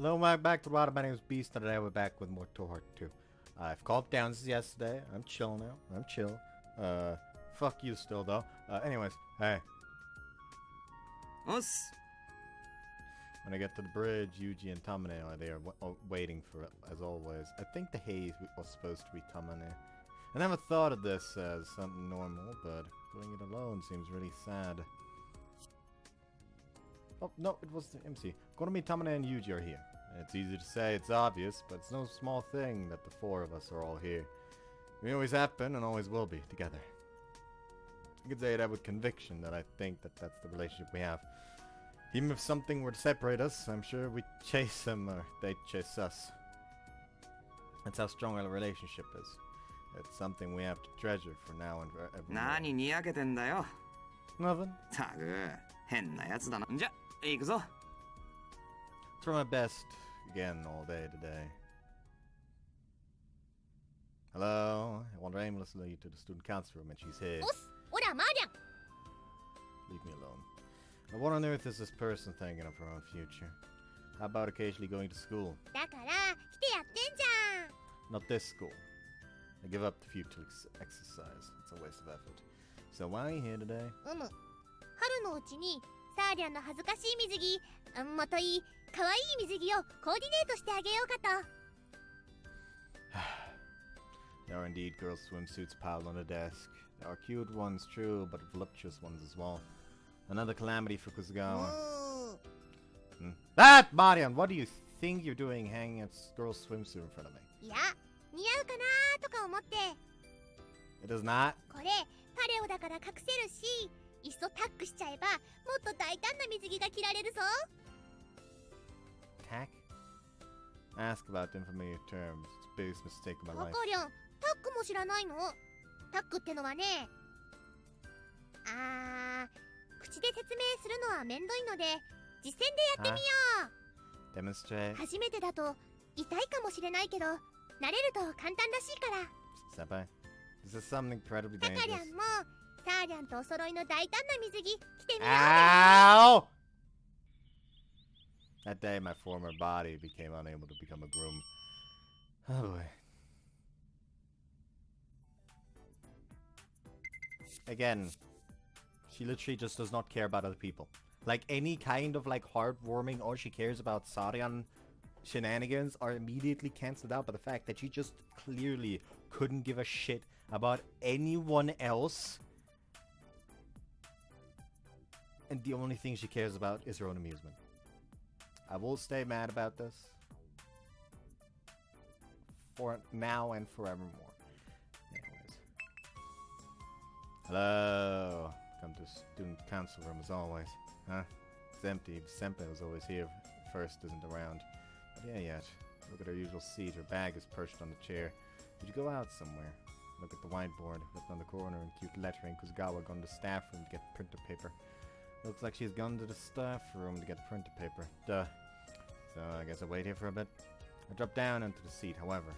Hello, back to Rada. My name is Beast, and today we're back with more ToHeart2. I've calmed down since yesterday. I'm chill now. I'm chill. Fuck you still, though. Anyways, hey. Us. When I get to the bridge, Yuji and Tamane are there waiting for it, as always. I think the haze was supposed to be Tamane. I never thought of this as something normal, but doing it alone seems really sad. Oh, no, it was the MC. Konami, Tamane, and Yuji are here. It's easy to say, it's obvious, but it's no small thing that the four of us are all here. We always have been and always will be together. I could say that with conviction that I think that that's the relationship we have. Even if something were to separate us, I'm sure we'd chase them or they'd chase us. That's how strong our relationship is. It's something we have to treasure for now and forever. 何にやけてんだよ。 Nothing. たく、変なやつだな。じゃ、行くぞ。 Try my best again all day today. Hello, I wander aimlessly to the student council room and she's here. Leave me alone. What on earth is this person thinking of her own future? How about occasionally going to school? Not this school. I give up the futile exercise. It's a waste of effort. So why are you here today? 春のうちにサーリャンの恥ずかしい水着、もといい可愛い水着をコーディネートしてあげようかと。There are indeed girls' swimsuits piled on the desk. There are cute ones, true, but voluptuous ones as well. Another calamity for Kusugawa. That, Marian! What do you think you're doing hanging a girl's swimsuit in front of me? いや、似合うかなーとか思って。 It is not. これパレオだから隠せるし、いっそタックしちゃえばもっと大胆な水着が着られるぞ。 Tack? Ask about unfamiliar terms. It's the biggest mistake of my ア life. コリョン、タックも知らないの？タックってのはね、口で説明するのはめんどいので実践でやってみよう。 Demonstrate. 初めてだと痛いかもしれないけど、慣れると簡単らしいから。 Senpai, this is something incredibly タカ dangerous. リャンもサーリャンとお揃いの大胆な水着着てみよう。 Ow! That day, my former body became unable to become a groom. Oh boy. Again, she literally just does not care about other people. Like, any kind of, like, heartwarming or she cares about Sarian shenanigans are immediately cancelled out by the fact that she just clearly couldn't give a shit about anyone else. And the only thing she cares about is her own amusement. I will stay mad about this for now and forevermore. Anyways. Hello. Come to student council room as always. Huh? It's empty. Senpai was always here. First isn't around. But yeah, yet. Look at her usual seat. Her bag is perched on the chair. Did you go out somewhere? Look at the whiteboard. Look on the corner in cute lettering. Kusugawa gone to the staff room to get printer paper. Looks like she's gone to the staff room to get printer paper. Duh. So I guess I'll wait here for a bit. I drop down into the seat, however.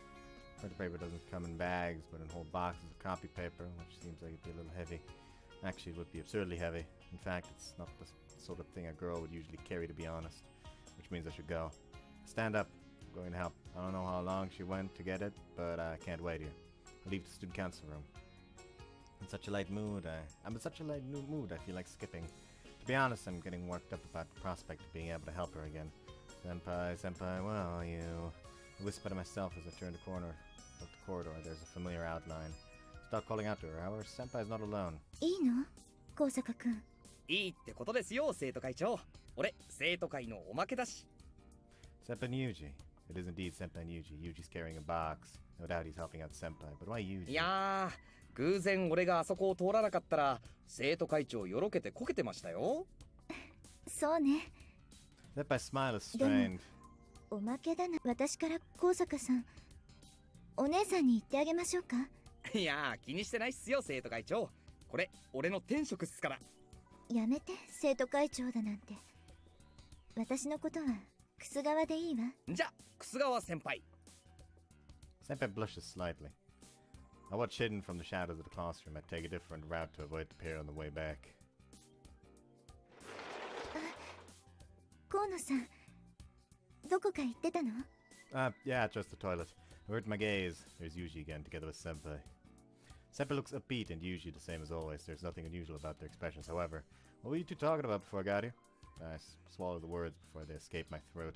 Printer paper doesn't come in bags, but in whole boxes of copy paper, which seems like it'd be a little heavy. Actually, it would be absurdly heavy. In fact, it's not the sort of thing a girl would usually carry, to be honest. Which means I should go. Stand up. I'm going to help. I don't know how long she went to get it, but I can't wait here. I leave the student council room. In such a light mood, I'm in such a light mood, I feel like skipping. To be honest, I'm getting worked up about the prospect of being able to help her again. Senpai, where are you? I whisper to myself as I turn the corner of the corridor. There's a familiar outline. Start calling out to her. However, Senpai is not alone. いいの？高坂くん。いいってことですよ、生徒会長。俺、生徒会のおまけだし。 Senpai Yuji. It is indeed Senpai Yuji. Yuji's carrying a box. No doubt he's helping out Senpai. But why Yuji? いやー、偶然俺があそこを通らなかったら、生徒会長よろけてこけてましたよ。そうね。Senpai smile is strained. おまけだな。私から高坂さん。お姉さんに言ってあげましょうか。いやー、気にしてないっすよ、生徒会長。これ、俺の天職っすから。やめて、生徒会長だなんて。私のことは、クス川でいいわ。じゃ、クス川先輩。Senpai blushes slightly. I watch hidden from the shadows of the classroom. I take a different route to avoid the pair on the way back. 河野さん、どこか行ってたの？ Yeah, just the toilet. Avert my gaze. There's Yuji again, together with Senpai. Senpai looks upbeat and usually the same as always. There's nothing unusual about their expressions, however. What were you two talking about before I got here? I swallowed the words before they escaped my throat.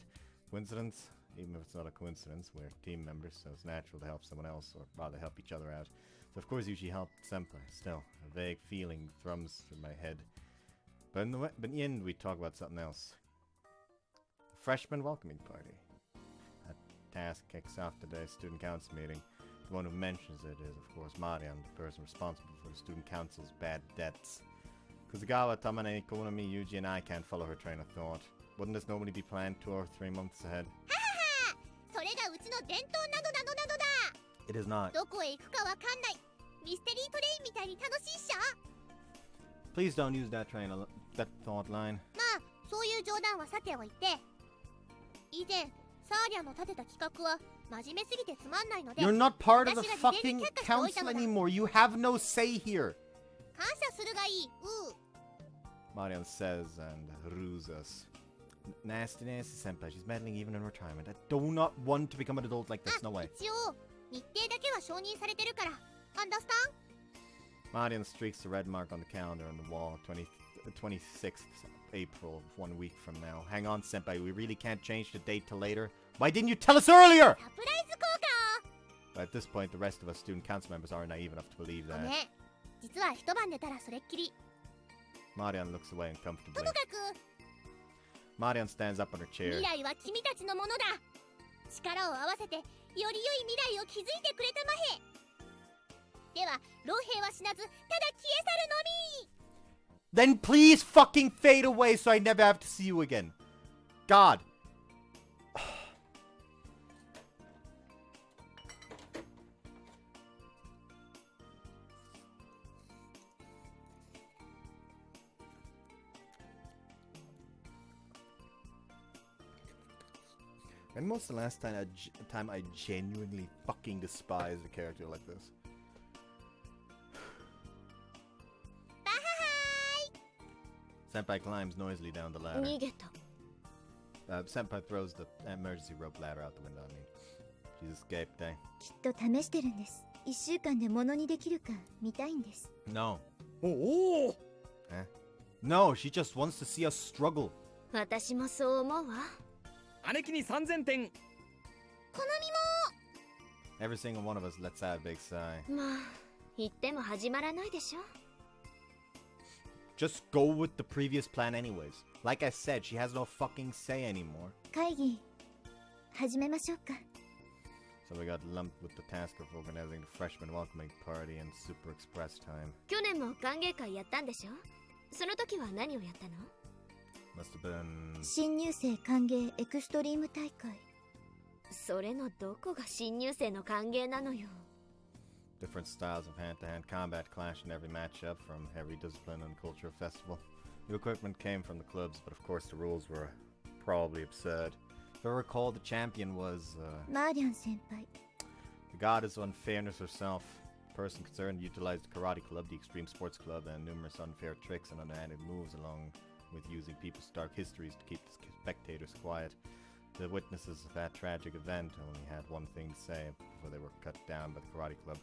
Coincidence? Even if it's not a coincidence, we're team members, so it's natural to help someone else, or rather help each other out. So of course Yuji helped Senpai. Still, a vague feeling thrums through my head. But in the end, we talk about something else. The freshman welcoming party. That task kicks off today's student council meeting. The one who mentions it is, of course, Maran, the person responsible for the student council's bad debts. Kuzugawa, Tamane, Konami, Yuji, and I can't follow her train of thought. Wouldn't this normally be planned 2 or 3 months ahead? It is not. Please don't use that that thought line. まあそういう冗談はさておいて、以前サーリャの立てた企画は真面目すぎてつまんないので、 You're not part of the fucking council anymore. You have no say here. 感謝するがいい。Marian says and rues us. Nasty senpai. She's meddling even in retirement. I do not want to become an adult like this. No way. 一応日程だけは承認されてるから。Understand? Marian streaks the red mark on the calendar on the wall. 26th April, 1 week from now. Hang on, senpai. We really can't change the date till later. Why didn't you tell us earlier? サプライズ効果 But at this point, the rest of us student council members are naive enough to believe を。ご that. めん。実は一晩寝たらそれっきり。 Marian looks away と uncomfortably. もかく Marian stands up on her chair. 未来は君たちのものだ。力を合わせてより良い未来を築いてくれたまへ。では老兵は死なず、ただ消え去るのみ。 Then please fucking fade away so I never have to see you again. God. When was the last time I genuinely fucking despised a character like this? Senpai climbs noisily down the ladder. 逃げた。 Senpai throws the emergency rope ladder out the window. I mean, she's escaped, eh? きっと試してるんです。1週間で物にできるか見たいんです。 No. おお Eh? No, she just wants to see us struggle. 私もそう思うわ。姉貴に3000点。好 Every single one of us lets out a big sigh. みも。まあ、言っても始まらないでしょ。 Just go with the previous plan anyways. Like I said, she has no fucking say anymore. 会議、始めましょうか。 So we got lumped with the task of organizing the freshman welcoming party in Super Express time. 去年も歓迎会やったんでしょ？その時は何をやったの？ Must have been... 新入生歓迎エクストリーム大会。それのどこが新入生の歓迎なのよ。 Different styles of hand-to-hand combat clash in every matchup from every discipline and culture festival. New equipment came from the clubs, but of course the rules were probably absurd. If I recall, the champion was... マーリャン先輩。 the goddess of unfairness herself. The person concerned utilized the karate club, the extreme sports club, and numerous unfair tricks and unadded moves along with using people's dark histories to keep the spectators quiet. The witnesses of that tragic event only had one thing to say before they were cut down by the karate club.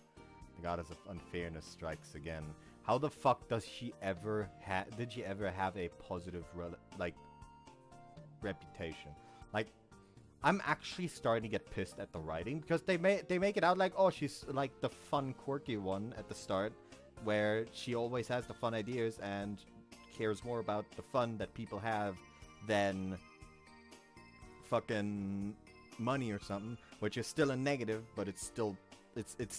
The goddess of unfairness strikes again. How the fuck does she ever did she ever have a positive reputation? Like, I'm actually starting to get pissed at the writing because they make it out like, oh, she's like the fun quirky one at the start where she always has the fun ideas and cares more about the fun that people have than fucking money or something, which is still a negative, but it's still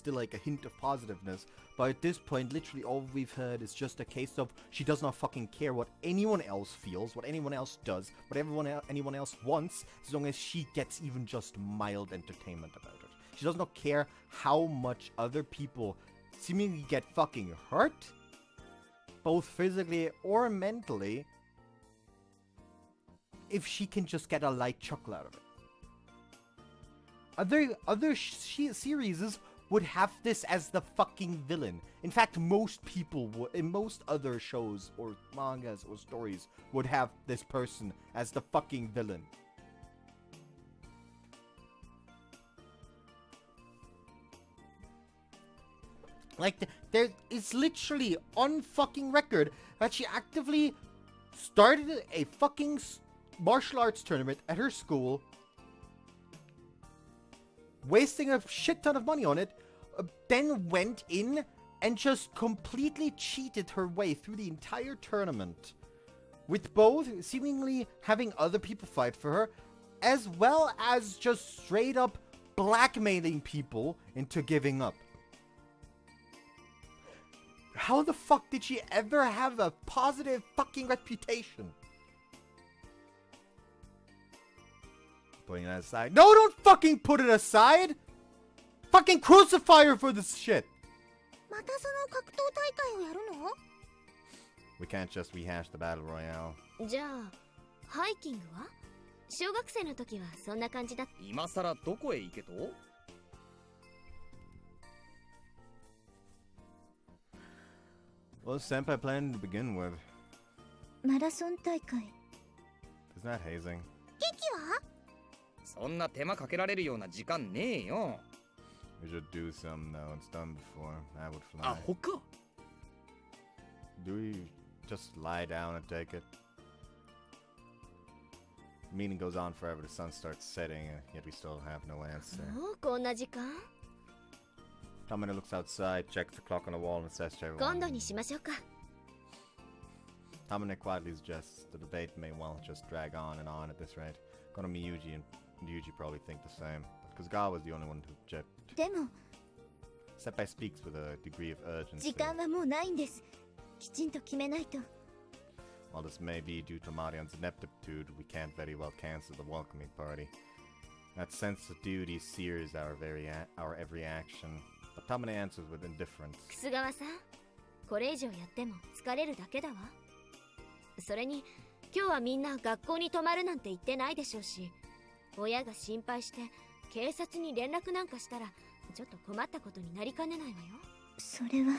like a hint of positiveness. But at this point, literally all we've heard is just a case of she does not fucking care what anyone else feels, what anyone else does, what anyone else wants, as long as she gets even just mild entertainment about it. She does not care how much other people seemingly get fucking hurt, both physically or mentally, if she can just get a light chuckle out of it. Other series would have this as the fucking villain. In fact, most people in most other shows or mangas or stories would have this person as the fucking villain. Like, there is literally on fucking record that she actively started a fucking martial arts tournament at her school, wasting a shit ton of money on it, then went in and just completely cheated her way through the entire tournament, with both seemingly having other people fight for her, as well as just straight up blackmailing people into giving up. How the fuck did she ever have a positive fucking reputation? Putting that aside. No, don't fucking put it aside! Fucking crucify her for this shit! またその格闘大会をやるの？ We can't just rehash the battle royale. じゃあハイキングは？小学生の時はそんな感じだ。今さらどこへ行けと？ What was Senpai planning to begin with? マラソン大会。 Isn't that hazing? 劇は？そんな手間かけられるような時間ねえよ。 We should do some though. It's done before. That would あ fly. ほか。 Do we just lie down and take it? The meeting goes on forever. The sun starts setting, yet we still have no answer. もうこんな時間？ Tamina looks outside, checks the clock on the wall, and says to 今度 everyone. にしましょうか。 Tamina quietly suggests the debate may well just drag on at this rate. Kono Miyuji and Yuji probably think the same, but Kasugawa was the only one to object. でも Senpai speaks with a degree of urgency. 時間はもうないんです。きちんと決めないと。 While this may be due to Marian's ineptitude, we can't very well cancel the welcoming party. That sense of duty sears our every action. But Tamina answers with indifference. 楠川さん、これ以上やっても疲れるだけだわ。それに今日はみんな学校に泊まるなんて言ってないでしょうし、親が心配して警察に連絡なんかしたらちょっと困ったことになりかねないわよ。それは。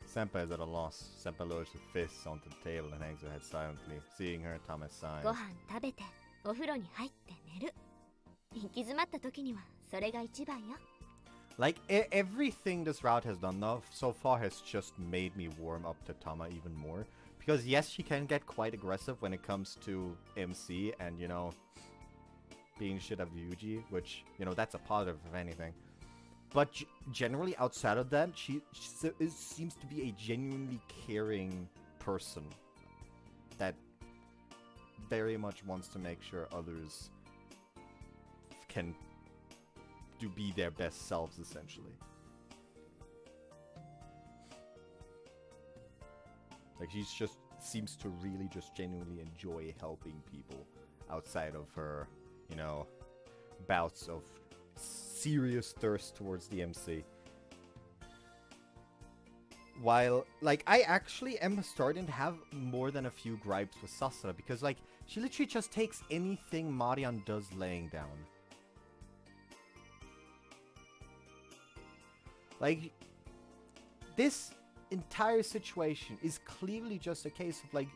Senpai is at a loss. Senpai lowers her fists onto the table and hangs her head silently. Seeing her, Tamina sighs. ご飯食べてお風呂に入って寝る。行き詰まった時にはそれが一番よ。 Like, everything this route has done now so far has just made me warm up to Tama even more. Because yes, she can get quite aggressive when it comes to MC and, you know, being shit of Yuji, which, you know, that's a positive if anything. But generally outside of that, she seems to be a genuinely caring person that very much wants to make sure others can be their best selves, essentially. Like, she's just seems to really just genuinely enjoy helping people outside of her, you know, bouts of serious thirst towards the MC. While, like, I actually am starting to have more than a few gripes with Sasara, because, like, she literally just takes anything Marian does laying down. Like, this entire situation is clearly just a case of, like,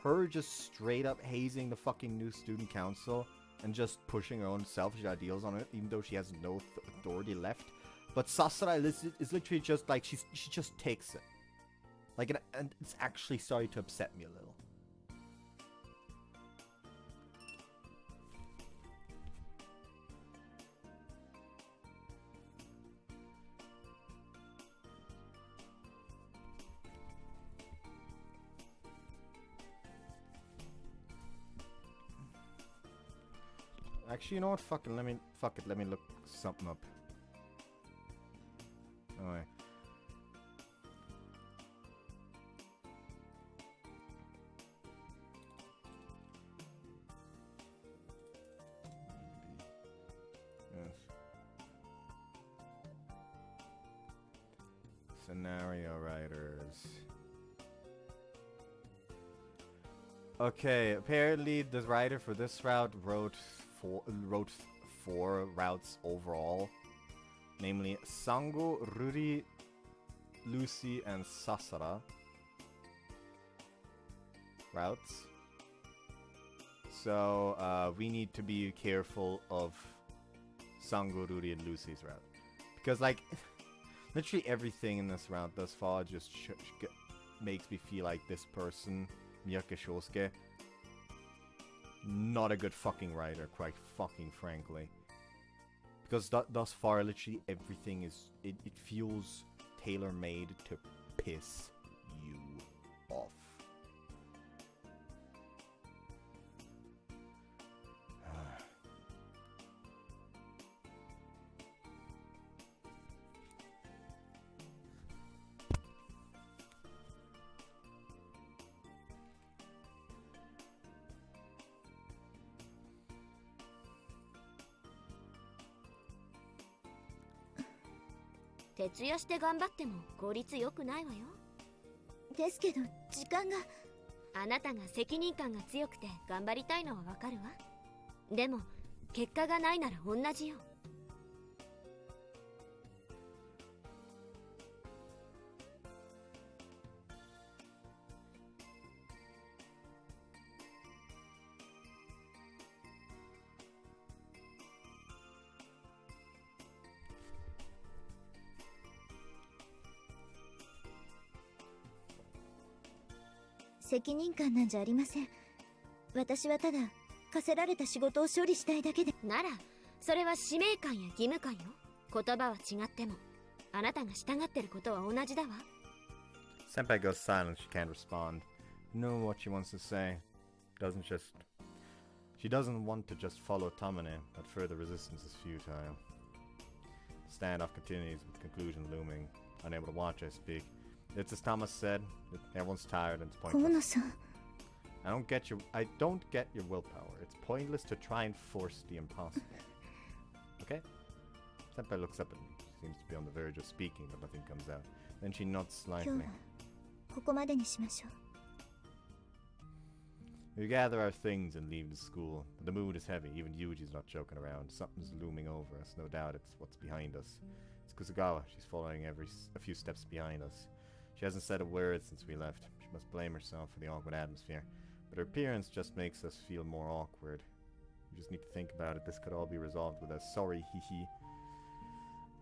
her just straight up hazing the fucking new student council and just pushing her own selfish ideals on it, even though she has no authority left. But Sasara is literally just, like, she just takes it. Like, and it's actually starting to upset me a little. Actually, you know what? Fuck it, let me look something up. Oh, wait. Yes. Scenario writers. Okay, apparently the writer for this route wrote four routes overall, namely Sango, Ruri, Lucy, and Sasara routes. So we need to be careful of Sango, Ruri, and Lucy's route, because, like, Literally everything in this round thus far just makes me feel like this person, Miyake Shosuke, not a good fucking writer, quite fucking frankly. Because thus far, literally everything is, it feels tailor-made to piss you off.徹夜して頑張っても効率良くないわよ。ですけど時間が。あなたが責任感が強くて頑張りたいのはわかるわ。でも結果がないなら同じよ。責任感なんじゃありません。私はただ課せられた仕事を処理したいだけで。ならそれは使命感や義務感よ。言葉は違ってもあなたが従ってることは同じだわ。 Senpai goes silent. She can't respond. Know what she wants to say. She doesn't want to just follow Tamane, but further resistance is futile. The standoff continues with the conclusion looming. Unable to watch, I speak. It's as Thomas said, everyone's tired and it's pointless. I don't get your willpower. It's pointless to try and force the impossible. Okay? Senpai looks up and seems to be on the verge of speaking, but nothing comes out. Then she nods slightly. We gather our things and leave the school. The mood is heavy. Even Yuji's not joking around. Something's looming over us. No doubt it's what's behind us. It's Kusagawa. She's following a few steps behind us. She hasn't said a word since we left. She must blame herself for the awkward atmosphere. But her appearance just makes us feel more awkward. We just need to think about it. This could all be resolved with a sorry hee.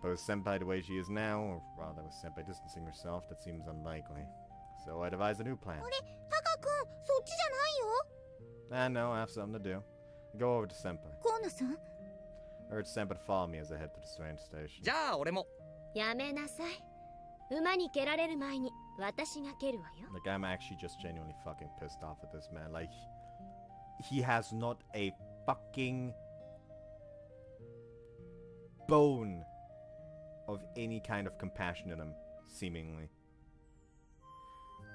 But with Senpai the way she is now, or rather with Senpai distancing herself, that seems unlikely. So I devised a new plan. No, I have something to do. Go over to Senpai. I urge Senpai to follow me as I head to the train station. じゃあ俺も。やめなさい。馬に蹴られる前に私が蹴るわよ。 Like, I'm actually just genuinely fucking pissed off at this man. Like, he has not a fucking bone of any kind of compassion in him, seemingly.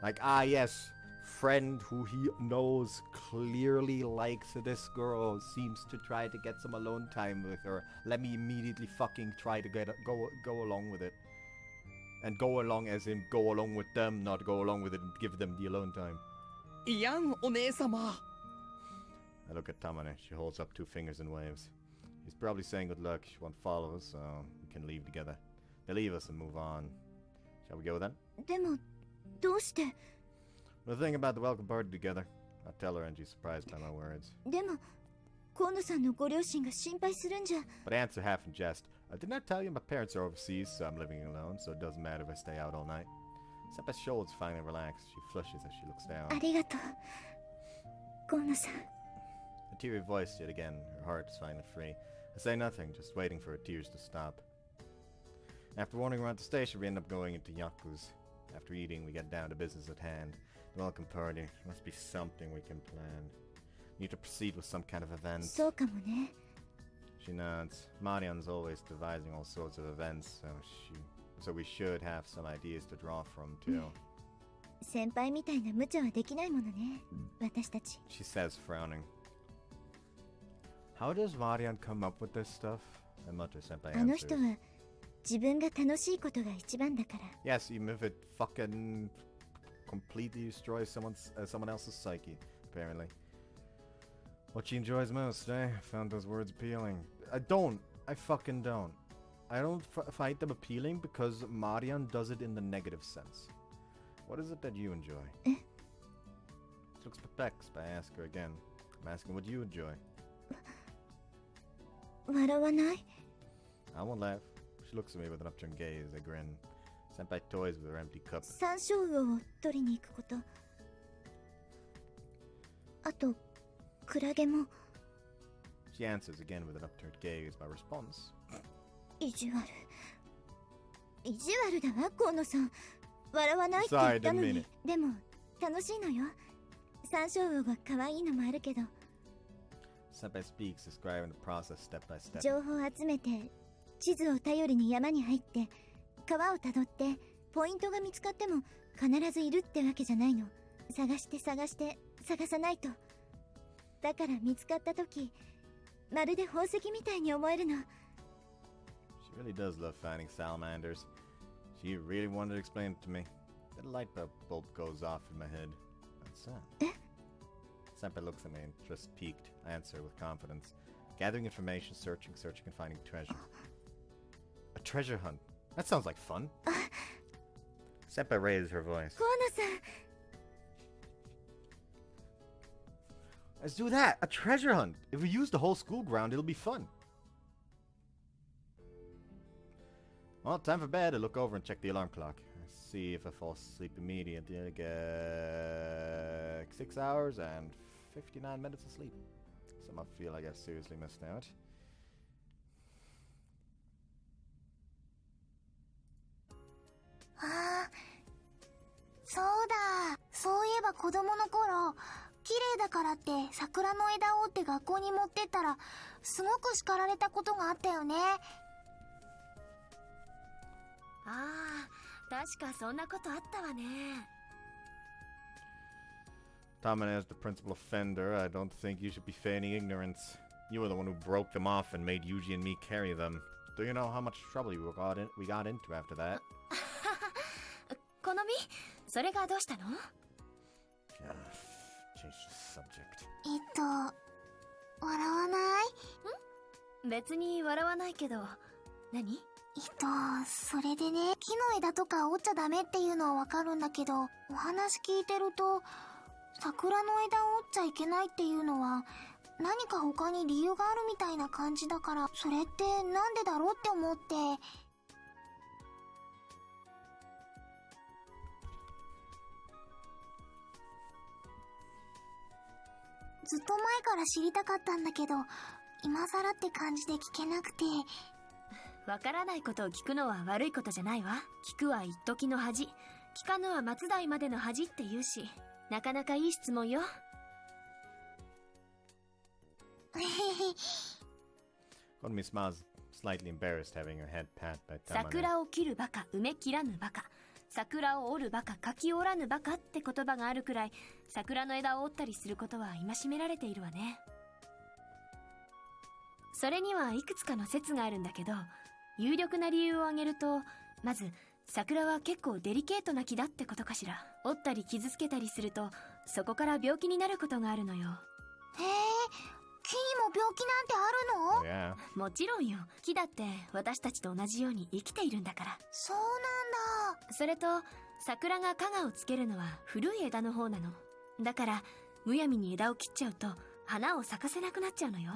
Like, yes, friend who he knows clearly likes this girl seems to try to get some alone time with her. Let me immediately fucking try to go along with it. And go along as in go along with them, not go along with it and give them the alone time. いやん、お姉様。 I look at Tamane. She holds up 2 fingers and waves. He's probably saying good luck. She won't follow us, so we can leave together. They leave us and move on. Shall we go then? でもどうして。 We'll think about the welcome party together. I'll tell her and she's surprised by my words. でも河野さんのご両親が心配するんじゃ。 But I answer half in jest. Didn't I tell you my parents are overseas, so I'm living alone, so it doesn't matter if I stay out all night. Senpai's shoulders finally relax. She flushes as she looks down. ありがとう河野さん。 A teary voice yet again. Her heart is finally free. I say nothing, just waiting for her tears to stop. After wandering around the station, we end up going into Yaku's. After eating, we get down to business at hand. The welcome party. Must be something we can plan. Need to proceed with some kind of event. そうかもね。 She nods. Marian's always devising all sorts of events, so we should have some ideas to draw from too. 先輩みたいな無茶はできないものね。私たち。 She says, frowning. How does Marian come up with this stuff? I mutter. Senpai あの人 answers. は自分が楽しいことが一番だから。 Yes, even if it fucking completely destroys someone else's psyche, apparently. What she enjoys most, eh? I found those words appealing. I fucking don't. I don't find them appealing because Marian does it in the negative sense. What is it that you enjoy? She looks perplexed, but I ask her again. I'm asking what you enjoy. 笑わない。 I won't laugh. She looks at me with an upturned gaze. I grin. Senpai toys with her empty cup. 山椒魚を取りに行くこと。あと、クラゲも。She answers again with an upturned gaze. My response. 意地悪。意地悪だわ、河野さん。笑わないって言ったのに。でも、楽しいのよ。山椒魚が可愛いのもあるけど。Senpai speaks, describing the process step by step. 情報を集めて、地図を頼りに山に入って、川をたどって、ポイントが見つかっても必ずいるってわけじゃないの。探して探さないと。だから見つかった時、まるで宝石みたいに思えるの。She really does love finding salamanders. She really wanted to explain it to me. Then a light bulb goes off in my head. What's that? Senpai looks at me, interest piqued. I answer with confidence. Gathering information, searching, and finding treasure. A treasure hunt. That sounds like fun. Senpai raises her voice. 河野さん。 Let's do that! A treasure hunt! If we use the whole school ground, it'll be fun. Well, time for bed. I look over and check the alarm clock. I see if I fall asleep immediately. I get 6 hours and 59 minutes of sleep. Some I feel like I've seriously missed out. ああ、そうだ。そういえば子供の頃、綺麗だからって桜の枝を折って学校に持ってったら、すごく叱られたことがあったよね。ああ、確かそんなことあったわね。Tamane is the principal offender. I don't think you should be feigning ignorance. You were the one who broke them off and made Yuji and me carry them. Do you know how much trouble we got into after that? 好み？それがどうしたの？ Change the subject. 笑わない？別に笑わないけど、何？それでね、木の枝とか折っちゃダメっていうのはわかるんだけど、お話聞いてると、桜の枝を折っちゃいけないっていうのは、何か他に理由があるみたいな感じだから、それってなんでだろうって思って。ずっと前から知りたかったんだけど、今更って感じで聞けなくて。わからないことを聞くのは悪いことじゃないわ。聞くは一時の恥。聞かぬは末代までの恥って言うし、なかなかいい質問よ。Konami smiles, slightly embarrassed having her head pat by Tamane. 桜を切るバカ、埋め切らぬバカ。桜を折るバカ、書き折らぬバカって言葉があるくらい、桜の枝を折ったりすることは戒められているわね。それにはいくつかの説があるんだけど、有力な理由を挙げると、まず桜は結構デリケートな木だってことかしら。折ったり傷つけたりすると、そこから病気になることがあるのよ。へえ、木にも病気なんてあるの？ Oh, yeah. もちろんよ。木だって私たちと同じように生きているんだから。そうなんだ。それと、桜が影をつけるのは古い枝の方なの。だから、むやみに枝を切っちゃうと、花を咲かせなくなっちゃうのよ。へ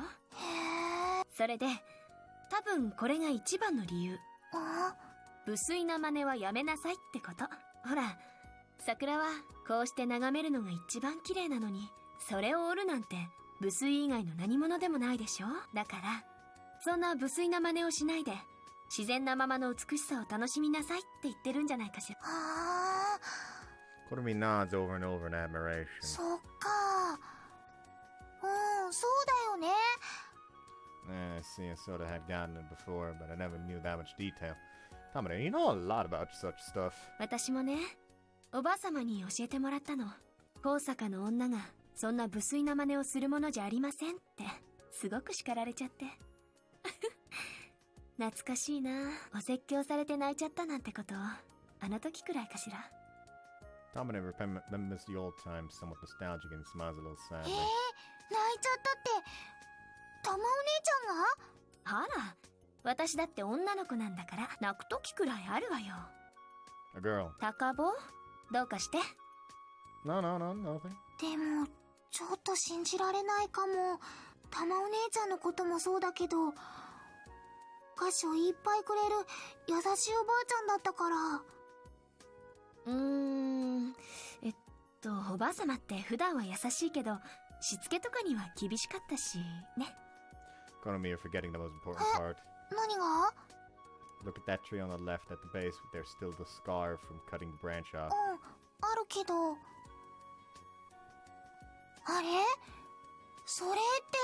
え。それで、多分これが一番の理由。あ？無粋な真似はやめなさいってこと。ほら、桜はこうして眺めるのが一番綺麗なのに、それを折るなんて無粋以外の何者でもないでしょ。だから、そんな無粋な真似をしないで、自然なままの美しさを楽しみなさいって言ってるんじゃないかしら。ああ。 Konami nods over and over in admiration. そっか。そうだよね。I see, I sort of had gotten it before, but I never knew that much detail. Tamane, you know a lot about such stuff. 私もね、おばあ様に教えてもらったの。高坂の女がそんな無粋な真似をするものじゃありませんって、すごく叱られちゃって。懐かしいな。お説教されて泣いちゃったなんてこと、あの時くらいかしら。Tamane remembers the old times, somewhat nostalgic, and smiles a little sadly. 泣いちゃったって、玉お姉ちゃんが？あら、私だって女の子なんだから泣く時くらいあるわよ。A girl. 高坊、どうかして。 No, nothing. でも、ちょっと信じられないかも。玉お姉ちゃんのこともそうだけど、菓子をいっぱいくれる優しいおばあちゃんだったから。おばあ様って普段は優しいけど、しつけとかには厳しかったしね。Konomi, you're forgetting the most important part. 何が？ Look at that tree on the left at the base. There's still the scar from cutting the branch off. あるけど。あれ？それって。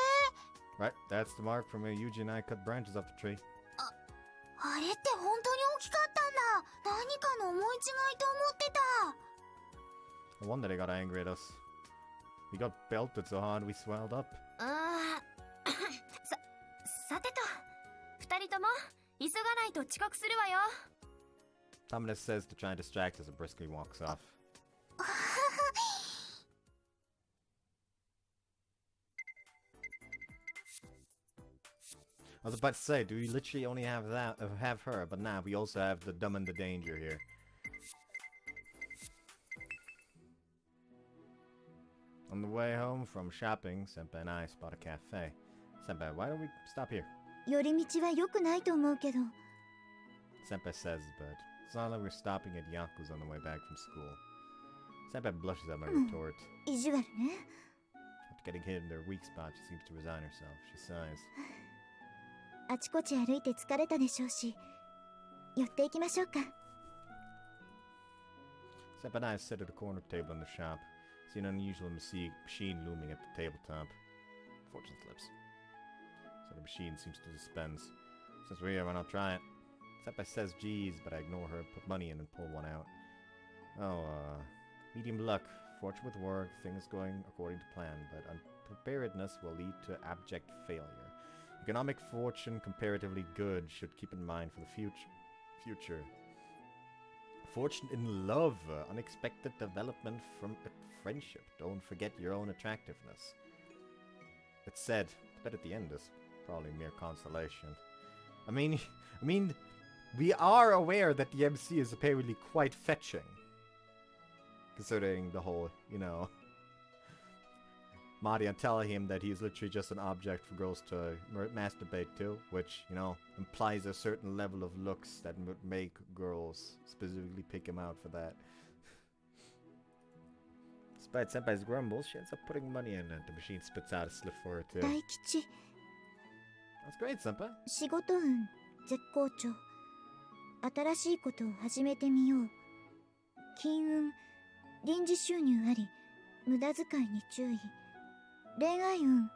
Right, that's the mark from where Yuji and I cut branches off the tree. あれって本当に大きかったんだ。何かの思い違いと思ってた。No wonder they got angry at us. We got belted so hard we swelled up. さてと、二人とも急がないと遅刻するわよ。Thomas says to try and distract us and briskly walks off. I was about to say, do we literally only have her? But nah, we also have the dumb and the danger here. On the way home from shopping, Senpai and I spot a cafe. Senpai, why don't we stop here? 寄り道は良くないと思うけど。 Senpai says, but it's not like we're stopping at Yaku's on the way back from school. Senpai blushes at my retort. 意地悪ね。 After getting hit in their weak spot, she seems to resign herself. She sighs. あちこち歩いて疲れたでしょうし、寄っていきましょうか。 Senpai and I sit at a corner table in the shop. See an unusual machine looming at the tabletop. Fortune slips. So the machine seems to dispense. Since we're here, why not try it? Senpai says geez, but I ignore her, put money in and pull one out. Oh, medium luck. Fortune with work, things going according to plan, but unpreparedness will lead to abject failure. Economic fortune, comparatively good, should keep in mind for the future. Fortune in love, unexpected development from a friendship. Don't forget your own attractiveness. It's said, but at the end is probably mere consolation. I mean, we are aware that the MC is apparently quite fetching. Considering the whole, you know, Marian telling him that he's literally just an object for girls to masturbate to, which, you know, implies a certain level of looks that would make girls specifically pick him out for that. Despite Senpai's grumbles, she ends up putting money in and the machine spits out a slip for her too. 大吉、 That's great, Senpai. 仕事運絶好調。新しいことを始めてみよう。金運、臨時収入あり、無駄遣いに注意。恋愛運、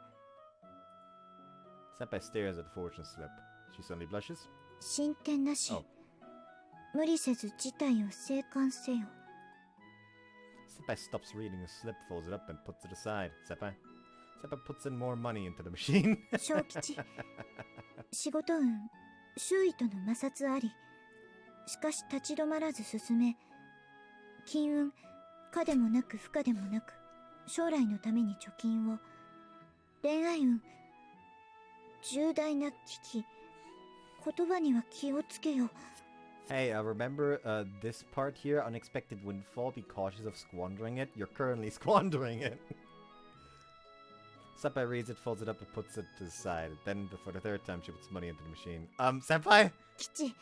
Senpai stares at the fortune slip. She suddenly blushes. 進展なし。 Oh. 無理せず事態を静観せよ。 Senpai stops reading the slip, folds it up, and puts it aside. Senpai puts in more money into the machine. 小吉、仕事運、周囲との摩擦あり。しかし立ち止まらず進め。金運、可でもなく不可でもなく、将来のために貯金を。恋愛運、重大な危機。言葉には気をつけよ。 Hey, remember this part here? Unexpected windfall. Be cautious of squandering it. You're currently squandering it. Senpai reads it, folds it up, and puts it to the side. Then, for the third time, she puts money into the machine. Senpai? 吉、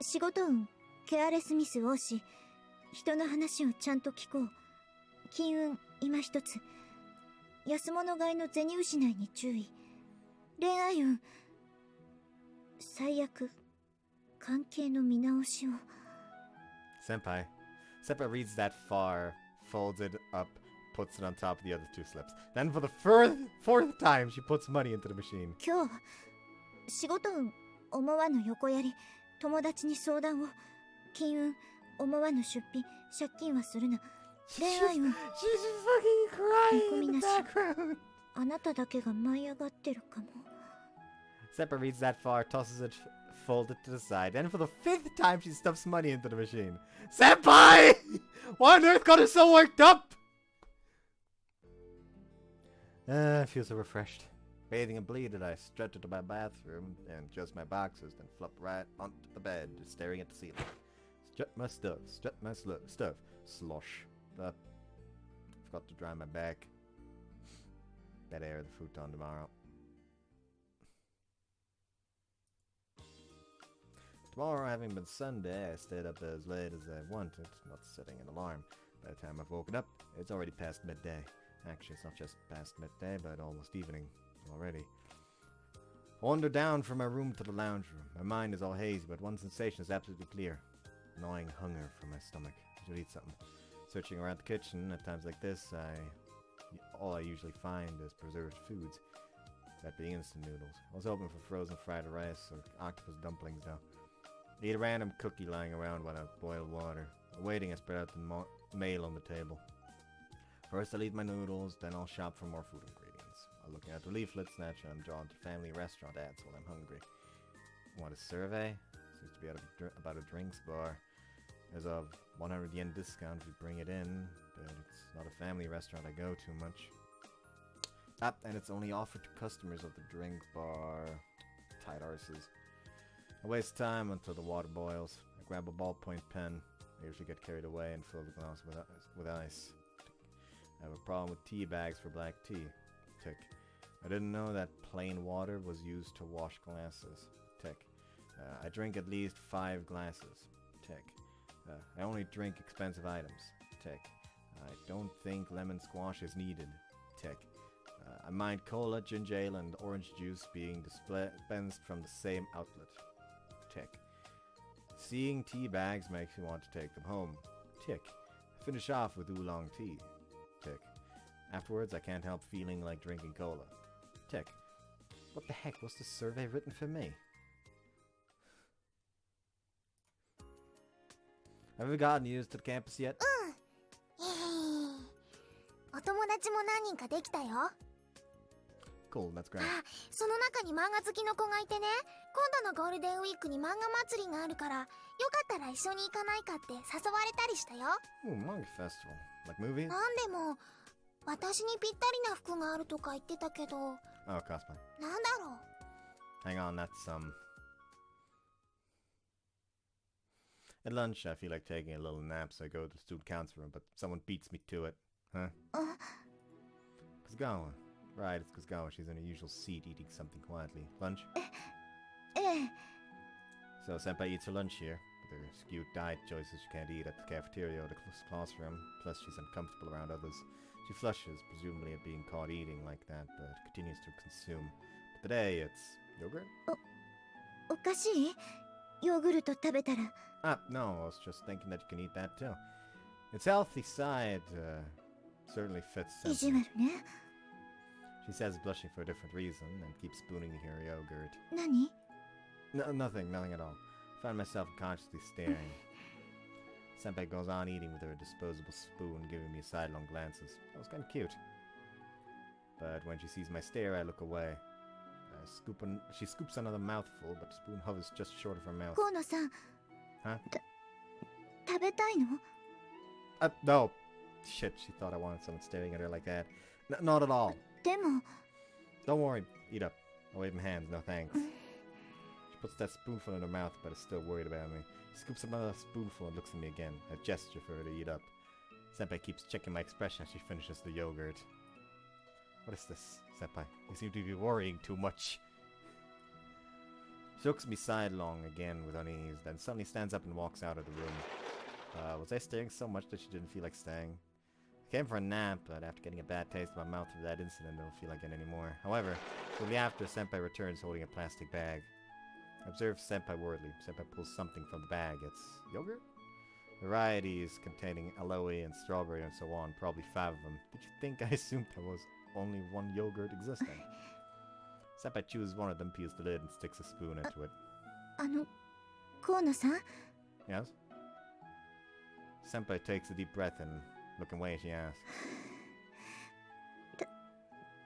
仕事運、ケアレスミス多し。人の話をちゃんと聞こう。金運、今一つ。安物買いの銭失いに注意。恋愛運、最悪。関係の見直しを。 Senpai reads that far, folds it up, puts it on top of the other two slips. Then for the fourth time, she puts money into the machine. 今日、仕事運、思わぬ横やり、友達に相談を。金運、思わぬ出費、借金はするな。恋愛運、 She's fucking crying in the 見込みなし。 background. あなただけが舞い上がってるかも。 Senpai reads that far, tosses it, folds it to the side. Then for the fifth time, she stuffs money into the machine. Senpai! Why on earth got her so worked up? I feel so refreshed. Bathing and bleeded, I strut into my bathroom and adjust my boxers, then flop right onto the bed, staring at the ceiling. Strut my stuff, stuff. Slosh. Forgot to dry my back. Better air the futon tomorrow. Tomorrow, having been Sunday, I stayed up as late as I wanted, not setting an alarm. By the time I've woken up, it's already past midday. Actually, it's not just past midday, but almost evening already. I wander down from my room to the lounge room. My mind is all hazy, but one sensation is absolutely clear. Gnawing hunger from my stomach. I should eat something. Searching around the kitchen, at times like this, all I usually find is preserved foods. That being instant noodles. I was hoping for frozen fried rice or octopus dumplings though. I eat a random cookie lying around while I boil water. Waiting, I spread out the mail on the table. First I'll eat my noodles, then I'll shop for more food ingredients. I'll look at the leaflets, naturally I'm drawn to family restaurant ads while I'm hungry. Want a survey? Seems to be about a drinks bar. There's a 100 yen discount if you bring it in, but it's not a family restaurant I go to much. And it's only offered to customers of the drink bar. Tight arses. I waste time until the water boils. I grab a ballpoint pen. I usually get carried away and fill the glass with ice. I have a problem with tea bags for black tea. Tick. I didn't know that plain water was used to wash glasses. Tick. I drink at least 5 glasses. Tick. I only drink expensive items. Tick. I don't think lemon squash is needed. Tick. I mind cola, ginger ale, and orange juice being dispensed from the same outlet. Tick. Seeing tea bags makes me want to take them home. Tick. Finish off with oolong tea. Tick. Afterwards, I can't help feeling like drinking cola. Tick. What the heck was this survey written for me? Have you gotten used to the campus yet? お友達も何人かできたよ。 Cool, that's great. その中に漫画好きの子がいてね、今度のゴールデンウィークに漫画祭りがあるから、よかったら一緒に行かないかって誘われたりしたよ。 Ooh, manga festival. Like movies? なんでも、私にぴったりな服があるとか言ってたけど、 Oh, cosplay. なんだろう。 Hang on, that's At lunch, I feel like taking a little nap, so I go to the student council room, but someone beats me to it. Huh? Kasugawa. Right, it's Kasugawa. She's in her usual seat eating something quietly. Lunch? So Senpai eats her lunch here. With her skewed diet choices, she can't eat at the cafeteria or the classroom. Plus, she's uncomfortable around others. She flushes, presumably at being caught eating like that, but continues to consume. But today, it's yogurt? おかしい？ヨーグルト食べたら。 No, I was just thinking that you can eat that too. Its healthy side certainly fits意 Senpai. 地悪ね。 She says, blushing for a different reason, and keeps spooning her yogurt. 何？ No, nothing at all. I found myself unconsciously staring. Senpai goes on eating with her disposable spoon, giving me sidelong glances. That was kind of cute. But when she sees my stare, I look away. She scoops another mouthful, but the spoon hovers just short of her mouth. 河野さん。 Huh? 食べたいの？ No. Shit, she thought I wanted someone staring at her like that. Not at all. でも。 Don't worry, eat up. I wave my hands, no thanks. She puts that spoonful in her mouth, but is still worried about me. She scoops another spoonful and looks at me again, a gesture for her to eat up. Senpai keeps checking my expression as she finishes the yogurt. What is this, Senpai? You seem to be worrying too much. She looks at me sidelong again with unease, then suddenly stands up and walks out of the room. Was I staring so much that she didn't feel like staying? I came for a nap, but after getting a bad taste in my mouth for that incident, I don't feel like it anymore. However, shortly after, Senpai returns holding a plastic bag. I observe Senpai worriedly. Senpai pulls something from the bag. It's yogurt? Varieties containing aloe and strawberry and so on, probably 5 of them. Did you think I assumed there was only one yogurt existing? Senpai chews one of them, peels the lid, and sticks a spoon into it. 河野さん？ Yes? Senpai takes a deep breath and, looking away, she asks.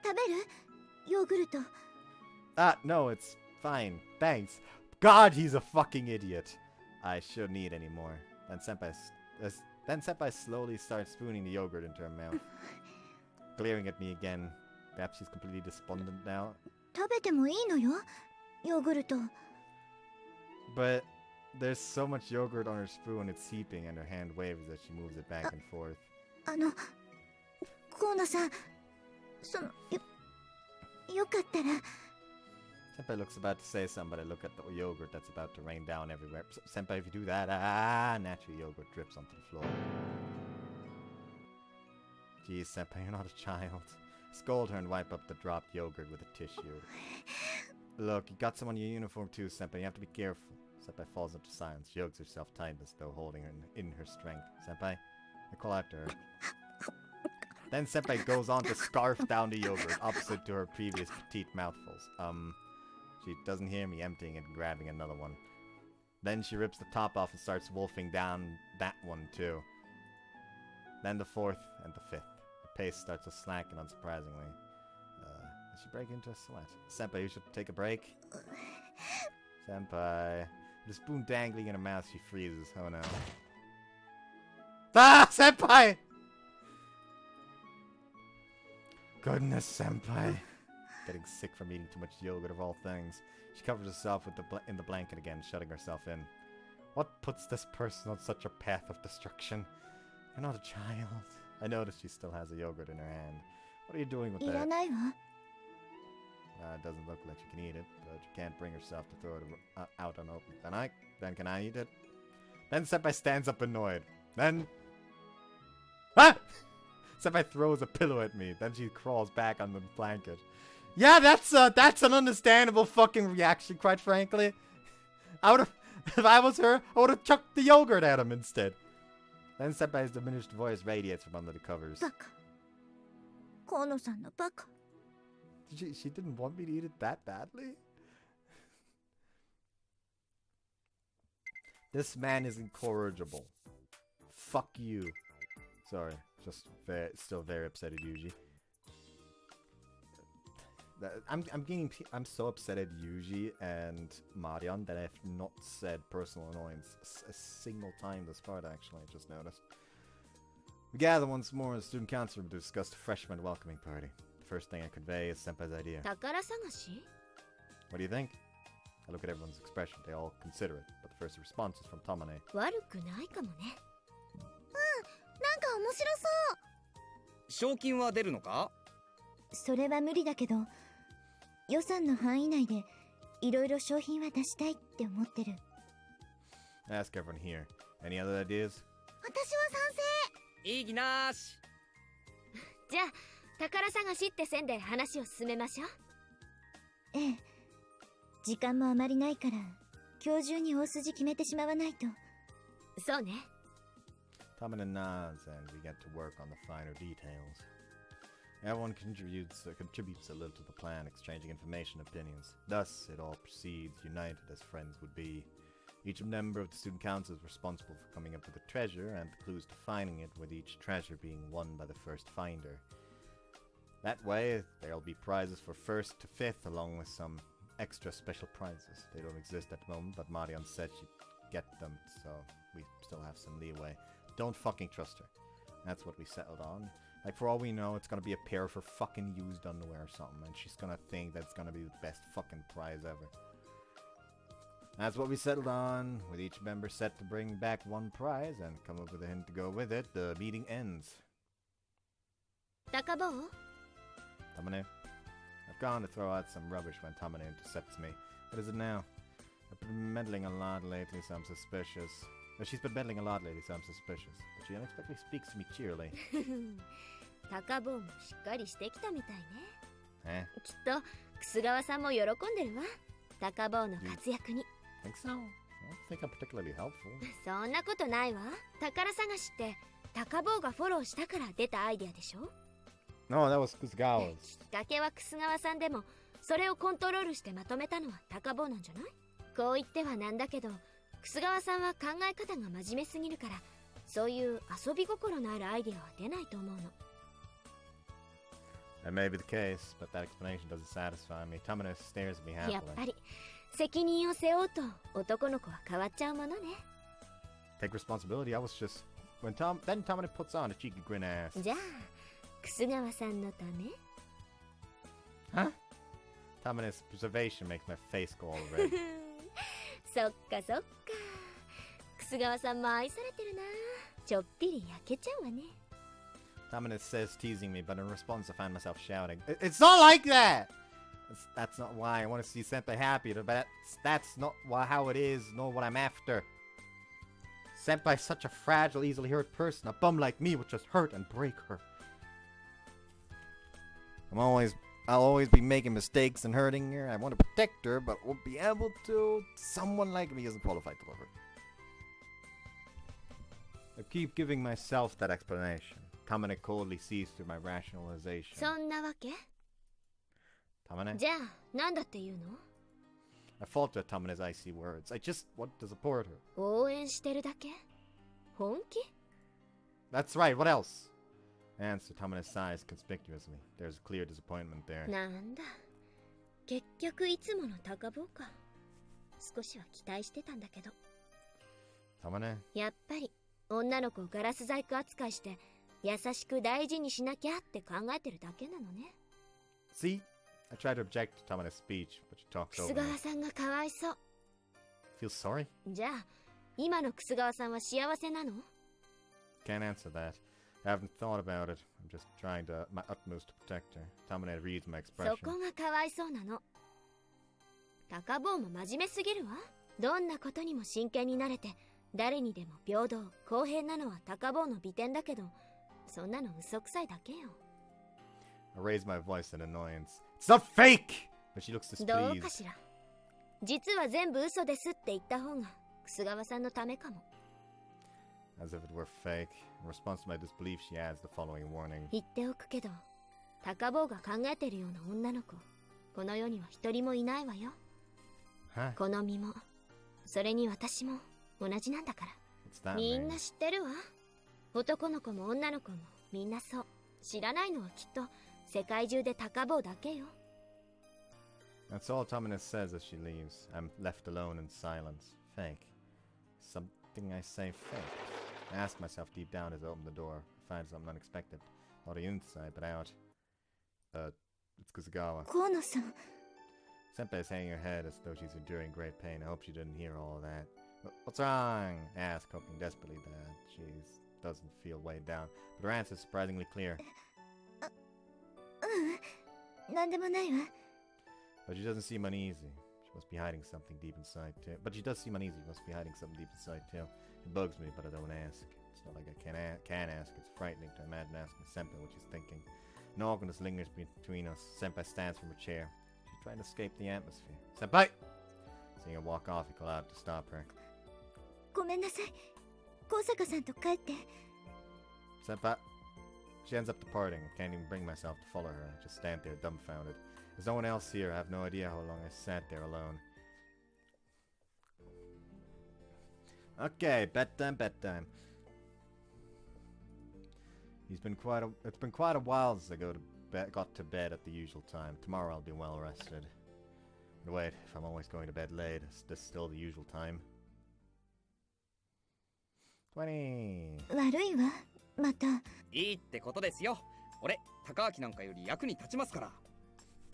食べる？ヨーグルト。 No, it's fine. Thanks. God, he's a fucking idiot. I shouldn't eat anymore. Then Senpai slowly starts spooning the yogurt into her mouth. Glaring at me again. Perhaps she's completely despondent now. 食べてもいいのよ、ヨーグルト。 But there's so much yogurt on her spoon, it's seeping, and her hand waves as she moves it back and forth. 河野さん、よかったら。Senpai looks about to say something, but I look at the yogurt that's about to rain down everywhere. Senpai, if you do that, naturally yogurt drips onto the floor. Geez, Senpai, you're not a child. Scold her and wipe up the dropped yogurt with a tissue. Look, you got some on your uniform too, Senpai. You have to be careful. Senpai falls into silence. She hugs herself tight as though holding her in her strength. Senpai, I call out to her. Then Senpai goes on to scarf down the yogurt, opposite to her previous petite mouthfuls. She doesn't hear me emptying it and grabbing another one. Then she rips the top off and starts wolfing down that one too. Then the fourth and the fifth. Her pace starts to slacken unsurprisingly. Does she break into a sweat? Senpai, you should take a break. Senpai. With a spoon dangling in her mouth, she freezes. Oh no. Ah! Senpai! Goodness, Senpai. Getting sick from eating too much yogurt of all things. She covers herself with in the blanket again, shutting herself in. What puts this person on such a path of destruction? You're not a child. I notice she still has a yogurt in her hand. What are you doing with that? It doesn't look like she can eat it, but she can't bring herself to throw it out unopened. Then can I eat it? Then Senpai stands up annoyed. Then... Ah! Senpai throws a pillow at me. Then she crawls back on the blanket. Yeah, that's an understandable fucking reaction, quite frankly. If I was her, I would have chucked the yogurt at him instead. Then Senpai's diminished voice radiates from under the covers. She didn't want me to eat it that badly? This man is incorrigible. Fuck you. Sorry, just still very upset at Yuji. I'm so upset at Yuji and Marian that I have not said personal annoyance a single time this part, actually, I just noticed. We gather once more in the student council room to discuss the freshman welcoming party. The first thing I convey is Senpai's idea. What do you think? I look at everyone's expression. They all consider it, but the first response is from Tamane. 賞金は出るのか？それは無理だけど、予算の範囲内でいろいろ商品は出したいって思ってる。Ask everyone here. Any other ideas? 私は賛成。いいぎなーし。じゃあ宝探しって線で話を進めましょう。ええ。時間もあまりないから今日中に大筋決めてしまわないと。そうね。Tamane nods and we get to work on the finer details. Everyone contributes a little to the plan, exchanging information and opinions. Thus, it all proceeds united as friends would be. Each member of the student council is responsible for coming up with a treasure and the clues to finding it, with each treasure being won by the first finder. That way, there'll be prizes for 1st to 5th, along with some extra special prizes. They don't exist at the moment, but Marian said she'd get them, so we still have some leeway. Don't fucking trust her. That's what we settled on. Like, for all we know, it's gonna be a pair of her fucking used underwear or something, and she's gonna think that's gonna be the best fucking prize ever. That's what we settled on, with each member set to bring back one prize and come up with a hint to go with it. The meeting ends. Takabo? Tamane. I've gone to throw out some rubbish when Tamane intercepts me. What is it now? I've been meddling a lot lately, so I'm suspicious. She's been meddling a lot lately, so I'm suspicious. But she unexpectedly speaks to me cheerily. 高坊もしっかりしてきたみたいね。Eh? きっと楠川さんも喜んでるわ。高坊の活躍に。Think so? I don't think I'm particularly helpful. そんなことないわ。宝探しって高坊がフォローしたから出たアイデアでしょ。No, that was Kusugawa's. きっかけは楠川さんでも、それをコントロールしてまとめたのは高坊なんじゃない？こう言ってはなんだけど、楠川さんは考え方が真面目すぎるから、そういう遊び心のあるアイデアは出ないと思うの。That may be the case, but that explanation doesn't satisfy me. Tamane stares at me やっ happily. ぱり責任を背負うと男の子は変わっちゃうものね。Take responsibility. I was just then Tamane puts on a cheeky grin ass. じゃあ楠川さんのため？ Huh? Tamane's preservation makes my face go all red. そっかそっか。楠川さんも愛されてるな。ちょっぴり焼けちゃうわね。Tamane says, teasing me, but in response I find myself shouting, It's not like that! That's not why I want to see Senpai happy. That's not how it is, nor what I'm after. Senpai's such a fragile, easily hurt person. A bum like me would just hurt and break her. I'll always be making mistakes and hurting her. I want to protect her, but won't be able to. Someone like me isn't qualified to love her. I keep giving myself that explanation. Tamane coldly sees through my rationalization. そんなわけ Tamane? じゃあなんだって言うの I falter at Tamane's icy words. I just want to support her. 応援してるだけ本気 That's right, what else? Answer Tamane sighs conspicuously. There's clear disappointment there. なんだ結局いつもの高坊か少しは期待してたんだけど Tamane? やっぱり女の子をガラス細工扱いして優しく大事にしなきゃって考えてるだけなのね See? I tried to object to Tamane's speech, but she talks 楠 over me. 川さんがかわいそう Feel sorry? じゃあ今の楠川さんは幸せなの Can't answer that. I haven't thought about it. I'm just trying my utmost to protect her. Tamane reads my そ expression. こがかわいそうなの高坊も真面目すぎるわどんなことにも真剣になれて誰にでも平等公平なのは高坊の美点だけどそんなの嘘くさいだけよ I raise my voice in annoyance. It's not fake! But she looks どう displeased. かしら実は全部嘘ですって言った方が楠川さんのためかも As if it were fake. In response to my disbelief, she adds the following warning. 言っておくけど高坊が考えてるような女の子この世には一人もいないわよ Huh? この身もそれに私も同じなんだから What's that み mean? んな知ってるわ男の子も女の子もみんなそう知らないのはきっと世界中で高坊だけよ That's all Tamane says as she leaves. I'm left alone in silence. Fake. Something I say fake. I ask myself deep down as I open the door. I find something unexpected. Not inside, but out. It's Kuzugawa. 河野さん Senpai's hanging her head as though she's enduring great pain. I hope she didn't hear all of that. What's wrong? I ask, hoping desperately that she doesn't feel weighed down. But her answer is surprisingly clear. なんでもないわ But she doesn't seem uneasy. She must be hiding something deep inside too. But she does seem uneasy. She must be hiding something deep inside too. It bugs me, but I don't ask. It's not like I can ask. It's frightening to imagine asking Senpai what she's thinking. An awkwardness lingers between us. Senpai stands from her chair. She's trying to escape the atmosphere. Senpai! Seeing her walk off, I call out to stop her. ごめんなさい高坂さんと帰って Senpai! She ends up departing. I can't even bring myself to follow her. I just stand there dumbfounded. There's no one else here. I have no idea how long I sat there alone. Okay, bedtime. It's been quite a while since I got to bed at the usual time. Tomorrow I'll be well rested. But wait, if I'm always going to bed late, is this still the usual time? 20. 悪いわまたいいってことですよ俺高明なんかより役に立ちますから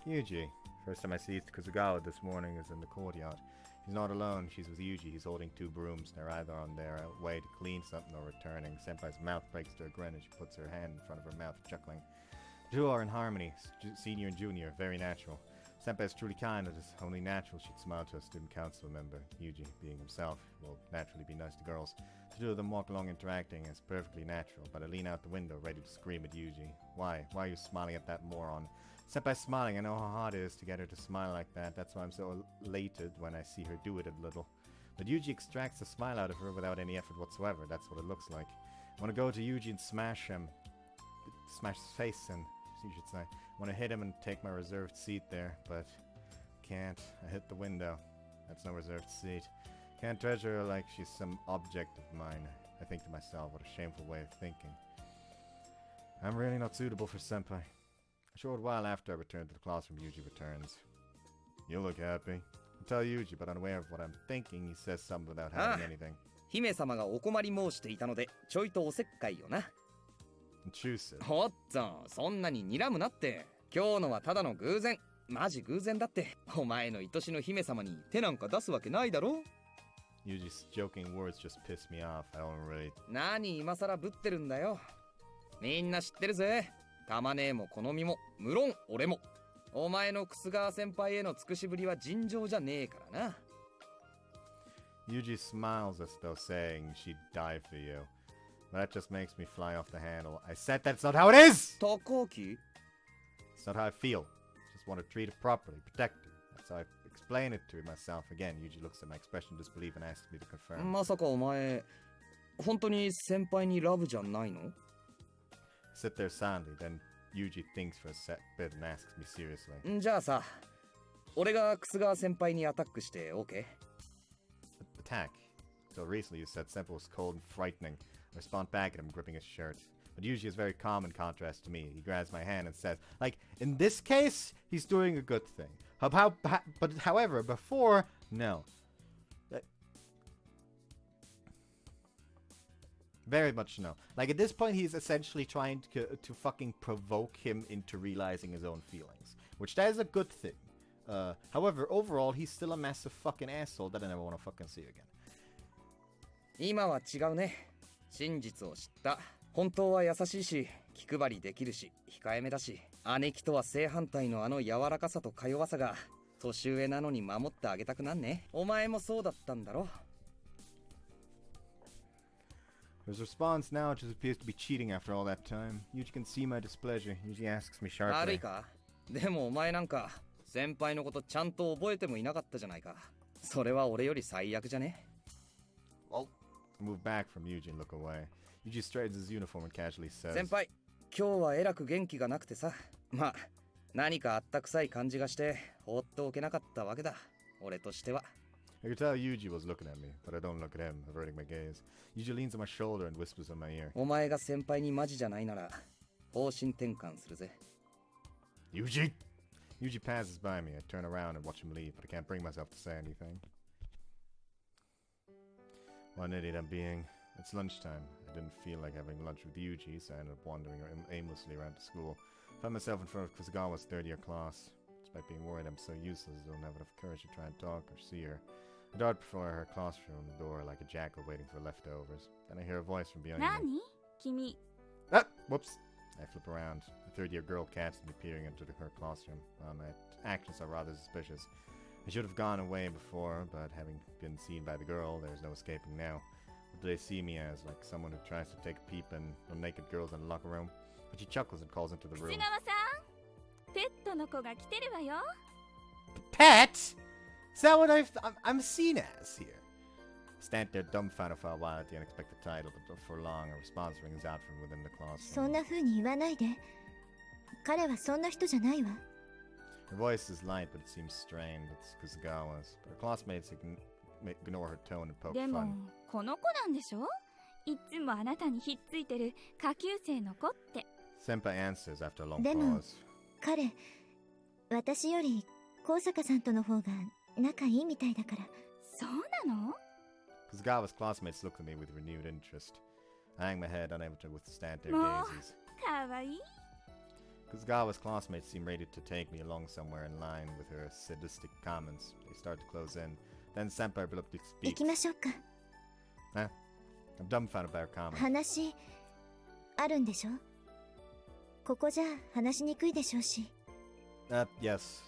Yuji. First time I see Kuzugawa this morning is in the courtyard. She's not alone. She's with Yuji. He's holding two brooms. They're either on their way to clean something or returning. Senpai's mouth breaks to a grin as she puts her hand in front of her mouth, chuckling. The two are in harmony, senior and junior, very natural. Senpai is truly kind. It is only natural she'd smile to a student council member. Yuji, being himself, will naturally be nice to girls. The two of them walk along interacting. It's perfectly natural, but I lean out the window, ready to scream at Yuji. Why? Why are you smiling at that moron? Senpai's smiling. I know how hard it is to get her to smile like that. That's why I'm so elated when I see her do it a little. But Yuji extracts a smile out of her without any effort whatsoever. That's what it looks like. I want to go to Yuji and smash him. Smash his face in, you should say. I want to hit him and take my reserved seat there, but can't. I hit the window. That's no reserved seat. Can't treasure her like she's some object of mine. I think to myself, what a shameful way of thinking. I'm really not suitable for Senpai. A short while after I return to the classroom, Yuji returns. You look happy. I tell Yuji, but unaware of what I'm thinking, he says something without having anything. 姫様がお困り申していたのでちょいとおせっかいよな Intrusive. おっとそんなに睨むなって今日のはただの偶然マジ偶然だってお前の愛しの姫様に手なんか出すわけないだろ Yuji's joking words just piss me off. I don't really... 何今さらぶってるんだよみんな知ってるぜ玉ねえも好みも無論俺もお前の楠川先輩への尽くしぶりは尋常じゃねえからな。Yuji smiles as though saying she'd die for you. But that just makes me fly off the handle. I said that's not how it is! 高木 It's not how I feel. Just want to treat it properly, protect her. That's how I explain it to myself. Again, Yuji looks at my expression of disbelief and asks me to confirm. まさかお前、本当に先輩にラブじゃないの？ I sit there silently, then Yuji thinks for a bit and asks me seriously. じゃあさ、俺が楠川先輩にアタックして OK？ Attack. Until recently you said Senpai was cold and frightening. I respond back at him gripping his shirt. But Yuji is very calm in contrast to me. He grabs my hand and says, like, in this case, he's doing a good thing. But however, before, no. Very much no. Like, at this point, he's essentially trying to fucking provoke him into realizing his own feelings. Which, that is a good thing. However, overall, he's still a massive fucking asshole that I never want to fucking see again. 今は違うね。真実を知った。本当は優しいし、気配りできるし、控えめだし、姉貴とは正反対のあの柔らかさとか弱さが、年上なのに守ってあげたくなんね。お前もそうだったんだろ。His response now just appears to be cheating after all that time. Yuji can see my displeasure. Yuji asks me 悪い sharply. か？でもお前なんか、先輩のことちゃんと覚えてもいなかったじゃないか。それは俺より最悪じゃね？ Well, I move back from Yuji and look away. Yuji straightens his uniform and casually says, 先輩、今日はえらく元気がなくてさ。まあ、何かあったくさい感じがして、放っておけなかったわけだ。俺としては。I could tell Yuji was looking at me, but I don't look at him, averting my gaze. Yuji leans on my shoulder and whispers in my ear. お前が先輩にマジじゃないなら、方針転換するぜ。Yuji! Yuji passes by me. I turn around and watch him leave, but I can't bring myself to say anything. What an idiot I'm being. It's lunchtime. I didn't feel like having lunch with Yuji, so I ended up wandering aimlessly around the school. Found myself in front of Kusagawa's third-year class. Despite being worried I'm so useless, I don't have enough courage to try and talk or see her. I dart before her classroom door like a jackal waiting for leftovers. Then I hear a voice from behind me. 何君 Ah! Whoops! I flip around. The third-year girl catches me peering into her classroom. My actions are rather suspicious. I should have gone away before, but having been seen by the girl, there's no escaping now. What do they see me as? Like someone who tries to take a peep in on naked girls in a locker room? But she chuckles and calls into the 楠 room. 川さんペットの子が来てるわよ Pet? Is that what I'm seen as here? Stand there dumbfounded for a while at the unexpected title, but for long a response rings out from within the そん classroom. な風に言わないで。彼はそんな人じゃないわ。Her voice is light, but it seems strained. It's Kusagawa's. But her classmates ignore her tone and poke でも fun. この子なんでしょいつもあなたにひっついてる下級生の子って Senpai answers after a long でも pause. 彼、私より高坂さんとの方が仲いいみたいだから。そうなの Kusagawa's classmates look at me with renewed interest. I hang my head, unable to withstand their もう gazes. かわいい Kusagawa's classmates seem ready to take me along somewhere in line with her sadistic comments. They start to close in. Then Senpai abruptly 行 speaks. きましょうか。 I'm dumbfounded by her comment. 話あるんでしょ？ここじゃ話しにくいでしょうし。Yes.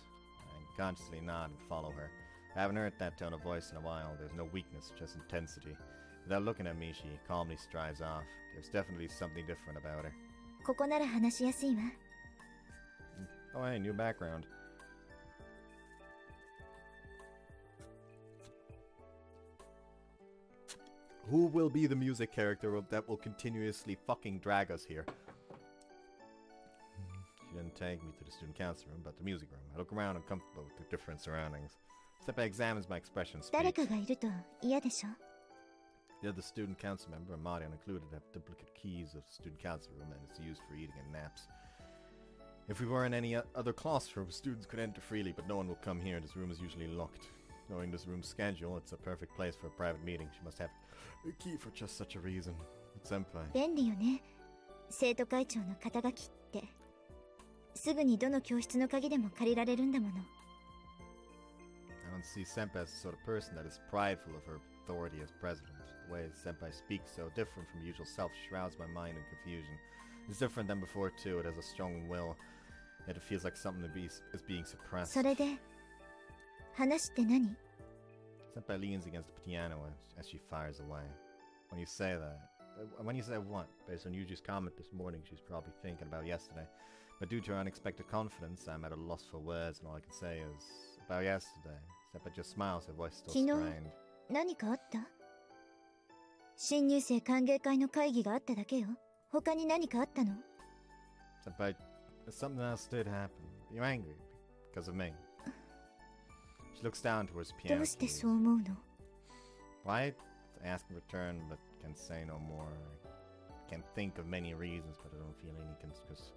I consciously nod and follow her. I haven't heard that tone of voice in a while. There's no weakness, just intensity. Without looking at me, she calmly strides off. There's definitely something different about her. ここなら話しやすいわ。Oh, hey, new background. Who will be the music character that will continuously fucking drag us here? She didn't take me to the student council room, but the music room. I look around uncomfortable with the different surroundings. Senpai examines my expression and 誰 speaks. かがいると嫌でしょ？ The other student council member, Maran included, have duplicate keys of the student council room and it's used for eating and naps. If we were in any other classroom, students could enter freely, but no one will come here. This room is usually locked. Knowing this room's schedule, it's a perfect place for a private meeting. She must have a key for just such a reason. But Senpai. 便利よね。生徒会長の肩書きって。すぐにどの教室の鍵でも借りられるんだもの。I don't see Senpai as the sort of person that is prideful of her authority as president. The way Senpai speaks so different from usual self shrouds my mind in confusion. It's different than before too. It has a strong will. Yet it feels like something is being suppressed. それで話って何？ Senpai leans against the piano as she fires away. When you say what? Based on Yuji's comment this morning, she's probably thinking about yesterday. But due to her unexpected confidence, I'm at a loss for words, and all I can say is, about yesterday. Senpai just smiles, her voice still 昨日 strained. 何かあった？新入生歓迎会の会議があっただけよ。他に何かあったの？ Senpai, something else did happen. You're angry because of me. She looks down towards the ど piano うして keys. そう思うの？ Why? I ask in return, but can say no more. I can't think of many reasons, but I don't feel I can express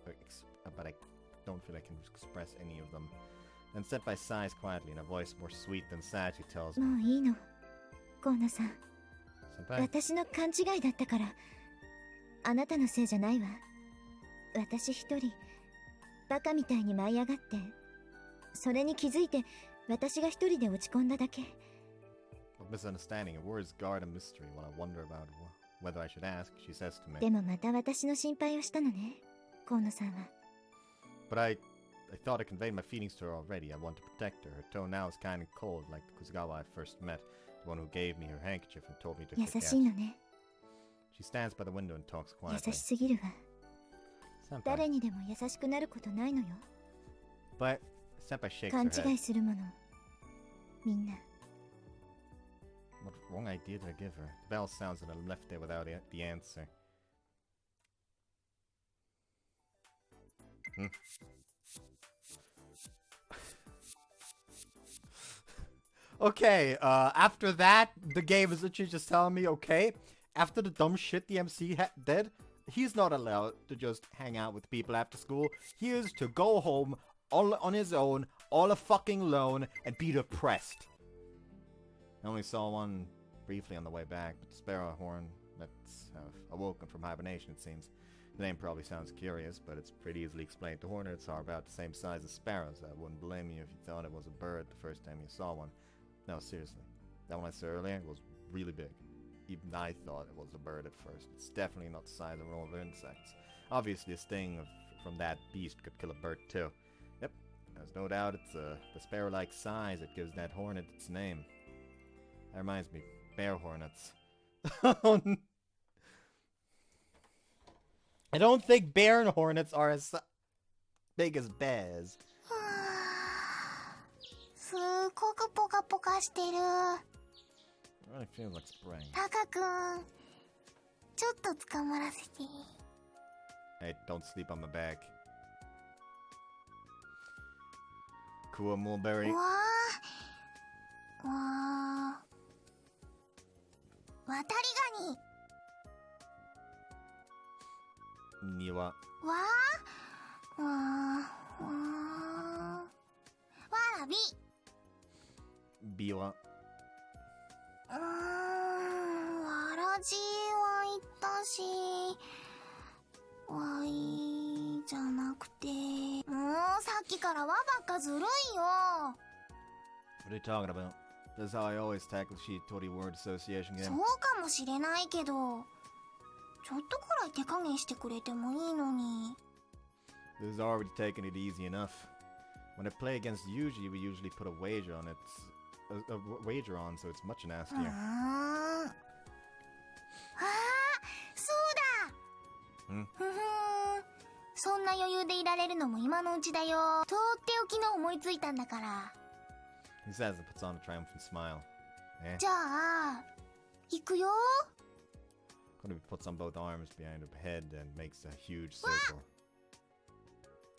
any of them. Then Senpai sighs quietly in a voice more sweet than sad. She tells も me, ういいの。河野さん、 Senpai, 私の勘違いだったから。あなたのせいじゃないわ。私一人、バカみたいに舞い上がって、それに気づいて、私が一人で落ち込んだだけ。with misunderstanding, a words guard a mystery. When I wonder about whether I should ask, she says to me, でもまた私の心配をしたのね、河野さんは。but I thought I conveyed my feelings to her already. I want to protect her. Her tone now is kind of cold, like the Kuzugawa I first met, the one who gave me her handkerchief and told me to 優 forget. しいのね。 She stands by the window and talks 優 quietly. しすぎるわ。 Senpai, 誰にでも優しくなることないのよ。 but Senpai shakes 勘 her 違 head. いするもの。みんな。 What wrong idea did I give her? The bell sounds and I left there without the answer. Okay, after that, the game is literally just telling me, okay, after the dumb shit the MC did, he's not allowed to just hang out with people after school. He is to go home all on his own, all fucking alone, and be depressed. I only saw one briefly on the way back, but the sparrow horn that's awoken from hibernation, it seems. The name probably sounds curious, but it's pretty easily explained. The hornets are about the same size as sparrows. I wouldn't blame you if you thought it was a bird the first time you saw one. No, seriously. That one I saw earlier was really big. Even I thought it was a bird at first. It's definitely not the size of all the insects. Obviously, a sting from that beast could kill a bird too. Yep, there's no doubt it's the sparrow-like size that gives that hornet its name. That reminds me, bear hornets. I don't think bear hornets are as big as bears. すっごくポカポカしてる。 It really feels like spring. タカくん、ちょっと捕まらせて。 Hey, don't sleep on my back. Cool mulberry. わあ、わあ、渡りガニ。 Niwa. わあ、わあ、わあ、わらび。 Biwa. わらじは言ったし、わいじゃなくて、もうさっきからわばっかずるいよ。 What are you talking about? That's how I always tackle Shitori word association そ game. うかもしれないけど、ちょっとくらい手加減してくれてもいいのに。 This is already taking it easy enough. When I play against Yuji, we usually put a wager on it. A wager on, so it's much うー nastier. ん。ああ、そうだ。ん？ふふーん。そんな余裕でいられるのも今のうちだよ。とっておきの思いついたんだから。 He says and puts on a triumphant smile. Eh? じゃあ、行くよ。 Konomi puts on both arms behind her head and makes a huge circle.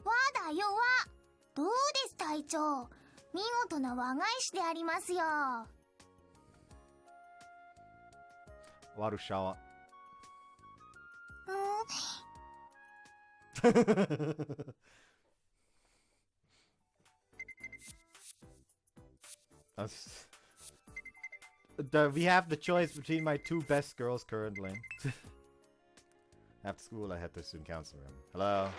わだよわ。どうです隊長。見事な和返しでありますよ。 Warushawa. We have the choice between my two best girls currently. After school, I head to the student council room. Hello?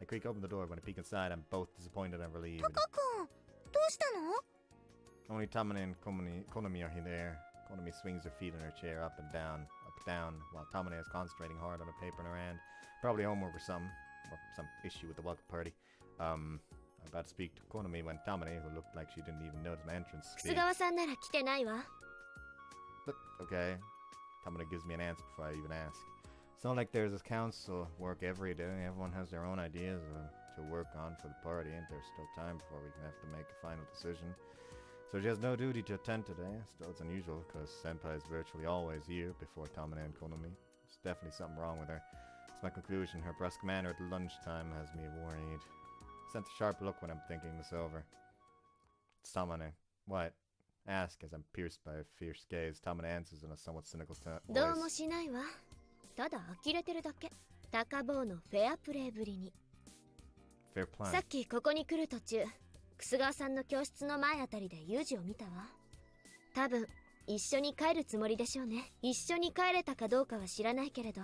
I creak open the door. When I peek inside, I'm both disappointed and relieved. タカ君、どうしたの？ Only Tamane and Konomi are there. Konomi swings her feet in her chair up and down, while Tamane is concentrating hard on a paper in her hand. Probably homework or something. or some issue with the welcome party. I'm about to speak to Konami when Tamane, who looked like she didn't even notice my entrance, 楠 speaks. 川さんなら来てないわ。 But, okay. Tamane gives me an answer before I even ask. It's not like there's this council work every day. Everyone has their own ideas to work on for the party, and there's still time before we can have to make a final decision. So she has no duty to attend today. Still, it's unusual, because Senpai is virtually always here before Tamane and Konami. There's definitely something wrong with her. It's my conclusion. Her brusque manner at lunchtime has me worried. Sent a sharp look when I'm thinking this over. It's Tamane. What? Ask as I'm pierced by a fierce gaze. Tamane answers in a somewhat cynical voice. どうもしないわ。ただ呆れてるだけ。高坊のフェアプレーぶりに。 Fair plan. さっきここに来る途中、楠川さんの教室の前あたりでユージを見たわ。多分一緒に帰るつもりでしょうね。一緒に帰れたかどうかは知らないけれど、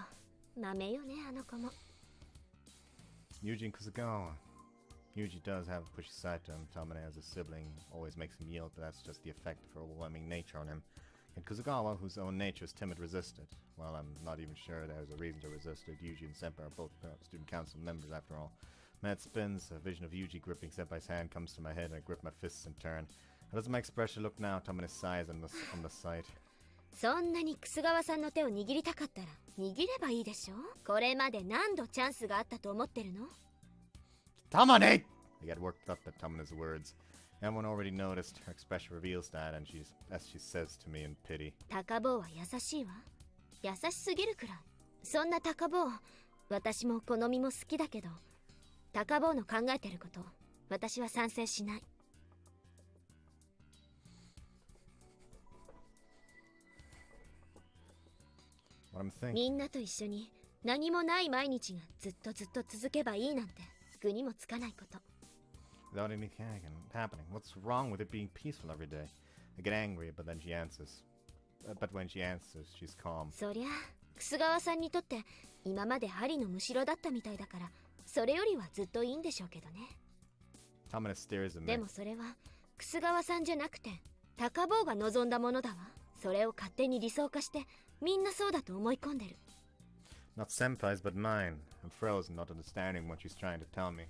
豆よねあの子も。 Yuji and Kusugawa. Yuji does have a pushy side to him. Tamane as a sibling always makes him yield, but that's just the effect of her overwhelming nature on him. And Kusugawa, whose own nature is timid, resisted. Well, I'm not even sure there's a reason to resist it. Yuji and Senpai are both student council members after all. My head spins. A vision of Yuji gripping Senpai's hand comes to my head, and I grip my fists in turn. How does my expression look now? Tamane sighs on the sight. そんなに楠川さんの手を握りたかったら握ればいいでしょ。これまで何度チャンスがあったと思ってるの？ Tamane! I get worked up at Tamane's words. Everyone already noticed. Her expression reveals that, and as she says to me in pity. 高坊は優しいわ。優しすぎるくらい。そんな高坊、私も好みも好きだけど、高坊の考えてること、私は賛成しない。 What I'm thinking. みんなと一緒に何もない毎日がずっと続けばいいなんて具にもつかないこと。 Without anything happening. What's wrong with it being peaceful every day? I get angry, but then she answers. But when she answers, she's calm. そりゃ楠川さんにとって今まで針のむしろだったみたいだから、それよりはずっといいんでしょうけどね。 Tamane stares at me. でもそれは楠川さんじゃなくて高坊が望んだものだわ。それを勝手に理想化してみんなそうだと思い込んでる。 Not Senpai's, but mine. I'm frozen, not understanding what she's trying to tell me.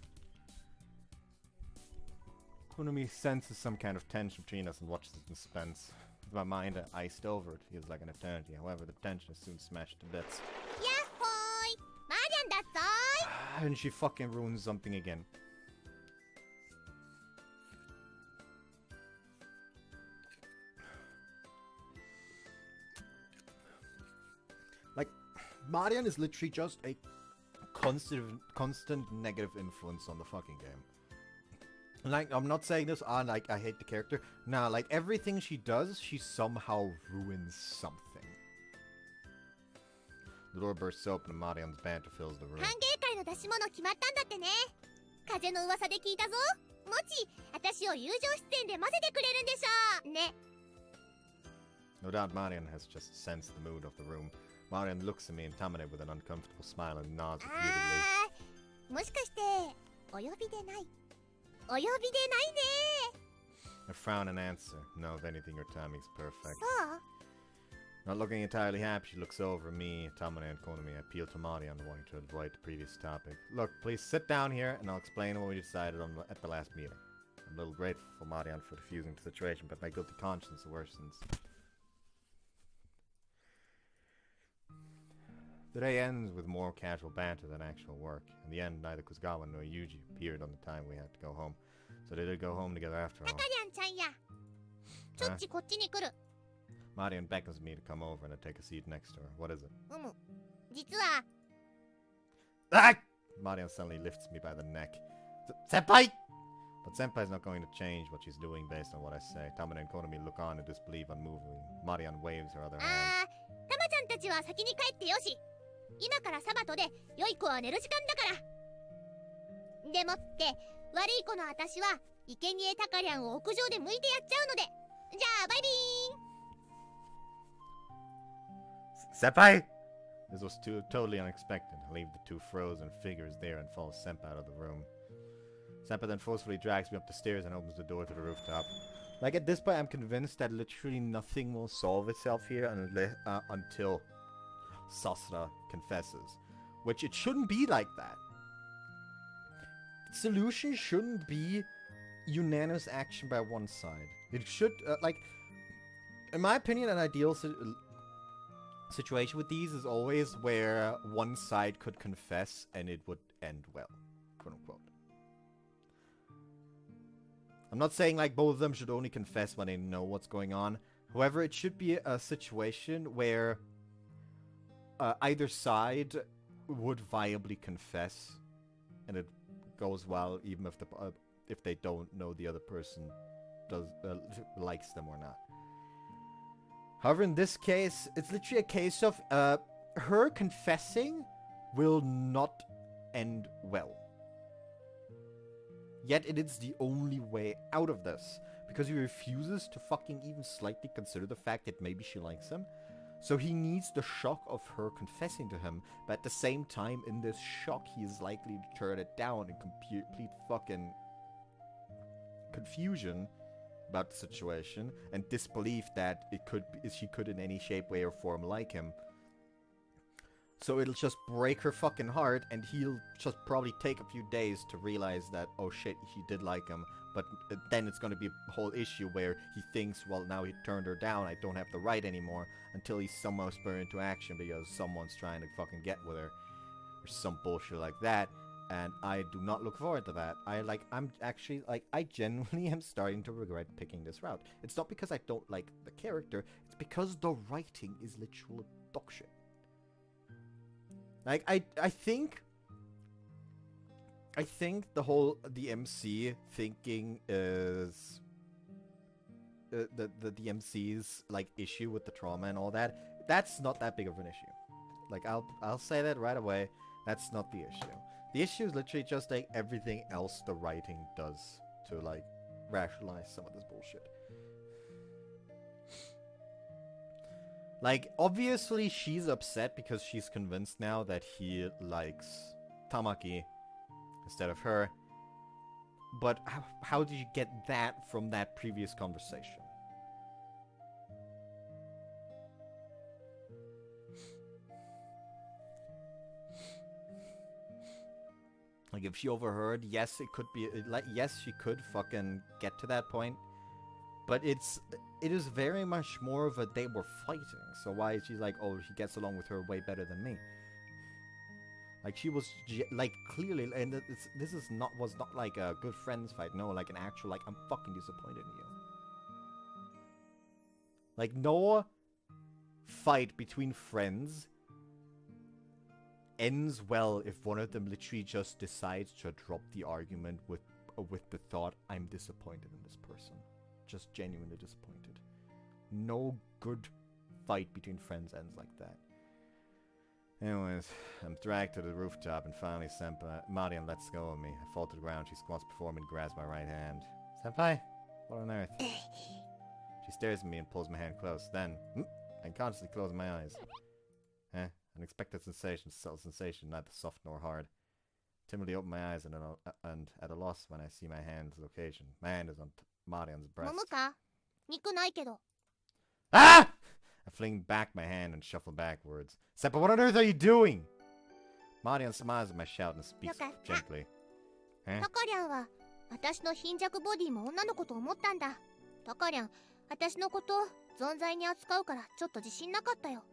Kunumi senses some kind of tension between us and watches it in suspense. With my mind iced over, it feels like an eternity. However, the tension is soon smashed to bits. やっほーいマリアンだぞーい And she fucking ruins something again. Like, Marian is literally just a constant negative influence on the fucking game. Like, I'm not saying this on, like, I hate the character. Nah, like, everything she does, she somehow ruins something. The door bursts open and Marian's banter fills the room. 歓迎会の出し物決まったんだってね。風の噂で聞いたぞ。もち、私を友情出演で混ぜてくれるんでしょうね。 No doubt Marian has just sensed the mood of the room. Marian looks at me and Tamane with an uncomfortable smile and nods repeatedly. もしかしてお呼びでない？お呼びでないね。 I frown and answer. No, if anything, your timing's perfect. そう？ Not looking entirely happy, she looks over me, Tamane and Konami. I appeal to Marian, wanting to avoid the previous topic. Look, please sit down here and I'll explain what we decided on at the last meeting. I'm a little grateful for Marian for diffusing the situation, but my guilty conscience worsens. The day ends with more casual banter than actual work. In the end, neither Kusugawa nor Yuji appeared on the time we had to go home. So they did go home together after all. タカリャンちゃんや。ちょっちこっちに来る。 Marian beckons me to come over and I take a seat next to her. What is it? 実は Ah! Marian suddenly lifts me by the neck. Senpai! But Senpai's not going to change what she's doing based on what I say. Tamane and Konami look on in disbelief, unmoving. Marian waves her other hand. タマちゃんたちは先に帰ってよし。今からサバトで良い子は寝る時間だから。でもって悪い子の私は生贄タカリャンを屋上で剥いてやっちゃうので。じゃあバイビーン。 Senpai! This was totally unexpected. I leave the two frozen figures there and follow Senpai out of the room. Senpai then forcefully drags me up the stairs and opens the door to the rooftop. Like, at this point, I'm convinced that literally nothing will solve itself here until Sasara confesses. Which it shouldn't be like that. solution shouldn't be unanimous action by one side. It should, like, in my opinion, an ideal situation with these is always where one side could confess and it would end well, quote unquote. I'm not saying like both of them should only confess when they know what's going on. However, it should be a situation where either side would viably confess, and it goes well even if they don't know the other person likes them or not. However, in this case, it's literally a case of her confessing will not end well. Yet it is the only way out of this, because he refuses to fucking even slightly consider the fact that maybe she likes him. So he needs the shock of her confessing to him, but at the same time, in this shock, he is likely to turn it down in complete fucking confusion about the situation and disbelief that she could in any shape, way, or form like him. So it'll just break her fucking heart, and he'll just probably take a few days to realize that, oh shit, she did like him. But then it's going to be a whole issue where he thinks, well, now he turned her down, I don't have the right anymore, until he's somehow spurred into action because someone's trying to fucking get with her. Or some bullshit like that. And I do not look forward to that. I genuinely am starting to regret picking this route. It's not because I don't like the character, it's because the writing is literal dog shit. Like, I think the MC thinking is the DMC's like issue with the trauma and all that. That's not that big of an issue. Like, I'll say that right away. That's not the issue. The issue is literally just like everything else the writing does to like rationalize some of this bullshit. Like, obviously she's upset because she's convinced now that he likes Tamaki instead of her. But how did you get that from that previous conversation? Like, if she overheard, yes, it could be, like, yes, she could fucking get to that point. But it is very much more of a they were fighting. So why is she like, oh, he gets along with her way better than me? Like, she was like clearly, and was not like a good friends fight. No, like an actual like, I'm fucking disappointed in you. Like, no fight between friends ends well if one of them literally just decides to drop the argument with the thought, I'm disappointed in this person. Just genuinely disappointed. No good fight between friends ends like that. Anyways, I'm dragged to the rooftop and finally Maran lets go of me. I fall to the ground. She squats before me and grabs my right hand. Senpai? What on earth? She stares at me and pulls my hand close. Then, I unconsciously close my eyes. An unexpected sensation, subtle sensation, neither soft nor hard. Timidly open my eyes and at a loss when I see my hand's location. My hand is on Maran's breast. Ah! I fling back my hand and shuffle backwards. Seppa, what on earth are you doing? Maran smiles at my shout and speaks gently. タカリャンは私の貧弱ボディも女の子と思ったんだ。タカリャン、私のこと存在に扱うからちょっと自信なかったよ。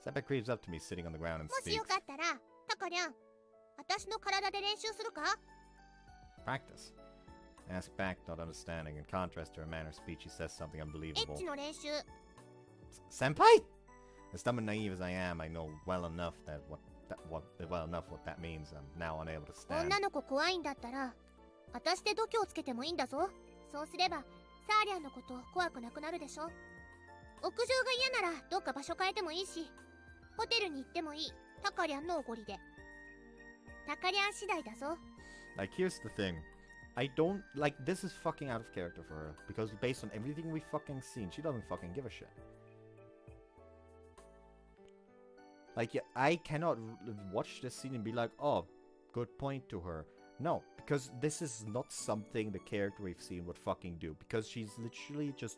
Seppa creeps up to me sitting on the ground and もしよ speaks. かったら、タカリャン、私の体で練習するか？ Practice. I ask back, not understanding. In contrast to her manner of speech, she says something エ unbelievable. ッチの練習。Senpai! As dumb and naive as I am, I know well enough what that means. I'm now unable to stand. 女の子怖いんだったら、私で度胸つけてもいいんだぞ。そうすれば、サーリャンのこと怖くなくなるでしょ。屋上が嫌ならどっか場所変えてもいいし、ホテルに行ってもいい。タカリャンのおごりで。タカリャン次第だぞ。Like, here's the thing. I don't, like, this is fucking out of character for her. Because based on everything we've fucking seen, she doesn't fucking give a shit. Like, yeah, I cannot watch this scene and be like, oh, good point to her. No, because this is not something the character we've seen would fucking do. Because she's literally just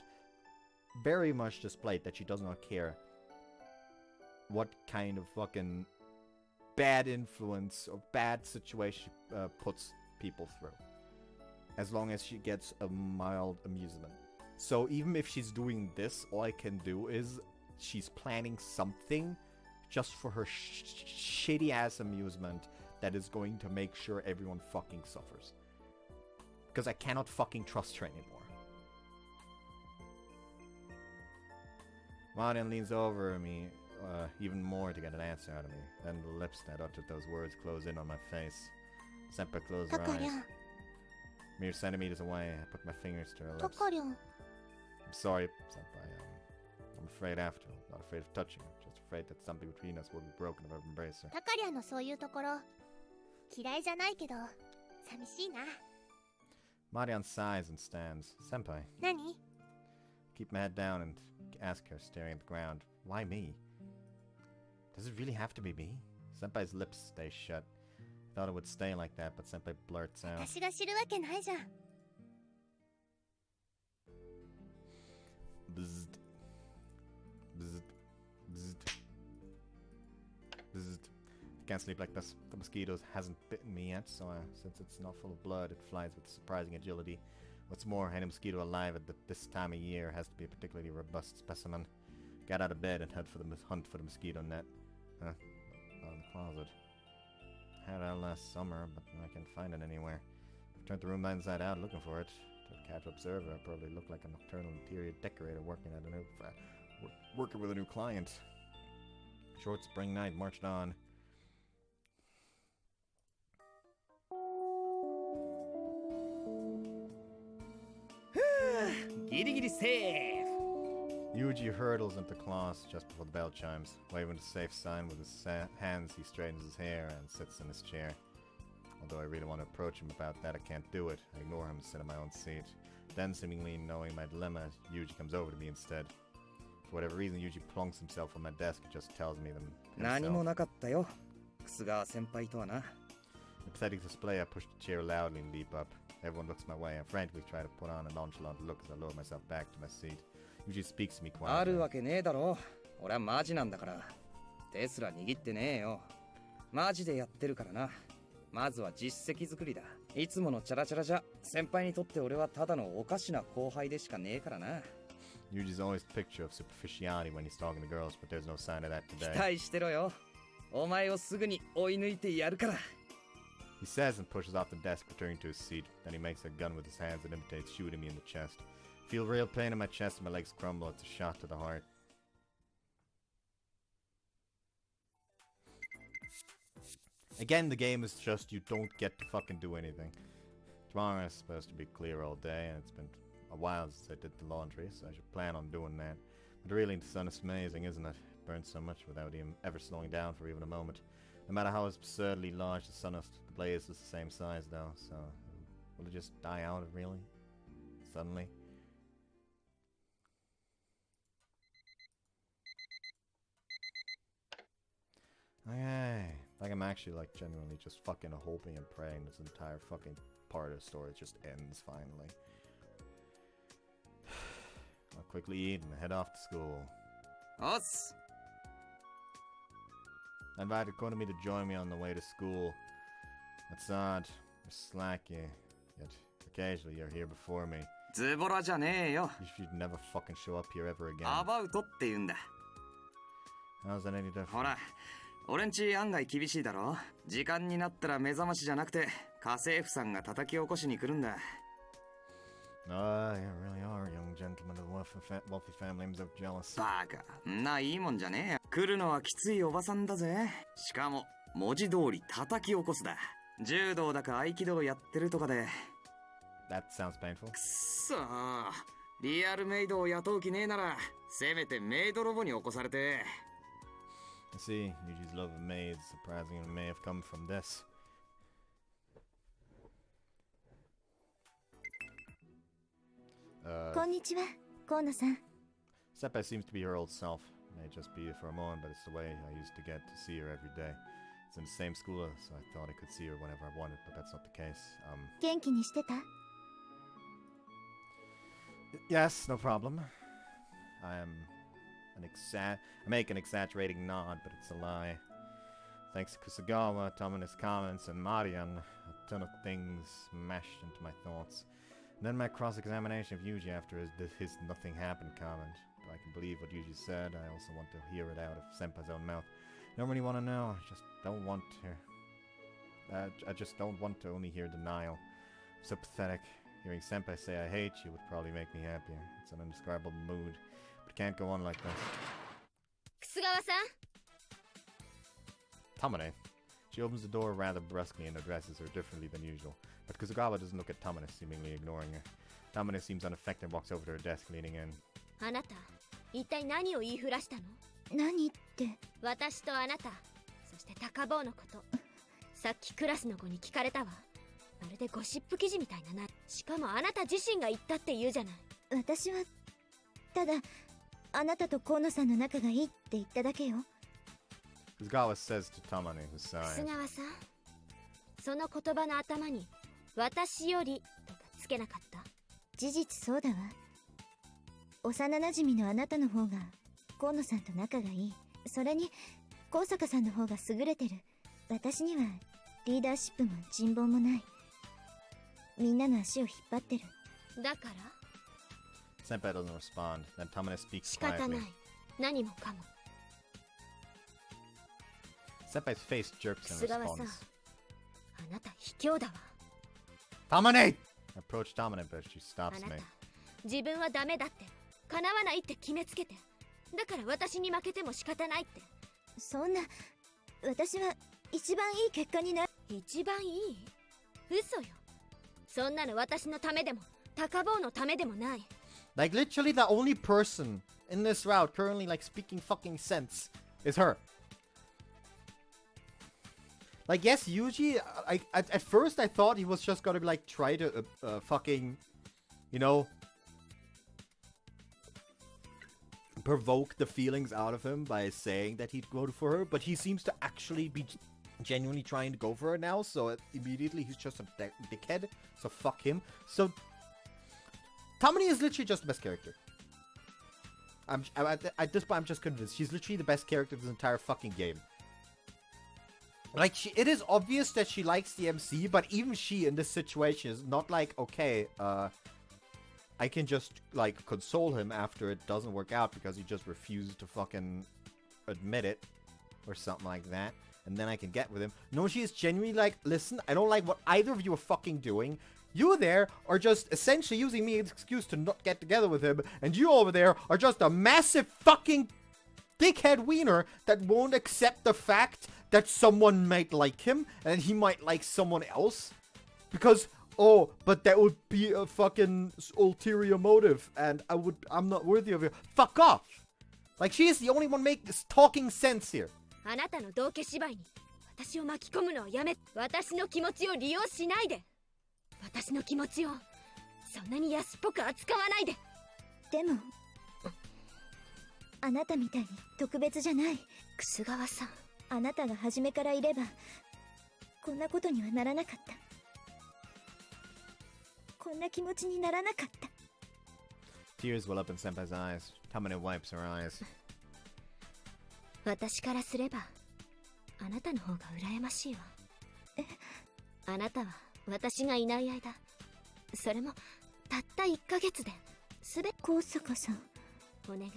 very much displayed that she does not care what kind of fucking bad influence or bad situation puts people through. As long as she gets a mild amusement. So even if she's doing this, all I can do is she's planning something just for her shitty ass amusement that is going to make sure everyone fucking suffers. Because I cannot fucking trust her anymore. Maran leans over me even more to get an answer out of me. Then the lips that uttered those words close in on my face. Senpai closed her eyes. Mere centimeters away, I put my fingers to her lips. I'm sorry, Senpai. I'm afraid after all. Not afraid of touching her. Just afraid that something between us will be broken if I embrace her. タカリアのそういうところ嫌いじゃないけど寂しいな。 Marian sighs and stands. Senpai. 何？ Keep my head down and ask her, staring at the ground. Why me? Does it really have to be me? Senpai's lips stay shut. Thought it would stay like that, but Senpai blurts out. 私が知るわけないじゃん。 Bzzzt. Bzzzt. Bzzzt. Bzzzt. I can't sleep like this. The mosquito hasn't bitten me yet, so since it's not full of blood, it flies with surprising agility. What's more, any mosquito alive at this time of year has to be a particularly robust specimen. Got out of bed and hunt for the mosquito net. Huh? Out in the closet. Had it out last summer, but I can't find it anywhere. I've turned the room inside out looking for it. To a casual observer, I probably look like a nocturnal interior decorator working with a new client. Short spring night marched on. Giri safe. Yuji hurdles into class just before the bell chimes. Waving the safe sign with his hands, he straightens his hair and sits in his chair. Although I really want to approach him about that, I can't do it. I ignore him and sit in my own seat. Then, seemingly knowing my dilemma, Yuji comes over to me instead. For whatever reason, Yuji plonks himself on my desk and just tells me them himself. 何もなかったよ。楠川先輩とはな。 In a pathetic display, I push the chair loudly and leap up. Everyone looks my way. I frantically try to put on a nonchalant look as I lower myself back to my seat. Yuji speaks to me あ quietly. るわけねえだろ。俺はマジなんだから。手すら握ってねえよ。マジでやってるからな。まずは実績作りだ。いつものチャラチャラじゃ先輩にとって俺はただのおかしな後輩でしかねえからな。Yuji's always a picture of superficiality when he's talking to girls, but there's no sign of that 期 today. 待してろよ。お前をすぐに追い抜いてやるから。He says and pushes off the desk, returning to his seat. Then he makes a gun with his hands and imitates shooting me in the chest. Feel real pain in my chest and my legs crumble. It's a shot to the heart. Again, the game is just you don't get to fucking do anything. Tomorrow is supposed to be clear all day, and it's been a while since I did the laundry, so I should plan on doing that. But really, the sun is amazing, isn't it? It burns so much without even ever slowing down for even a moment. No matter how absurdly large the sun is, the blaze is the same size, though, so will it just die out really? Suddenly? Okay. Like I'm actually like genuinely just fucking hoping and praying this entire fucking part of the story just ends finally. I'll quickly eat and head off to school. おっす。 I invited Konami to join me on the way to school. That's odd. You're slacky, yet occasionally you're here before me. ズボラじゃねえよ。 You should never fucking show up here ever again. アバウトって言うんだ。 How's that any different? ほら、俺んち案外厳しいだろ。時間になったら目覚ましじゃなくて家政婦さんが叩き起こしに来るんだ。 Ah, you really are a young gentleman of a wealthy family. I'm so jealous. バカ、んないいもんじゃねえよ。来るのはきついおばさんだぜ。しかも文字通り叩き起こすだ。柔道だか合気道やってるとかで。 That sounds painful. くっそー。リアルメイドを雇う気ねえなら、せめてメイドロボに起こされて。 I see, Yuji's love of maids surprisingly may have come from this. Konnichiwa, Kono-san. Senpai seems to be her old self. May just be for a moment, but it's the way I used to get to see her every day. It's in the same school, so I thought I could see her whenever I wanted, but that's not the case. 元気にしてた？ Yes, no problem. I make an exaggerating nod, but it's a lie. Thanks to Kusagawa, Tomina's comments, and Maran, a ton of things mashed into my thoughts. And then my cross-examination of Yuji after his nothing happened comment. But I can believe what Yuji said. I also want to hear it out of Senpai's own mouth. I don't really want to know. I just don't want to. I just don't want to only hear denial. So pathetic. Hearing Senpai say I hate you would probably make me happier. It's an indescribable mood. But it can't go on like this. Kusugawa-san? Tamane. She opens the door rather brusquely and addresses her differently than usual. But Kusagawa doesn't look at Tamane, seemingly ignoring her. Tamane seems unaffected and walks over to her desk, leaning in. あなた、一体何を言いふらしたの？何って。私とあなた、そして高坊のこと。さっきクラスの子に聞かれたわ。まるでゴシップ記事みたいな。しかもあなた自身が言ったって言うじゃない。私はただあなたと河野さんの仲がいいって言っただけよ。Kusagawa says to Tamane, who sighs. 菅川さん、その言葉の頭に私よりとかつけなかった？事実そうだわ。幼馴染のあなたの方が河野さんと仲がいい。それに高坂さんの方が優れてる。私にはリーダーシップも人望もない。みんなの足を引っ張ってる。だから Senpai doesn't respond. Then Tamane speaks 仕方な quietly. い。何もかも。Senpai's face jerks in 菅川さん、 response. あなた卑怯だわ。 Tamane! I approach Tamane, but she あ stops なた me. 自分はダメだって、叶わないって決めつけて、だから私に負けても仕方ないって。そんな、私は一番いい結果にな。一番いい？嘘よ。そんなの私のためでも高坊のためでもない。 Like, literally the only person in this route currently, like, speaking fucking sense is her. Like, yes, Yuji, at first I thought he was just gonna, like, try to, fucking, you know, provoke the feelings out of him by saying that he'd go for her, but he seems to actually be genuinely trying to go for her now, so immediately he's just a dickhead, so fuck him. So, Tamane is literally just the best character. At this point, I'm just convinced. She's literally the best character of this entire fucking game. Like, it is obvious that she likes the MC, but even she in this situation is not like, okay, I can just, like, console him after it doesn't work out because he just refused to fucking admit it or something like that. And then I can get with him. No, she is genuinely like, listen, I don't like what either of you are fucking doing. You there are just essentially using me as an excuse to not get together with him. And you over there are just a massive fucking dickhead wiener that won't accept the fact that someone might like him and he might like someone else. Because, oh, but that would be a fucking ulterior motive and I'm not worthy of you. Fuck off! Like, she is the only one talking sense here. あなたの道化芝居に私を巻き込むのをやめ、私の気持ちを利用しないで。私の気持ちをそんなに安っぽく扱わないで。でもあなたみたいに特別じゃない。楠川さん、あなたが初めからいればこんなことにはならなかった。こんな気持ちにならなかった。 Tears well up in Senpai's eyes. Tamane wipes her eyes. 私からすればあなたの方が羨ましいわ。あなたは私がいない間、それもたった1ヶ月で高坂さん、お願い、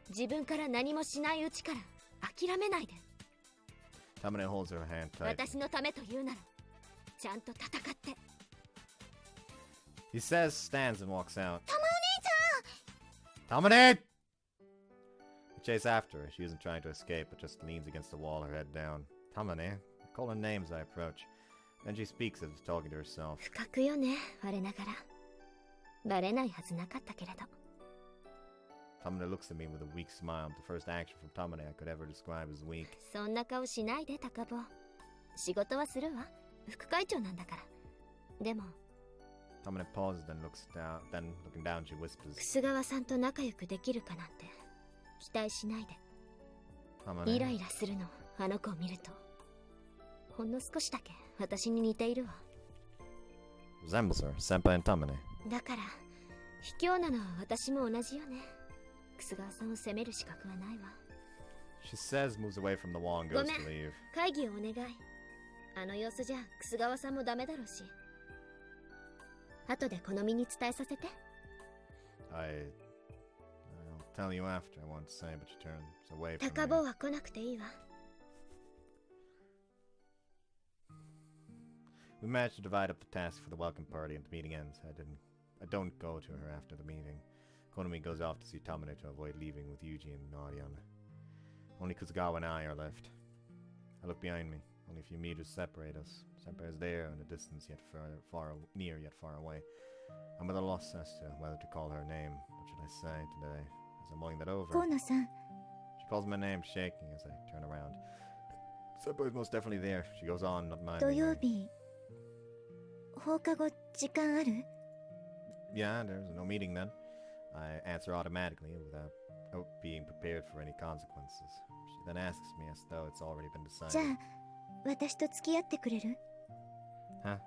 自分から何もしないうちから諦めないで。 Tamane holds her hand tight. 私のためというならちゃんと戦って。 He says, stands and walks out. Tamane! I chase after her. She isn't trying to escape, but just leans against the wall, her head down. Tamane. I call her names as I approach. Then she speaks as if talking to herself. 不覚よね、我ながら。バレないはずなかったけれど。 Tamane looks at me with a weak smile. The first action from Tamane I could ever describe as weak. そんな顔しないで、高坊。仕事はするわ。副会長なんだから。でも Tamane pauses, then looks down. Then looking down, she whispers. 楠川さんと仲良くできるかなんて期待しないで。 Tamane. イライラするの、あの子を見ると。ほんの少しだけ私に似ているわ。 Resembles her, Senpai and Tamane. だから卑怯なのは私も同じよね。楠川さんを責める資格はないわ。She says, moves away from the wall and goes to leave. 会議をお願い。あの様子じゃ楠川さんもダメだろうし。後で好みに伝えさせて。I'll tell you after, I want to say, but she turns away from 高 me. 坊は来なくていいわ。We managed to divide up the task for the welcome party and the meeting ends. I don't go to her after the meeting. Konami goes off to see Tomine to avoid leaving with Yuji and Narion. Only Kuzugawa and I are left. I look behind me. Only a few meters separate us. Senpai is there in a distance yet near yet far away. I'm at a loss as to whether to call her name. What should I say today? As I'm mulling that over. 河野さん、 She calls my name, shaking as I turn around. Senpai is most definitely there. She goes on, not 土 minding 曜 me. 日放課後時間ある？ Yeah, there's no meeting then. I answer automatically without being prepared for any consequences. She then asks me as though it's already been じゃ decided. あ私と付き合ってくれる？ Huh?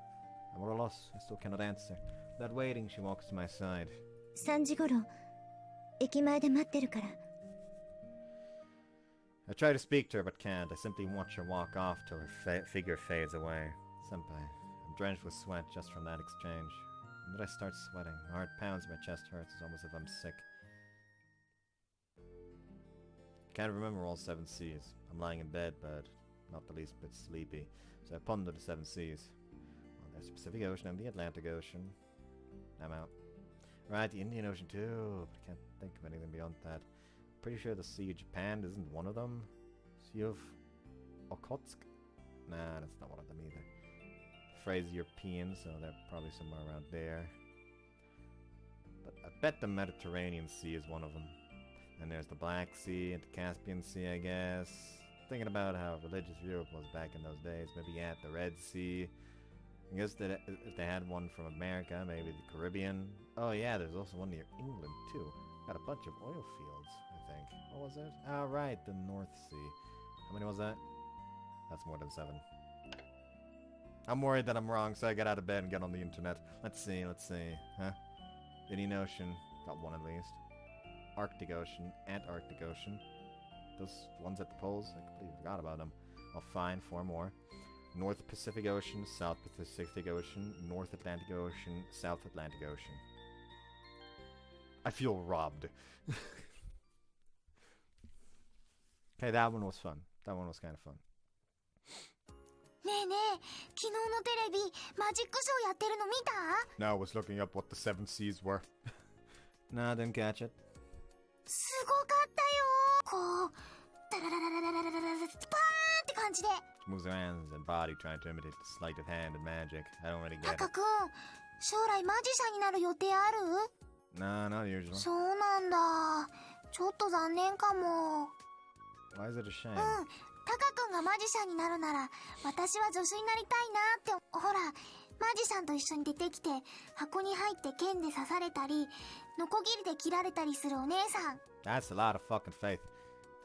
I'm at a loss. I still cannot answer. Without waiting, she walks to my side. 3時頃駅前で待ってるから。 I try to speak to her but can't. I simply watch her walk off till her figure fades away. Senpai, I'm drenched with sweat just from that exchange. And then I start sweating. My heart pounds, my chest hurts. It's almost as if I'm sick. I can't remember all 7 C's. I'm lying in bed, but not the least bit sleepy. So I ponder the 7 C's. Well, there's the Pacific Ocean and the Atlantic Ocean. I'm out. Right, the Indian Ocean too, but I can't think of anything beyond that. Pretty sure the Sea of Japan isn't one of them. Sea of Okhotsk? Nah, that's not one of them either. The phrase European, so they're probably somewhere around there. But I bet the Mediterranean Sea is one of them. And there's the Black Sea and the Caspian Sea, I guess. Thinking about how religious Europe was back in those days, maybe at the Red Sea. I guess that if they had one from America, maybe the Caribbean. Oh yeah, there's also one near England too. Got a bunch of oil fields, I think. What was it? Oh right, the North Sea. How many was that? That's more than 7. I'm worried that I'm wrong, so I get out of bed and get on the internet. Let's see. Huh? Indian Ocean. Got one at least. Arctic Ocean, Antarctic Ocean. Those ones at the poles, I completely forgot about them. I'll find 4 more. North Pacific Ocean, South Pacific Ocean, North Atlantic Ocean, South Atlantic Ocean. I feel robbed. Okay, that one was fun. That one was kind of fun. ねえねえ、昨日のテレビマジックショーやってるの見た？ Now I was looking up what the 7 C's were. Nah, didn't catch it. すごかったよ。こうダラララララララララスパーンって感じで。She moves her hands and body trying to imitate the sleight of hand and magic. I don't really get タ it. カ君、将来マジシャンになる予定ある？ Nah, not usually. そうなんだ。ちょっと残念かも。 Why is it a shame? タカ君がマジシャンになるなら私は助手になりたいなって。ほらマジシャンと一緒に出てきて箱に入って剣で刺されたりノコギリで切られたりするお姉さん。 That's a lot of fucking faith.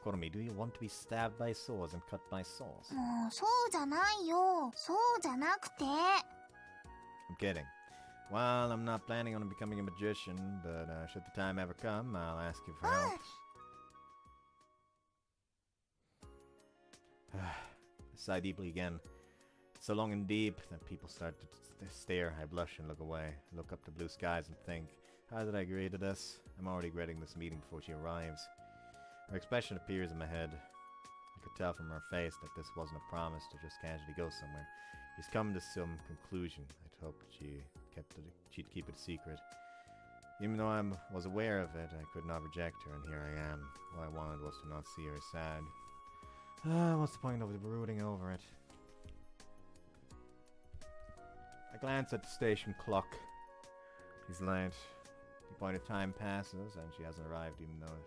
Kotomi, do you want to be stabbed by swords and cut by saws? もうそうじゃないよ。そうじゃなくて。 I'm kidding. Well, I'm not planning on becoming a magician, but should the time ever come, I'll ask you for help. I sigh deeply again. So long and deep that people start to stare. I blush and look away. Look up to blue skies and think, how did I agree to this? I'm already dreading this meeting before she arrives. Her expression appears in my head. I could tell from her face that this wasn't a promise to just casually go somewhere. She's come to some conclusion. I'd hoped she'd keep it a secret. Even though I was aware of it, I could not reject her, and here I am. All I wanted was to not see her sad. What's the point of brooding over it? I glance at the station clock. He's late. The point of time passes, and she hasn't arrived, even though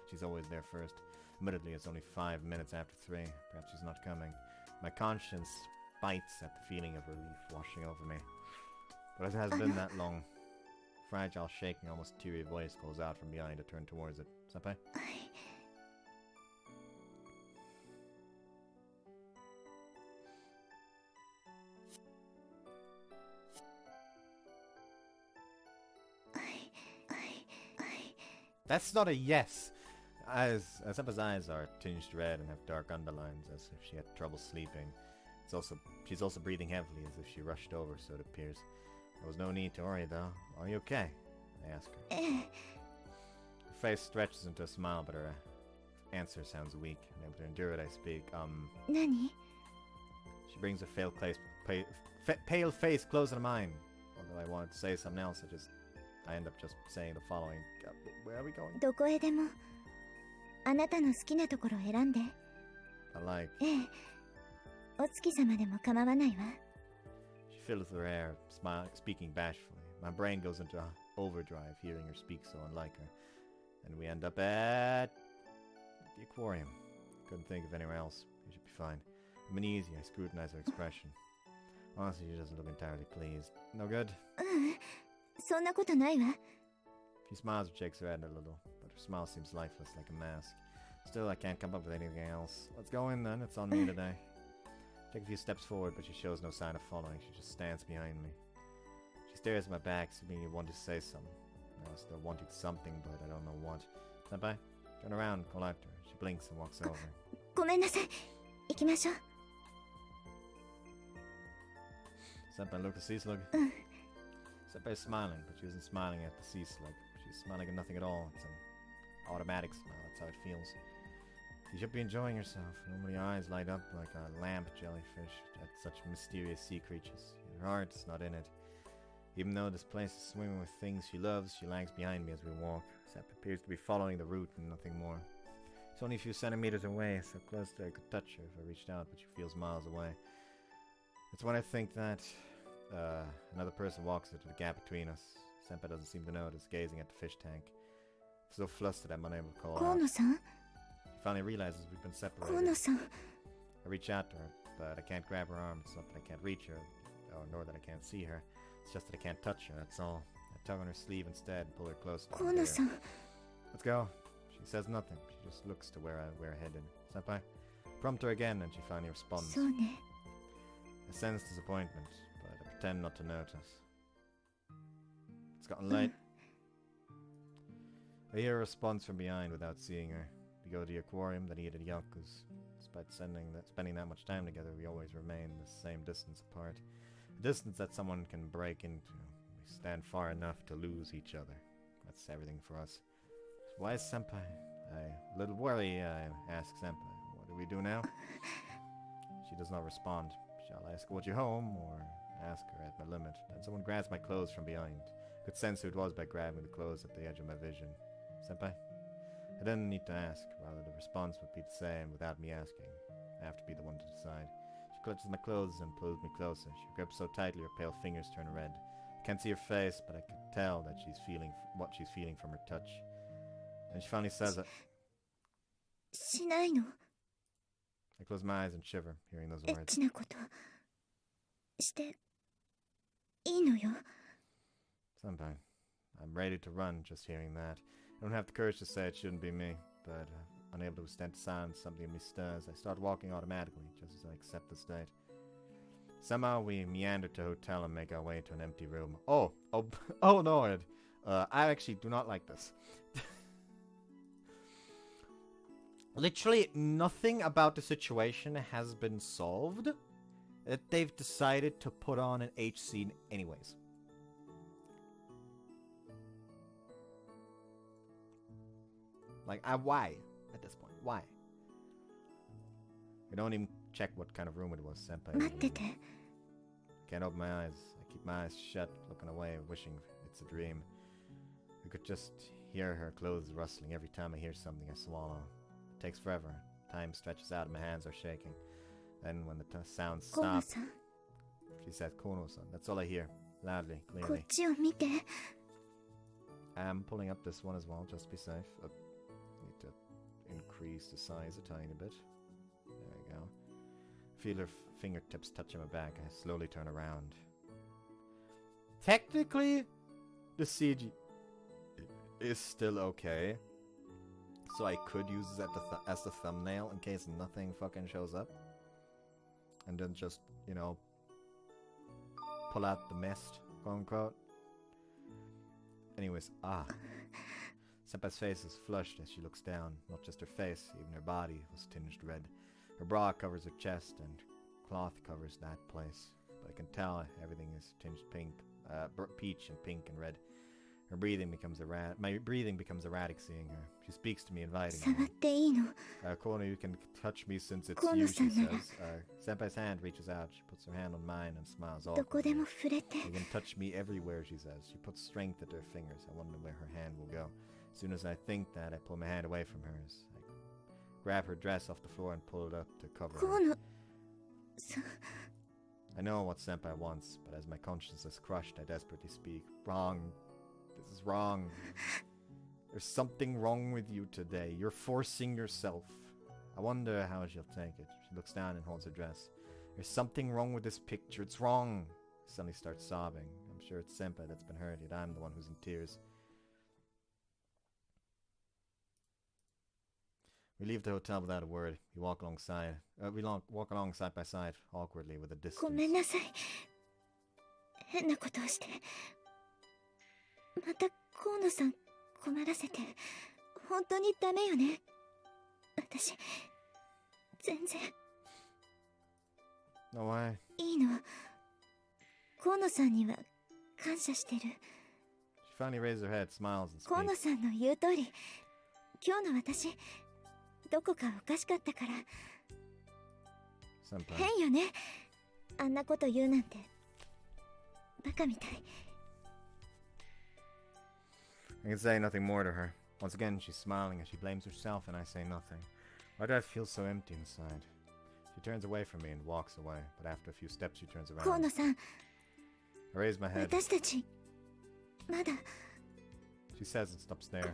she's always there first. Admittedly, it's only 5 minutes after 3. Perhaps she's not coming. My conscience bites at the feeling of relief washing over me. But it hasn't been that long. Fragile, shaking, almost teary voice calls out from behind to turn towards it. Senpai? That's not a yes. Senpai's eyes are tinged red and have dark underlines as if she had trouble sleeping. She's also breathing heavily as if she rushed over, so it appears. There was no need to worry though. Are you okay? I ask her. Her face stretches into a smile, but her answer sounds weak. Unable to endure it, I speak. 何 She brings her pale face closer to mine. Although I wanted to say something else, I end up just saying the following. Where are we going? どこへでもあなたの好きなところを選んで。 I like. ええ、お月様でも構わないわ。 She fills her hair, speaking bashfully. My brain goes into overdrive hearing her speak so unlike her. And we end up at the aquarium. Couldn't think of anywhere else. We should be fine. I'm uneasy. I scrutinize her expression. Honestly, she doesn't look entirely pleased. No good? そんなことないわ。 She smiles and shakes her head a little, but her smile seems lifeless like a mask. Still, I can't come up with anything else. Let's go in then. It's on me today. Take a few steps forward, but she shows no sign of following. She just stands behind me. She stares at my back, seemingly wanting to say something. I was still wanting something, but I don't know what. Senpai, turn around, call out to her. She blinks and walks over. ごめんなさい。行きましょう。 Senpai, look at the sea slug. Senpai is smiling, but she isn't smiling at the sea slug. She's smiling at nothing at all. It's an automatic smile. That's how it feels. You should be enjoying yourself. Normally your eyes light up like a lamp jellyfish at such mysterious sea creatures. Your heart's not in it. Even though this place is swimming with things she loves, she lags behind me as we walk. Senpai appears to be following the route and nothing more. She's only a few centimeters away, so close that I could touch her if I reached out, but she feels miles away. It's when I think that another person walks into the gap between us. Senpai doesn't seem to notice, gazing at the fish tank. I'm so flustered I'm unable to call 河 out. 野さん She finally realizes we've been 河 separated. 野さん I reach out to her, but I can't grab her arm. It's not that I can't reach her, nor that I can't see her. It's just that I can't touch her, that's all. I tug on her sleeve instead and pull her closer. 河野さん Let's go. She says nothing. She just looks to where we're headed. Senpai, prompt her again, and she finally responds. そうね I sense disappointment, but I pretend not to notice. It's gotten late. I hear a response from behind without seeing her. We go to the aquarium, then eat at Yaku's. Despite spending that much time together, we always remain the same distance apart. A distance that someone can break into. We stand far enough to lose each other. That's everything for us. So why is Senpai? A little worry, I ask Senpai. What do we do now? She does not respond. Shall I escort you home, or ask her at my limit? Then someone grabs my clothes from behind. I could sense who it was by grabbing the clothes at the edge of my vision. Senpai? I didn't need to ask. Rather, the response would be the same without me asking. I have to be the one to decide. She clutches my clothes and pulls me closer. She grips so tightly her pale fingers turn red. I can't see her face, but I can tell that she's feeling what she's feeling from her touch. And she finally says it. しないの I close my eyes and shiver, hearing those エッ words. チなことしていいのよ Senpai, I'm ready to run just hearing that. I don't have the courage to say it shouldn't be me, but unable to withstand the silence, something in me stirs. I start walking automatically, just as I accept the state. Somehow we meander to a hotel and make our way to an empty room. Oh no, Ed. I actually do not like this. Literally nothing about the situation has been solved. They've decided to put on an H scene anyways. Like, why? At this point, why? We don't even check what kind of room it was, Senpai. 待ってて Can't open my eyes. I keep my eyes shut, looking away, wishing it's a dream. I could just hear her clothes rustling every time I hear something I swallow. It takes forever. Time stretches out and my hands are shaking. Then when the sound 河野 stops, さん she says, Kono-san. That's all I hear. Loudly, こっ clearly. ちを見て I'm pulling up this one as well, just to be safe. Need to increase the size a tiny bit. There we go. Feel her fingertips touching my back. I slowly turn around. Technically, the CG is still okay. So I could use it as the thumbnail in case nothing fucking shows up. And then just, you know, pull out the mist, quote unquote. Anyways, Senpai's face is flushed as she looks down. Not just her face, even her body was tinged red. Her bra covers her chest and cloth covers that place. But I can tell everything is tinged pink, peach and pink and red. Her breathing becomes my breathing becomes erratic seeing her. She speaks to me invitingly. 触っていいの？ Kono, you can touch me since it's Kono you, she さんなら。 says. Senpai's hand reaches out. She puts her hand on mine and smiles どこで awkwardly. も触れて。 You can touch me everywhere, she says. She puts strength into her fingers. I wonder where her hand will go. As soon as I think that, I pull my hand away from hers. I grab her dress off the floor and pull it up to cover 河 her. 野さん。 I know what Senpai wants, but as my conscience is crushed, I desperately speak. Wrong. This is wrong. There's something wrong with you today. You're forcing yourself. I wonder how she'll take it. She looks down and holds her dress. There's something wrong with this picture. It's wrong. I suddenly starts sobbing. I'm sure it's Senpai that's been hurt, yet I'm the one who's in tears. We leave the hotel without a word. We walk alongside. Walk along side by side, awkwardly, with a ごめん distance. なさい。変なことをして。また河野さん困らせて。本当にダメよね。私、全然 No way. いいの。河野さんには感謝してる。 She finally raises her head, smiles, and 河野 speaks. さんの言う通り、今日の私、どこかおかしかったから。 Senpai. 変よね。あんなこと言うなんて。バカみたい。 I can say nothing more to her. Once again, she's smiling as she blames herself, and I say nothing. Why do I feel so empty inside? She turns away from me and walks away, but after a few steps, she turns 河 around. 野さん、 I raise my head. 私たち、まだ。 She says and stops there.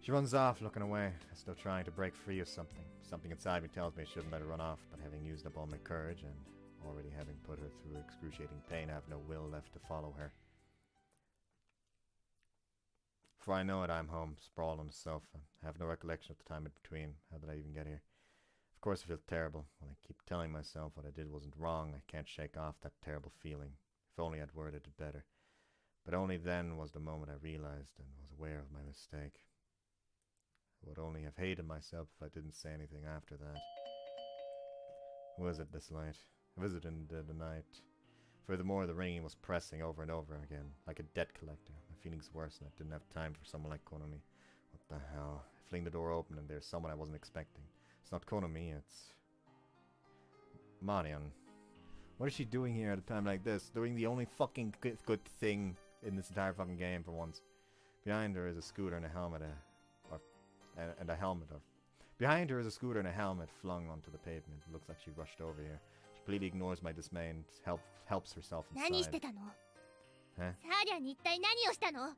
She runs off, looking away, as though trying to break free of something. Something inside me tells me I shouldn't let her run off, but having used up all my courage and already having put her through excruciating pain, I have no will left to follow her. Before I know it, I'm home, sprawled on the sofa. I have no recollection of the time in between. How did I even get here? Of course I feel terrible. When I keep telling myself what I did wasn't wrong, I can't shake off that terrible feeling. If only I'd worded it better. But only then was the moment I realized and was aware of my mistake. I would only have hated myself if I didn't say anything after that. Who is it this late? I visited in the night. Furthermore, the ringing was pressing over and over again, like a debt collector. My feelings worsened. I didn't have time for someone like Konomi. What the hell? I fling the door open and there's someone I wasn't expecting. It's not Konomi, it's Maran. What is she doing here at a time like this? Doing the only fucking good thing in this entire fucking game for once. Behind her is a scooter and a helmet, Behind her is a scooter and a helmet flung onto the pavement. It looks like she rushed over here. She completely ignores my dismay and helps herself 何して inside. たの？ Eh? サーリャンに一体何をしたの？サー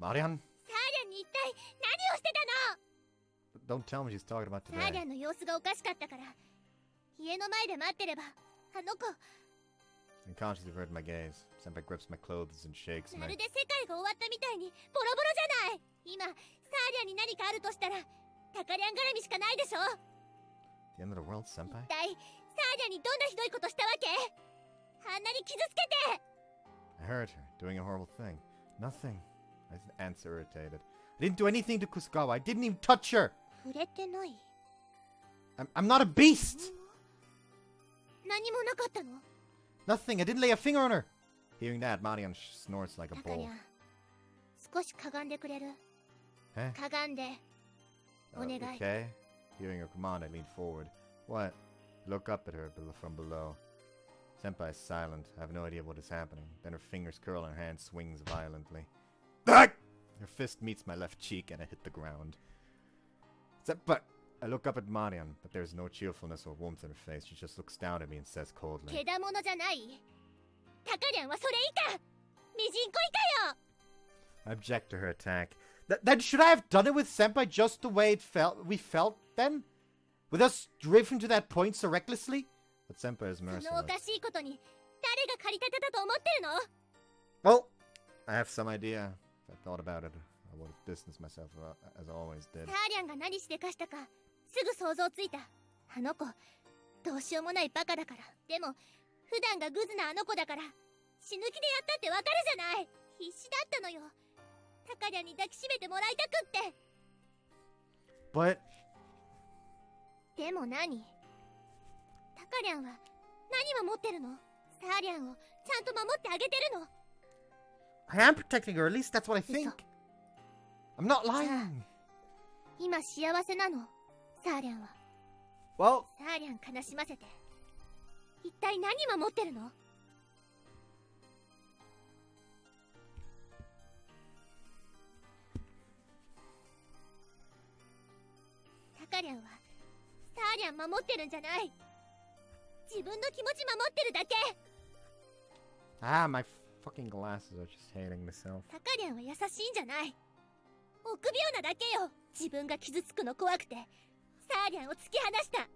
Marian? リャンに一体何をしてたの？ Don't tell me she's talking about サーリャ today. ンの様子がおかしかったから家の前で待ってればあの子 Unconsciously averted my gaze. Senpai grips my clothes and shakes ま me. るで世界が終わったみたいにボロボロじゃない。今サーリャンに何かあるとしたらタカリャン絡みしかないでしょ。 The end of the world, 一 Senpai? 体サーリャンにどんなひどいことしたわけ？あんなに傷つけて。 I hurt her, doing a horrible thing. Nothing. I answer irritated. I didn't do anything to Kusugawa. I didn't even touch her. 触れてない。 I'm not a beast. 何もなかったの？ Nothing. I didn't lay a finger on her. Hearing that, Marian snorts like a タカリャ bull. ン少しかがんでくれる？ Eh? かがんで。お願い。 Okay. Hearing her command, I lean forward. What? I look up at her from below. Senpai is silent. I have no idea what is happening. Then her fingers curl and her hand swings violently. Ah! Her fist meets my left cheek and I hit the ground. Senpai! I look up at Marian, but there is no cheerfulness or warmth in her face. She just looks down at me and says coldly. けだものじゃない。タカリャンはそれ以下。ミジンコ以下よ。 I object to her attack. Then should I have done it with Senpai just the way we felt then? With us driven to that point so recklessly? But Senpai is そのお merciless. かしいことに誰が駆り立てたと思ってるの？ Well, I have some idea. If I thought about it, I would have distanced myself as I always did. サーリャンが何してかしたかすぐ想像ついた。あの子どうしようもないバカだから。でも普段がグズなあの子だから死ぬ気でやったってわかるじゃない。必死だったのよ。タカリャンに抱きしめてもらいたくって。 But でも何？タカリャンは何守ってるの？サーリャンをちゃんと守ってあげてるの？ I am protecting her, at least that's what I think. I'm not lying. 今幸せなの？サーリャンは。 Well, サーリャン悲しませて一体何守ってるの？タカリャンはサーリャン守ってるんじゃない。自分の気持ち守ってるだけ。 my fucking glasses are just hating myself. タカリャンは優しいんじゃない。臆病なだけよ。自分が傷つくの怖くてサーリャンを突き放した。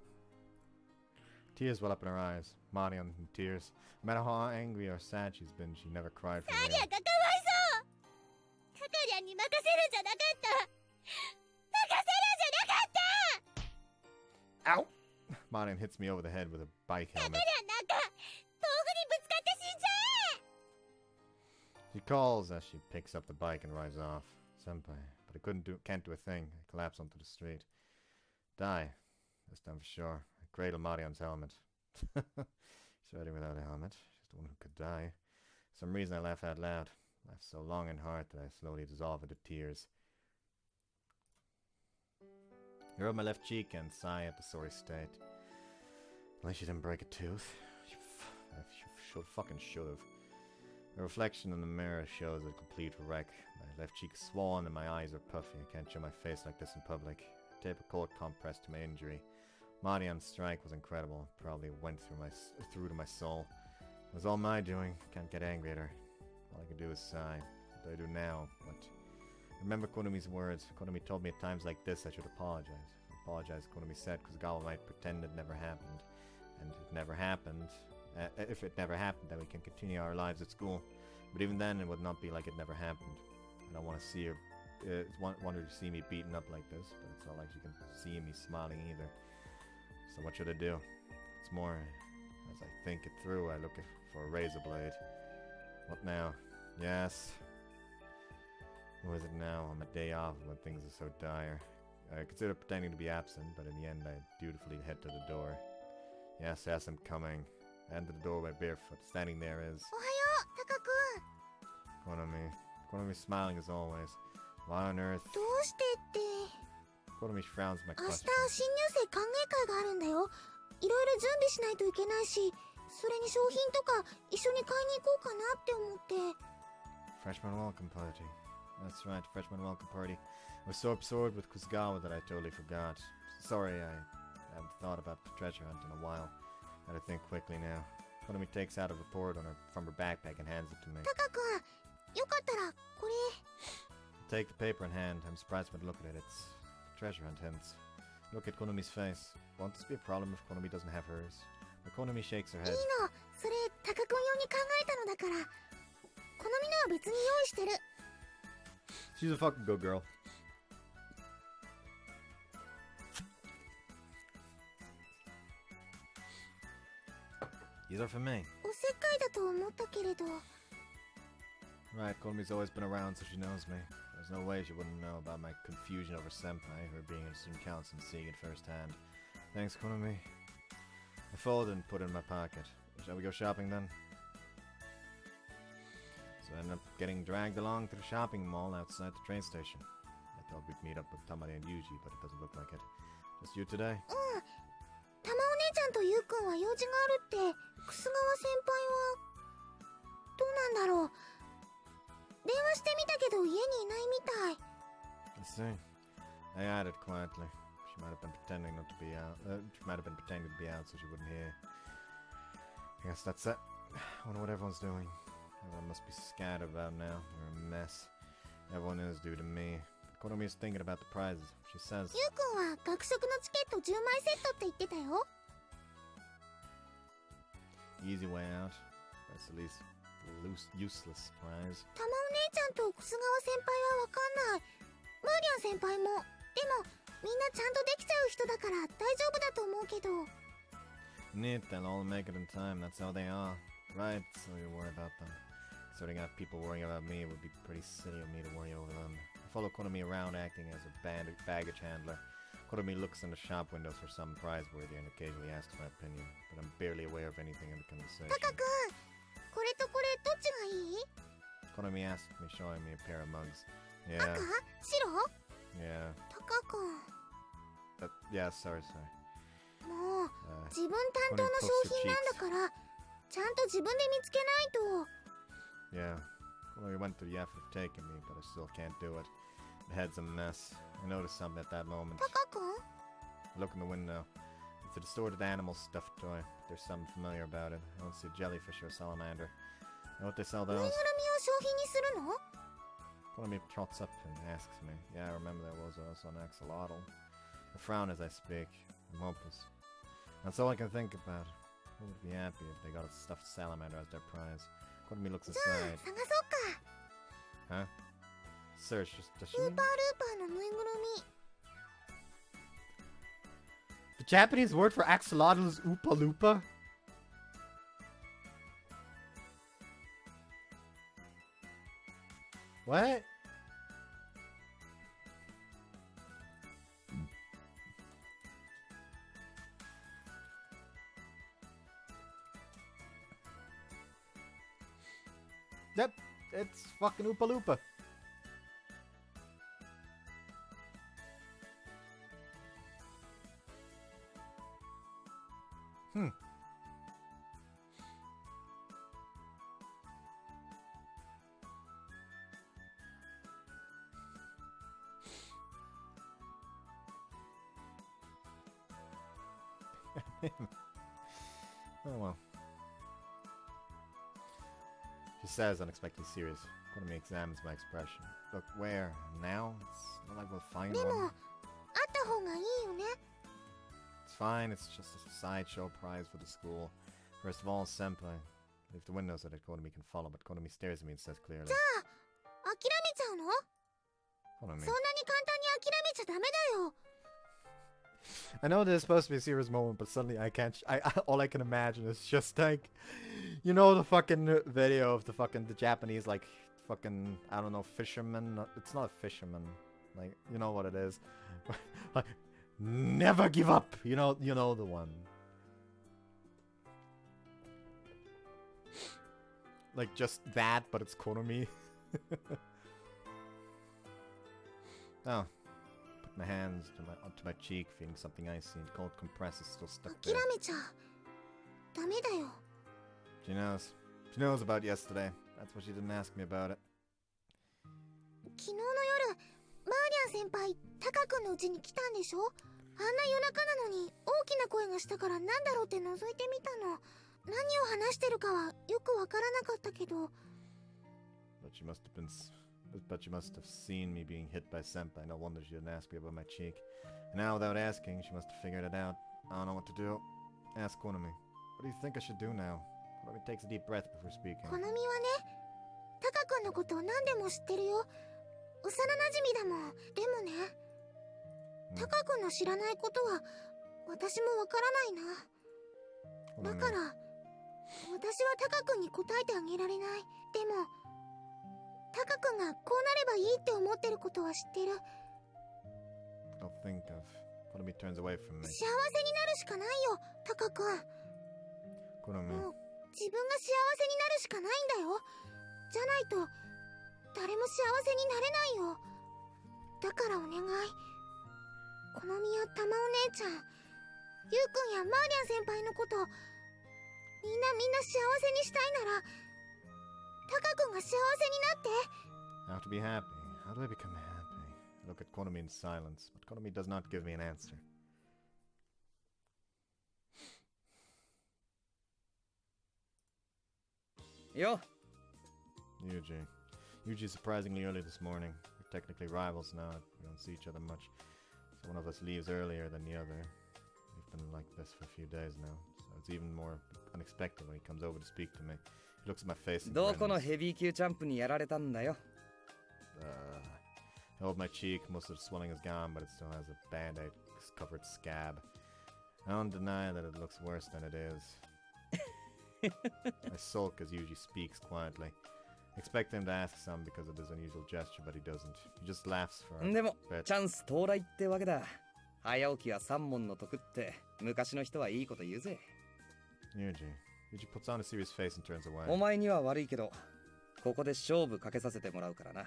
Tears well up in her eyes. Marian in tears. No matter how angry or sad she's been, she never cried for サーリ real. ャンがかわいそう。タカリャンに任せるんじゃなかった。任せるんじゃなかった。 Ow! Marian hits me over the head with a bike タカ helmet. リャンなんか豆腐にぶつかって死んじゃえ。 She calls as she picks up the bike and rides off. Senpai. But I can't do a thing. I collapse onto the street. Die. This time for sure. I cradle Marian's helmet. She's riding without a helmet. She's the one who could die. For some reason I laugh out loud. I laugh so long and hard that I slowly dissolve into tears. I rub my left cheek and sigh at the sorry state. At least she didn't break a tooth. She should have. The reflection in the mirror shows a complete wreck. My left cheek is swollen and my eyes are puffy. I can't show my face like this in public. I tape a cold compress to my injury. Marian's strike was incredible. Probably went through to my soul. It was all my doing. Can't get angry at her. All I can do is sigh. What do I do now? What? Remember Konomi's words. Konami told me at times like this I should apologize. Apologize, Konami said, because Gawa might pretend it never happened. And it never happened. If it never happened, then we can continue our lives at school. But even then, it would not be like it never happened. I don't want to see her. Want her to see me beaten up like this, but it's not like she can see me smiling either. So what should I do? It's more, as I think it through, I look for a razor blade. What now? Yes. Who is it now? On my day off when things are so dire. I consider pretending to be absent, but in the end I dutifully head to the door. Yes, I'm coming. I enter the doorway barefoot. Standing there is おはよう、タカ君。 Konami. Konami's smiling as always. Why on earth? どうしてって。 Konami frowns at my 明日 question. 新入生歓迎会があるんだよ。いろいろ準備しないといけないし、それに商品とか一緒に買いに行こうかなって思って。 Freshman welcome party. That's right, freshman welcome party. I was so absorbed with Kusugawa that I totally forgot. Sorry, I haven't thought about the treasure hunt in a while. I had to think quickly now. Konami takes out a report from her backpack and hands it to me. タカ君、よかったらこれ。 I take the paper in hand. I'm surprised when I look at it. It's treasure hunt hints. Look at Konami's face. Won't this be a problem if Konami doesn't have hers? But Konami shakes her いい head. の、それタカ君用に考えたのだから。好みのは別に用意してる。 She's a fucking good girl. These are for me. おせっかいだと思ったけれど。 Right, Konami's always been around, so she knows me. There's no way she wouldn't know about my confusion over Senpai, her being in student council and seeing it firsthand. Thanks, Konami. I folded and put it in my pocket. Shall we go shopping then? So I ended up getting dragged along to the shopping mall outside the train station. I thought we'd meet up with Tamari and Yuji, but it doesn't look like it. Just you today? うん。玉お姉ちゃんとゆうくんは用事があるって。楠川先輩はどうなんだろう。電話してみたけど家にいないみたい。 Let's see. I added quietly. She might have been pretending not to be out. She might have been pretending to be out so she wouldn't hear. I guess that's it. I wonder what everyone's doing. Everyone must be scattered about now. They're a mess. Everyone is due to me. Konami is thinking about the prizes. She says, ゆうくんは学食のチケット10枚セットって言ってたよ。 easy way out. That's the least useless prize. 玉お姉ちゃんと楠川先輩はわかんない。マーリアン先輩も。でもみんなちゃんとできちゃう人だから大丈夫だと思うけど。 Neat, they'll all make it in time. That's how they are. Right, so you worry about them. Starting out people worrying about me, it would be pretty silly of me to worry over them. I follow Konami around acting as a baggage handler. Konami looks in the shop windows for some prizeworthy and occasionally asks my opinion, but I'm barely aware of anything in the conversation. タカ君、これとこれどっちがいい？ Konami asked me, showing me a pair of mugs. 赤？ Yeah, 白？ yeah. タカ君、 Yeah, sorry. もう自分担当の商品なんだから、ちゃんと自分で見つけないと。 Yeah. Konami went through the effort of taking me, but I still can't do it. The head's a mess. I noticed something at that moment. タカ君？ I look in the window. It's a distorted animal stuffed toy. There's something familiar about it. I don't see a jellyfish or a salamander. Know what they sell ぬいぐるみを those? 商品にするの？ Konami trots up and asks me. Yeah, I remember there was also an axolotl. I frown as I speak. I'm hopeless. That's all I can think about. Who would be happy if they got a stuffed salamander as their prize? Konami looks じゃあ aside. 探そうか。 Huh? Search, does she スー mean? パールーパーのぬいぐるみ。 The Japanese word for axolotl is Oopa Loopa? What? Yep, it's fucking Oopa Loopa. Oh well. She says, unexpectedly serious. Konami examines my expression. Look, where? Now? It's not like we'll find でも、あ one. った方がいいよね。 It's fine, it's just a sideshow prize for the school. First of all, Senpai. Leave the window so that Konami can follow, but Konami stares at me and says clearly. じゃあ、諦めちゃうの？ Konami. そんなに簡単に諦めちゃダメだよ。 I know this is supposed to be a serious moment, but suddenly all I can imagine is just like, you know, the fucking video of the Japanese, like, fucking, I don't know, fisherman. It's not a fisherman. Like, you know what it is. Like, never give up. You know the one. Like, just that, but it's Konami. Oh. My hands to my cheek, feeling something icy and cold compress is still stuck 諦 there. めちゃダメだよ。 She knows. She knows about yesterday. That's why she didn't ask me about it. 昨日の夜、バーリャン先輩、タカ君の家に来たんでしょ？あんな夜中なのに大きな声がしたからなんだろうって覗いてみたの。何を話してるかはよくわからなかったけど。But she must have seen me being hit by Senpai. No wonder she didn't ask me about my cheek. And now, without asking, she must have figured it out. I don't know what to do. Ask Konami. What do you think I should do now? Konami takes a deep breath before speaking. 好みはね、タカ君のこと何でも知ってるよ。幼馴染だもん。でもね、タカ君の知らないことは私もわからないな。だから、私はタカ君に答えてあげられない。でも、タカ君がこうなればいいって思ってることは知ってる。 I'll think of. Konami turns away from me. 幸せになるしかないよ、タカ君。 Konami. もう自分が幸せになるしかないんだよ。じゃないと誰も幸せになれないよ。だからお願い。このみやたまお姉ちゃん、ゆうくんやマーリャン先輩のことみんな幸せにしたいならタカ君が幸せになって。 How to be happy? How do I become happy? I look at Konami in silence, but Konami does not give me an answer. Yo. Yuji surprisingly early this morning. We're technically rivals now. We don't see each other much. So one of us leaves earlier than the other. We've been like this for a few days now. So it's even more unexpected when he comes over to speak to me. He looks at my face and どこの grins. ヘビー級チャンプにやられたんだよ。I hold my cheek. Most of the swelling is gone, but it still has a band-aid covered scab. I don't deny that it looks worse than it is. I sulk as Yuji speaks quietly. Expect him to ask some because of his unusual gesture, but he doesn't. He just laughs for a でも bit. チャンス到来ってわけだ。早起きは三問の得って昔の人はいいこと言うぜ。Yuji puts on a serious face and turns away. お前には悪いけどここで勝負かけさせてもらうからな。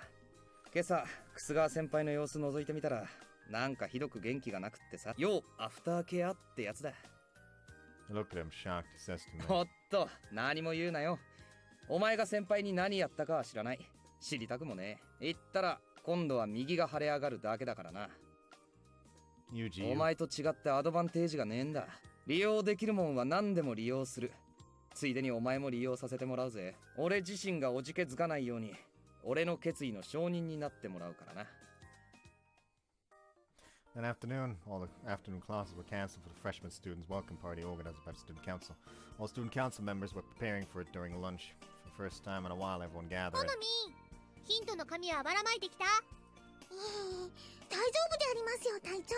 今朝楠川先輩の様子覗いてみたらなんかひどく元気がなくってさ。ようアフターケアってやつだ。 I look at him shocked. He says to me, おっと何も言うなよ。お前が先輩に何やったかは知らない。知りたくもねえ。言ったら今度は右が腫れ上がるだけだからな。 Yuji, お前と違ってアドバンテージがねえんだ。利用できるもんは何でも利用する。ついでにお前も利用させてもらうぜ。俺自身がおじけづかないように俺の決意の証人になってもらうからな。 That afternoon, all the afternoon classes were cancelled for the freshman students' welcome party organized by the student council. All student council members were preparing for it during lunch. For the first time in a while, everyone 好 gathered. みヒントの紙はばらまいてきた？大丈夫でありますよ隊長。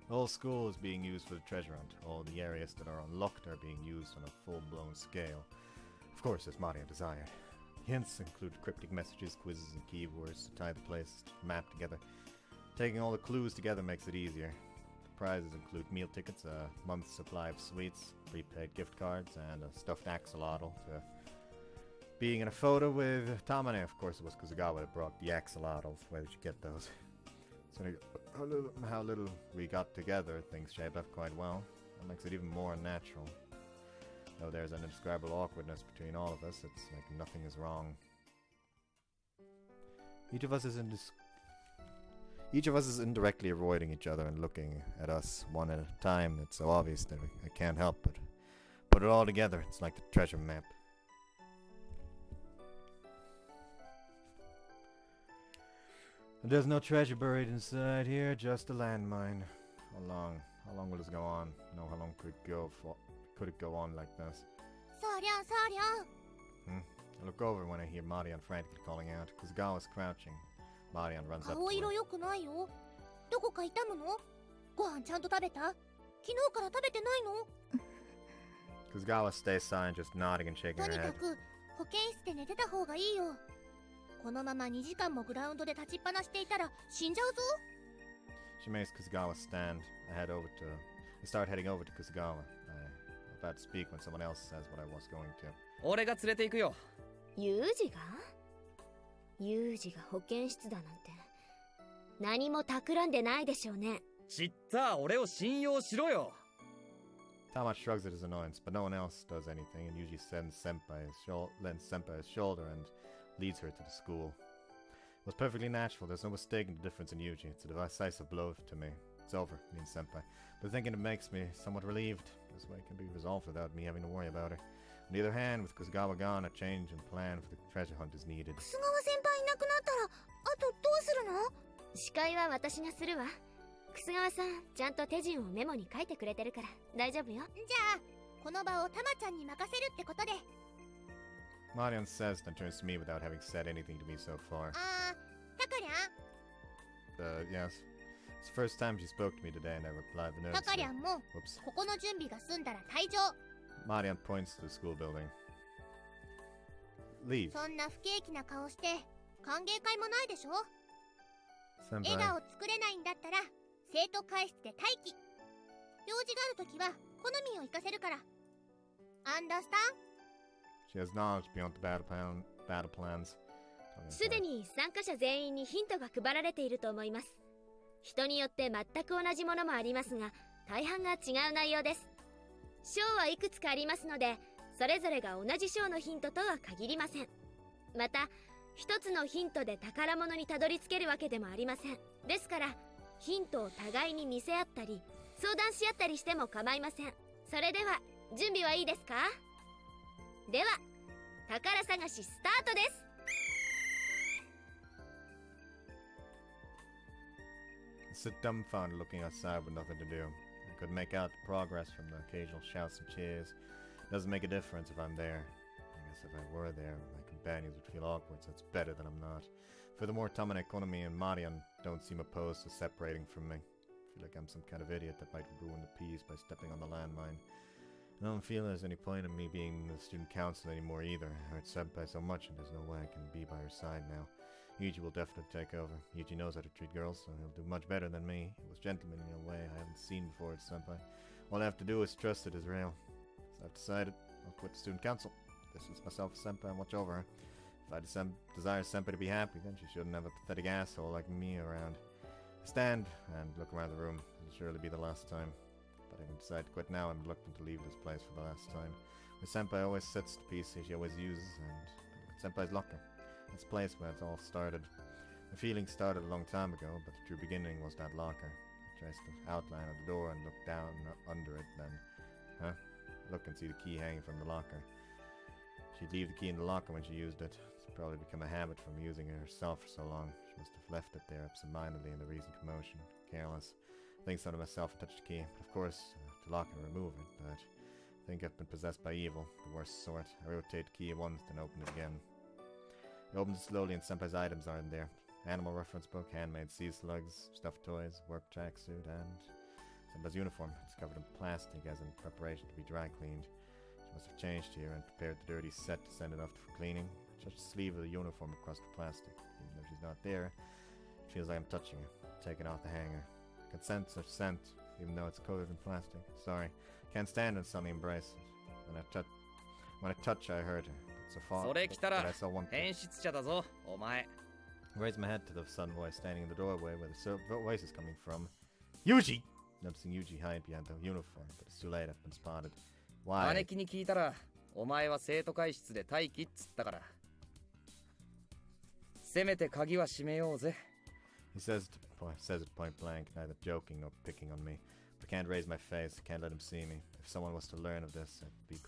The whole school is being used for the treasure hunt. All the areas that are unlocked are being used on a full-blown scale. Of course, as Maria desired. Hints include cryptic messages, quizzes, and keywords to tie the places map together. Taking all the clues together makes it easier. The prizes include meal tickets, a month's supply of sweets, prepaid gift cards, and a stuffed axolotl. To being in a photo with Tamane, of course it was Kuzugawa that brought the axolotls. Where did you get those? So how little we got together, things shaped up quite well. That makes it even more natural. Though there's an indescribable awkwardness between all of us, it's like nothing is wrong. Each of us is indirectly avoiding each other and looking at us one at a time. It's so obvious that I can't help but put it all together. It's like the treasure map. There's no treasure buried inside here, just a landmine. How long will this go on? No, how long could it go on like this? そうりゃんそうりゃん。 I look over when I hear Marian frantically calling out. Kuzugawa's crouching. Marian runs up to 顔 her. 色良くないよ。どこか痛むの？ご飯ちゃんと食べた？昨日から食べてないの？ Kuzugawa stays silent, just nodding and shaking と her にか head. く保健室で寝てた方がいいよ。このまま2時間もグラウンドで立ちっぱなしていたら死んじゃうぞ。 She makes Kuzugawa stand. I start heading over to Kuzugawa. I'm about to speak when someone else says what I was going to. 俺が連れて行くよ。ユージが保健室だなんて何も企んでないでしょうね。知った、俺を信用しろよ。 Tama shrugs at his annoyance, but no one else does anything and usually lends Senpai his shoulder and leads her to the school. It was perfectly natural. There's no mistaking the difference in Yuji. It's a decisive blow to me. It's over, means Senpai. But thinking it makes me somewhat relieved. This way it can be resolved without me having to worry about her. On the other hand, with Kuzugawa gone, a change in plan for the treasure hunt is needed. 楠川先輩いなくなったらあとどうするの？司会は私がするわ。楠川さんちゃんと手順をメモに書いてくれてるから大丈夫よ。じゃあこの場をタマちゃんに任せるってことで。 Marian says, then turns to me without having said anything to me so far. タカリャン Yes. It's the first time she spoke to me today and I replied タカリ nervously. ャンも Whoops. ここの準備が済んだら退場。 Marian points to the school building. Leave. そんな不景気な顔して歓迎会もないでしょ。笑 Senpai. 顔作れないんだったら生徒会室で待機。用事があるときは好みを活かせるから。アンダースタン？ She has knowledge beyond the battle plans. すでに参加者全員にヒントが配られていると思います。人によって全く同じものもありますが大半が違う内容です。章はいくつかありますのでそれぞれが同じ章のヒントとは限りません。また一つのヒントで宝物にたどり着けるわけでもありません。ですからヒントを互いに見せ合ったり相談し合ったりしても構いません。それでは準備はいいですか？では宝探しスタートです。 I sit dumbfounded looking outside with nothing to do. I could make out the progress from the occasional shouts and cheers. Doesn't make a difference if I'm there. I guess if I were there, my companions would feel awkward, so it's better that I'm not. Furthermore, Tamane, Konomi, and Marian don't seem opposed to separating from me. I feel like I'm some kind of idiot that might ruin the peace by stepping on the landmine. I don't feel there's any point in me being the student council anymore either. I hurt Senpai so much and there's no way I can be by her side now. Yuji will definitely take over. Yuji knows how to treat girls, so he'll do much better than me. He was gentleman in a way I haven't seen before at Senpai. All I have to do is trust it is real. So I've decided I'll quit the student council. Distance myself as Senpai and watch over her. If I desire Senpai to be happy, then she shouldn't have a pathetic asshole like me around. I stand and look around the room. It'll surely be the last time. But I can decide to quit now. I'm reluctant to leave this place for the last time. My Senpai always sets the piece she always uses, and Senpai's locker. That's the place where it all started. The feeling started a long time ago, but the true beginning was that locker. I traced the outline of the door and looked down under it, then... Look and see the key hanging from the locker. She'd leave the key in the locker when she used it. It's probably become a habit from using it herself for so long. She must have left it there absent-mindedly in the recent commotion. Careless. I think so to myself and touched the key. But of course, to lock and remove it, but I think I've been possessed by evil, the worst sort. I rotate the key once, then open it again. I opened it slowly and Senpai's items are in there. Animal reference book, handmade sea slugs, stuffed toys, work tracksuit, and Senpai's uniform. It's covered in plastic as in preparation to be dry cleaned. She must have changed here and prepared the dirty set to send it off for cleaning. Touch the sleeve of the uniform across the plastic. Even though she's not there, it feels like I'm touching her, taking off the hanger. I can sense her scent, even though it's coated in plastic. Sorry, can't stand a sunny embrace. When I touch, I hurt her. So far, それ来たら but I saw one thing. 変質者だぞお前 I raised my head to the sudden voice standing in the doorway where the voice is coming from. Yuji! Noticing Yuji hide behind the uniform, but it's too late, I've been spotted. Why? 姉貴に聞いたらお前は生徒会室で待機っつったからせめて鍵は閉めようぜ He says it point blank, neither joking nor picking on me. But I can't raise my face, I can't let him see me. If someone was to learn of this, I'd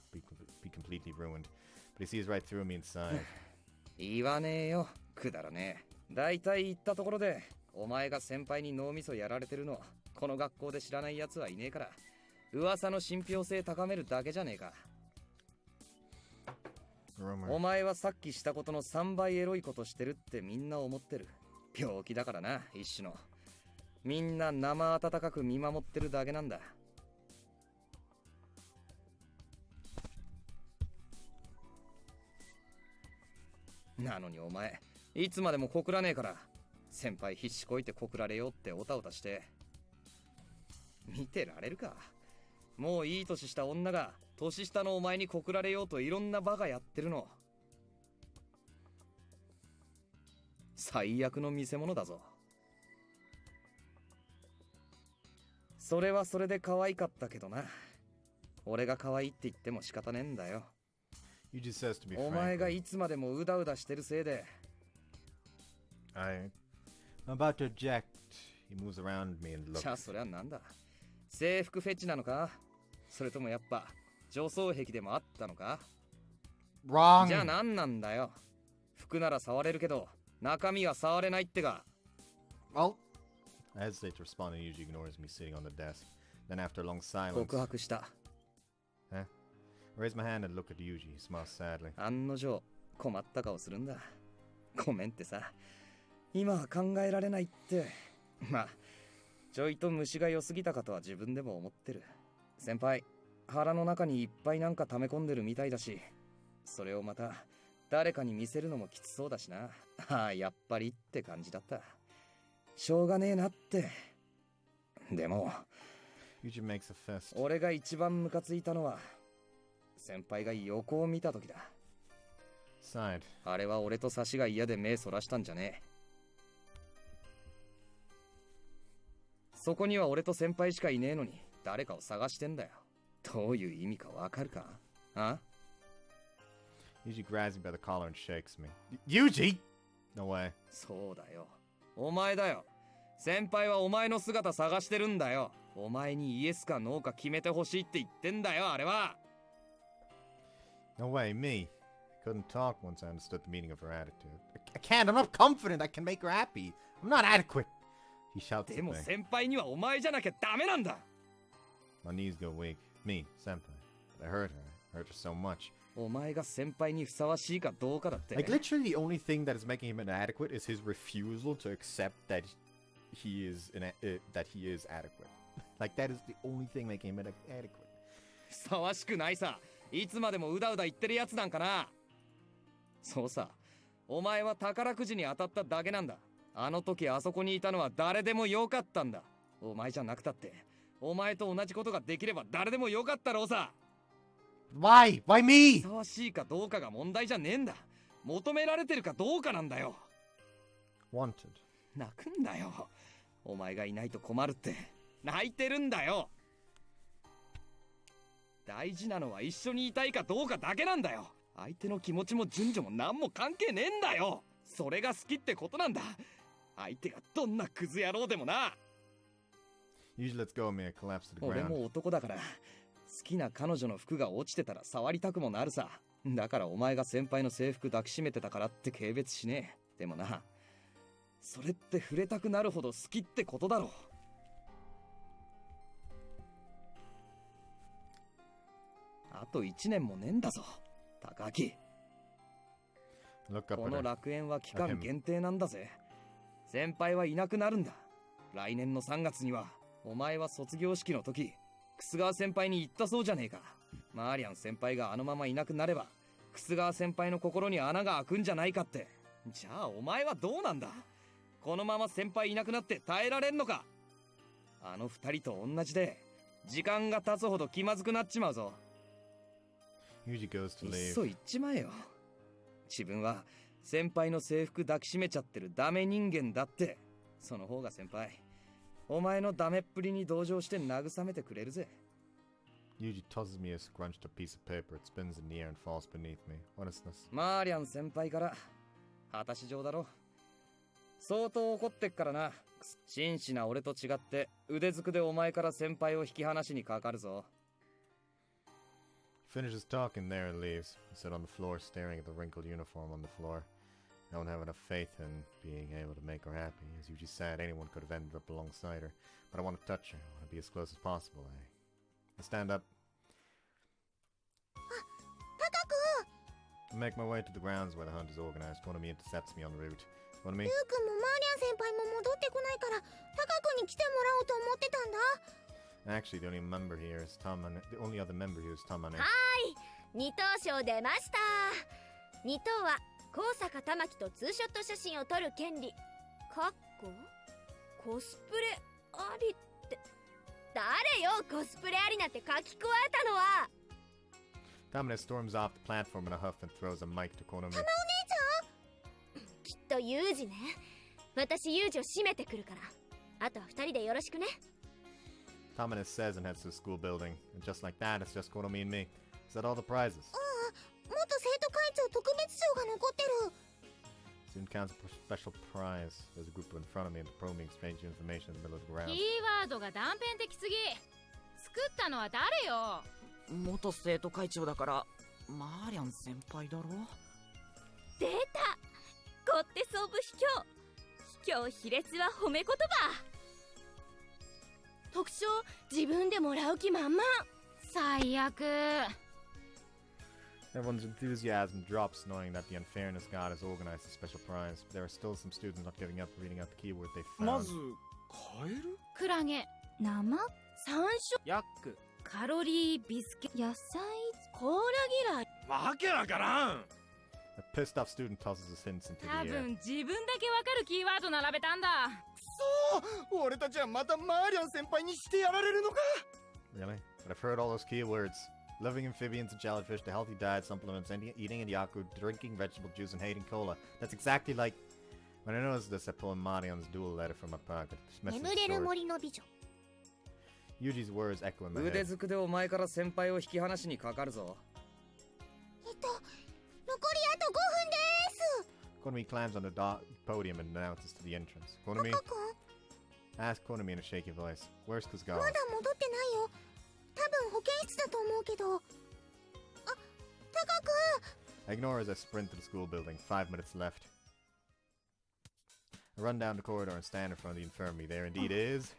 be completely ruined. But he sees right through me inside. 言わねえよくだらねえだいたい言ったところでお前が先輩に脳みそやられてるのこの学校で知らない奴はいねえから噂の信憑性高めるだけじゃねえか お前はさっきしたことの3倍エロいことしてるってみんな思ってる病気だからな一種のみんな生温かく見守ってるだけなんだなのにお前いつまでも告らねえから先輩必死こいて告られようってオタオタして見てられるかもういい年した女が年下のお前に告られようといろんなバカやってるの最悪の見せ物だぞそれはそれで可愛かったけどな俺が可愛いって言っても仕方ねえんだよお前がいつまでもうだうだしてるせいで I'm about to object. He moves around me and looks. じゃあそりゃなんだ制服フェチなのかそれともやっぱ上層壁でもあったのか Wrong. じゃあ何なんだよ服なら触れるけど中身は触れないってか Well, I hesitate to respond and Yuji ignores me sitting on the desk. Then after a long silence, 告白した I raise my hand and look at Yuji. He smiles sadly. 案の定困った顔するんだごめんってさ今は考えられないってまあちょいと虫が良すぎたかとは自分でも思ってる先輩腹の中にいっぱいなんか溜め込んでるみたいだしそれをまた誰かに見せるのもきつそうだしなああやっぱりって感じだったしょうがねえなってでも Yuji makes a fist. 俺が一番ムカついたのは先輩が横を見た時だ Side. あれは俺と差しが嫌で目そらしたんじゃねえそこには俺と先輩しかいねえのに誰かを探してんだよどういう意味かわかるかあ Yuji grabs me by the collar and shakes me. Yuji! No way. そうだよお前だよ先輩はお前の姿探してるんだよお前にイエスかノーか決めてほしいって言ってんだよあれは No way, me. I couldn't talk once I understood the meaning of her attitude. I can't, I'm not confident I can make her happy. I'm not adequate. He shouts で at も me. 先輩にはお前じゃなきゃダメなんだ My knees go weak. Me, senpai. But I hurt her. I hurt her so much. お前が先輩にふさわしいかどうかだって Like, literally the only thing that is making him inadequate is his refusal to accept that he is adequate. Like, that is the only thing making him inadequate. ふさわしくないさ。いつまでもうだうだ言ってるやつなんかな。そうさ、お前は宝くじに当たっただけなんだ。あの時あそこにいたのは誰でもよかったんだ。お前じゃなくたって、お前と同じことができれば誰でもよかったろうさ。Why? Why ふ me? さわしいかどうかが問題じゃねえんだ。求められてるかどうかなんだよ。Wanted. 泣くんだよ。お前がいないと困るって泣いてるんだよ。大事なのは一緒にいたいかどうかだけなんだよ。相手の気持ちも順序も何も関係ねえんだよ。それが好きってことなんだ。相手がどんなクズ野郎でもな。 Usually let's go, me. I collapse to the 俺 ground. も男だから好きな彼女の服が落ちてたら触りたくもなるさ。だからお前が先輩の制服抱きしめてたからって軽蔑しねえ。でもな、それって触れたくなるほど好きってことだろ。あと1年もねえんだぞ高木。 Look up こ at の her. 楽園は期間限定なんだぜ。先輩はいなくなるんだ。来年の3月にはお前は卒業式の時楠川先輩に言ったそうじゃねえか。マーリアン先輩があのままいなくなれば楠川先輩の心に穴が開くんじゃないかって。じゃあお前はどうなんだ。このまま先輩いなくなって耐えられんのか。あの二人と同じで時間が経つほど気まずくなっちまうぞ。 Usually goes to いっ leave. そ言っちまえよ。自分は先輩の制服抱きしめちゃってるダメ人間だって。その方が先輩お前のダメっぷりに同情して慰めてくれるぜ。 Usually tosses me a scrunched up piece of paper. It spins in the air and falls beneath me. What is this? マーリャン先輩から果たし状だろ。相当怒ってっからな。真摯な俺と違って腕ずくでお前から先輩を引き離しにかかるぞ。 Finishes talking there and leaves. I sit on the floor staring at the wrinkled uniform on the floor. I don't have enough faith in being able to make her happy. As Yuji said, anyone could have ended up alongside her. But I want to touch her. I want to be as close as possible. I stand up. I make my way to the grounds where the hunt is organized. One of me intercepts me on the route. One of me. ルー君もマーリアン先輩も戻ってこないからタカ君に来てもらおうと思ってたんだ。 Actually, the only member here is Tom. The only other member here is Tom. はーい、二等賞出ました。二等は高坂玉樹とツーショット写真を撮る権利かっこコスプレありって誰よ。コスプレありなんて書き加えたのは。 Tamane storms off the platform in a huff and throws a mic to Konomi. きっとユージね。私ユージを締めてくるから、あとは二人でよろしくね。 Tamane says and heads to the school building. And just like that, it's just Konomi and me. Is that all the prizes? 元生徒会長特別賞が残ってる。 Student counts a special prize. There's a group in front of me and the pro me exchange information in the middle of the ground. キーワードが断片的すぎ。作ったのは誰よ。元生徒会長だからマーリャン先輩だろ。出た、コッテ総部卑怯卑劣は褒め言葉。特賞自分でもらう気満々。最悪。 Everyone's enthusiasm drops knowing that the unfairness god has organized a special prize. There are still some students not giving up reading out the keyword they ま found. ずカエルクラゲ、生山椒、ヤックカロリービスケ、野菜コーラ嫌い。わけわからん。 A pissed off student tosses his hints into 多 the air. 分自分だけわかるキーワード並べたんだ。俺たちはまたマーリャン先輩にしてやられるのか。 Really? But I've heard all those keywords. Loving amphibians and jellyfish, the healthy diet supplements, eating in yaku, drinking vegetable juice, and hating cola. That's exactly like... When I noticed this, I pulled Marion's dual letter from my pocket. Dismissing 眠 the れる sword. 森の美女。 Yuji's words echo in my 腕 head. ずくでお前から先輩を引き離しにかかるぞ。残りあと5分です。 Konami climbs on the podium and announces to the entrance. タ Konami, カ君 ask Konami in a shaky voice. Where's Kuzgawa? まだ戻ってないよ。多分保健室だと思うけど。あ、タカ君。 I ignore as I sprint to the school building. 5 minutes left. I run down the corridor and stand in front of the infirmary. There indeed is...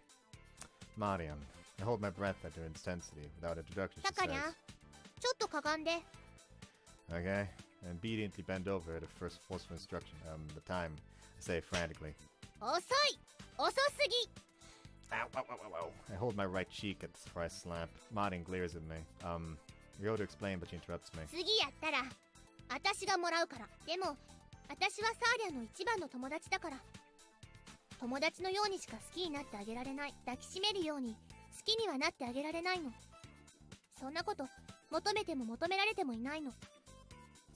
Marion. I hold my breath at her intensity. Without introduction, タ she カリャン says... ちょっとかがんで。 Okay. I obediently bend over at a first forceful instruction. The time. I say frantically. 遅い、遅すぎ。Ow, ow, ow, ow, ow. I hold my right cheek at before I slap. Marin glares at me. You go to explain, but she interrupts me. 次やったら私がもらうから。でも私はサーリャンの一番の友達だから、友達のようにしか好きになってあげられない。抱きしめるように好きにはなってあげられないの。そんなこと求めても求められてもいないの。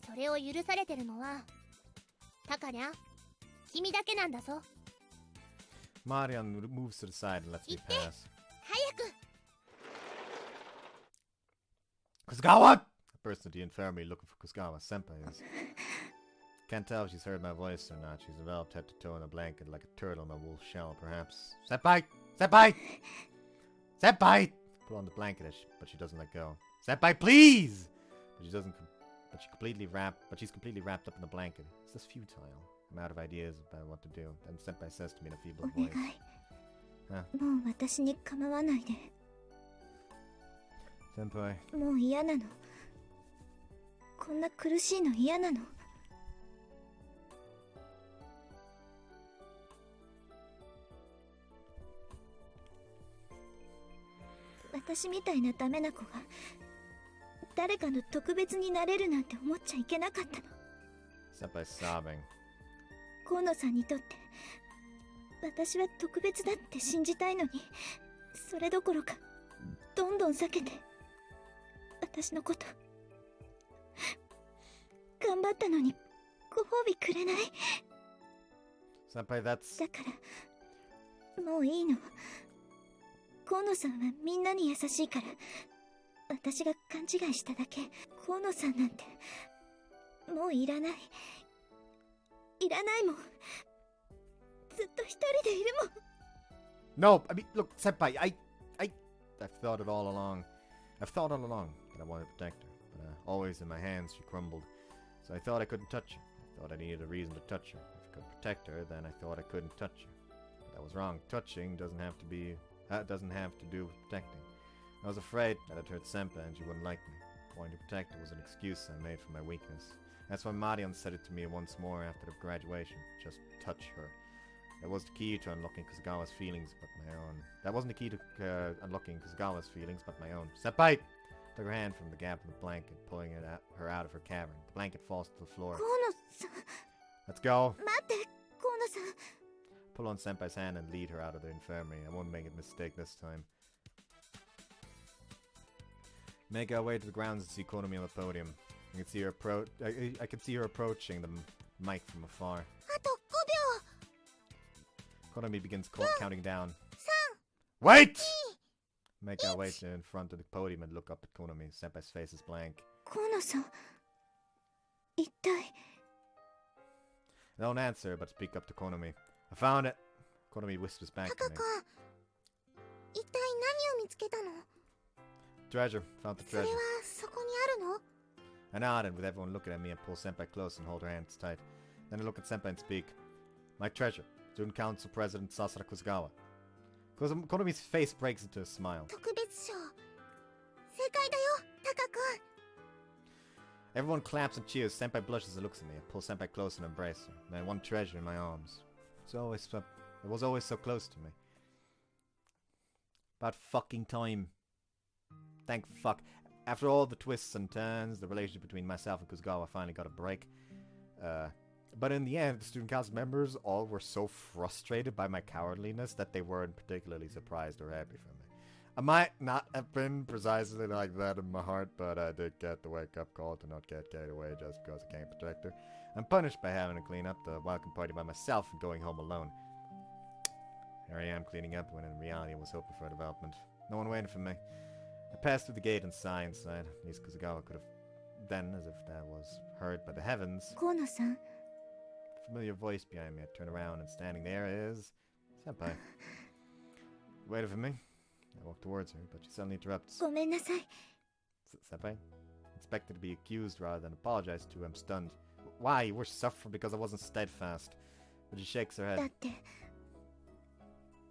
それを許されてるのはタカリャン、君だけなんだぞ。 Marian moves to the side and lets me pass. 早く。 Kusugawa! I burst into the infirmary looking for Kusugawa. Senpai is. Can't tell if she's heard my voice or not. She's enveloped head to toe in a blanket like a turtle in a wool shell, perhaps. Senpai! Senpai! Senpai! Pull on the blanket, but she doesn't let go. Senpai, please! But she doesn't. But she's completely wrapped up in the blanket. Is this futile? I'm out of ideas about what to do. Then Senpai says to me in a feeble voice. Huh? もう私に構わないで。 Senpai. もう嫌なの。こんな苦しいの嫌なの。私みたいなダメな子が誰かの特別になれるなんて思っちゃいけなかったの。 Senpai sobbing. 河野さんにとって私は特別だって信じたいのに、それどころかどんどん避けて私のこと頑張ったのにご褒美くれない。 Senpai, that's. だからもういいの。河野さんはみんなに優しいから、私が勘違いしただけ。河野さんなんてもういらない。いらないもん。ずっと一人でいるもん。 No, I mean, look, Senpai, I've thought it all along. I've thought all along that I wanted to protect her, but always in my hands she crumbled. So I thought I couldn't touch her. I thought I needed a reason to touch her. If I could protect her, then I thought I couldn't touch her. But that was wrong. Touching doesn't have to do with protecting. I was afraid that I'd hurt Senpai and she wouldn't like me. Wanting to protect her was an excuse I made for my weakness. That's why Marian said it to me once more after the graduation. Just touch her. That was the key to unlocking Kusugawa's feelings, but my own. That wasn't the key to unlocking Kusugawa's feelings, but my own. Senpai! Took her hand from the gap in the blanket, pulling her out of her cavern. The blanket falls to the floor. 河野さん。 Let's go! 待って、河野さん。 Pull on Senpai's hand and lead her out of the infirmary. I won't make a mistake this time. Make our way to the grounds and see Konami on the podium. I can see her I can see her approaching the mic from afar. あと5秒。 Konami begins counting down. Wait! Make our way to in front of the podium and look up at Konami. Senpai's face is blank. 河野さん。一体。 I don't answer, but speak up to Konami. I found it! Konami whispers back to me. 一体何を見つけたの？ Treasure. Found the それ treasure. はそこにあるの？ I nod, with everyone looking at me, and pull Senpai close and hold her hands tight. Then I look at Senpai and speak. My treasure. Student Council President Sasara-Route. Konami's face breaks into a smile. 特別賞。正解だよ、タカ君。 Everyone claps and cheers. Senpai blushes and looks at me. I pull Senpai close and embrace her. And I want treasure in my arms. It was always so close to me. About fucking time. Thank fuck. After all the twists and turns, the relationship between myself and Kusugawa finally got a break. But in the end, the student council members all were so frustrated by my cowardliness that they weren't particularly surprised or happy for me. I might not have been precisely like that in my heart, but I did get the wake-up call to not get carried away just because I can't protect her. I'm punished by having to clean up the welcome party by myself and going home alone. Here I am cleaning up when in reality I was hoping for a development. No one waited for me. I passed through the gate and sighed inside. At least Kusugawa could have then, as if that was heard by the heavens. 河野さん。 Familiar voice behind me. I turn around and standing there is Senpai. Waited for me. I walk towards her, but she suddenly interrupts. ごめんなさい。 Senpai? Expected to be accused rather than apologized to. I'm stunned. Why? You were suffering because I wasn't steadfast. But she shakes her だ head. って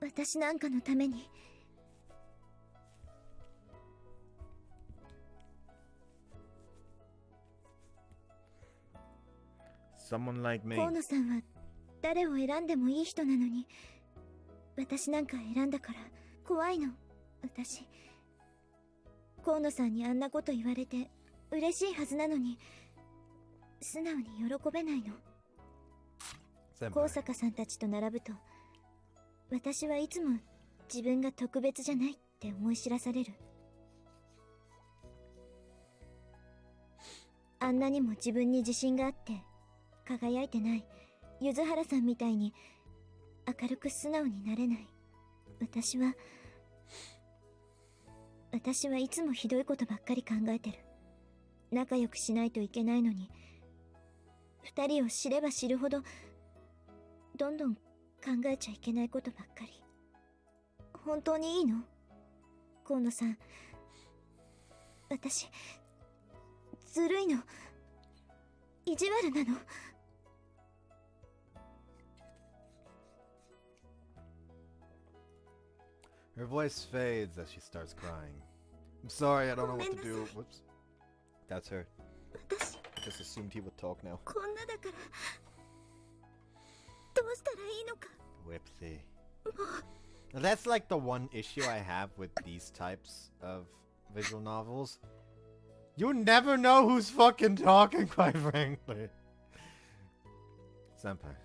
私なんかのために。 Someone like me. 河野さんは誰を選んでもいい人なのに、私なんか選んだから怖いの。私河野さんにあんなこと言われて嬉しいはずなのに素直に喜べないの。高坂さんたちと並ぶと私はいつも自分が特別じゃないって思い知らされる。あんなにも自分に自信があって輝いてない柚原さんみたいに明るく素直になれない。私はいつもひどいことばっかり考えてる。仲良くしないといけないのに二人を知れば知るほどどんどん考えちゃいけないことばっかり。本当にいいの？河野さん、私ずるいの？意地悪なの？Her voice fades as she starts crying. I'm sorry, I don't know what to do. Whoops. That's her. Just assumed he would talk now. こんなだからどうしたらいいのか。 Whipsy. Now, that's like the one issue I have with these types of visual novels. You never know who's fucking talking, quite frankly. Senpai,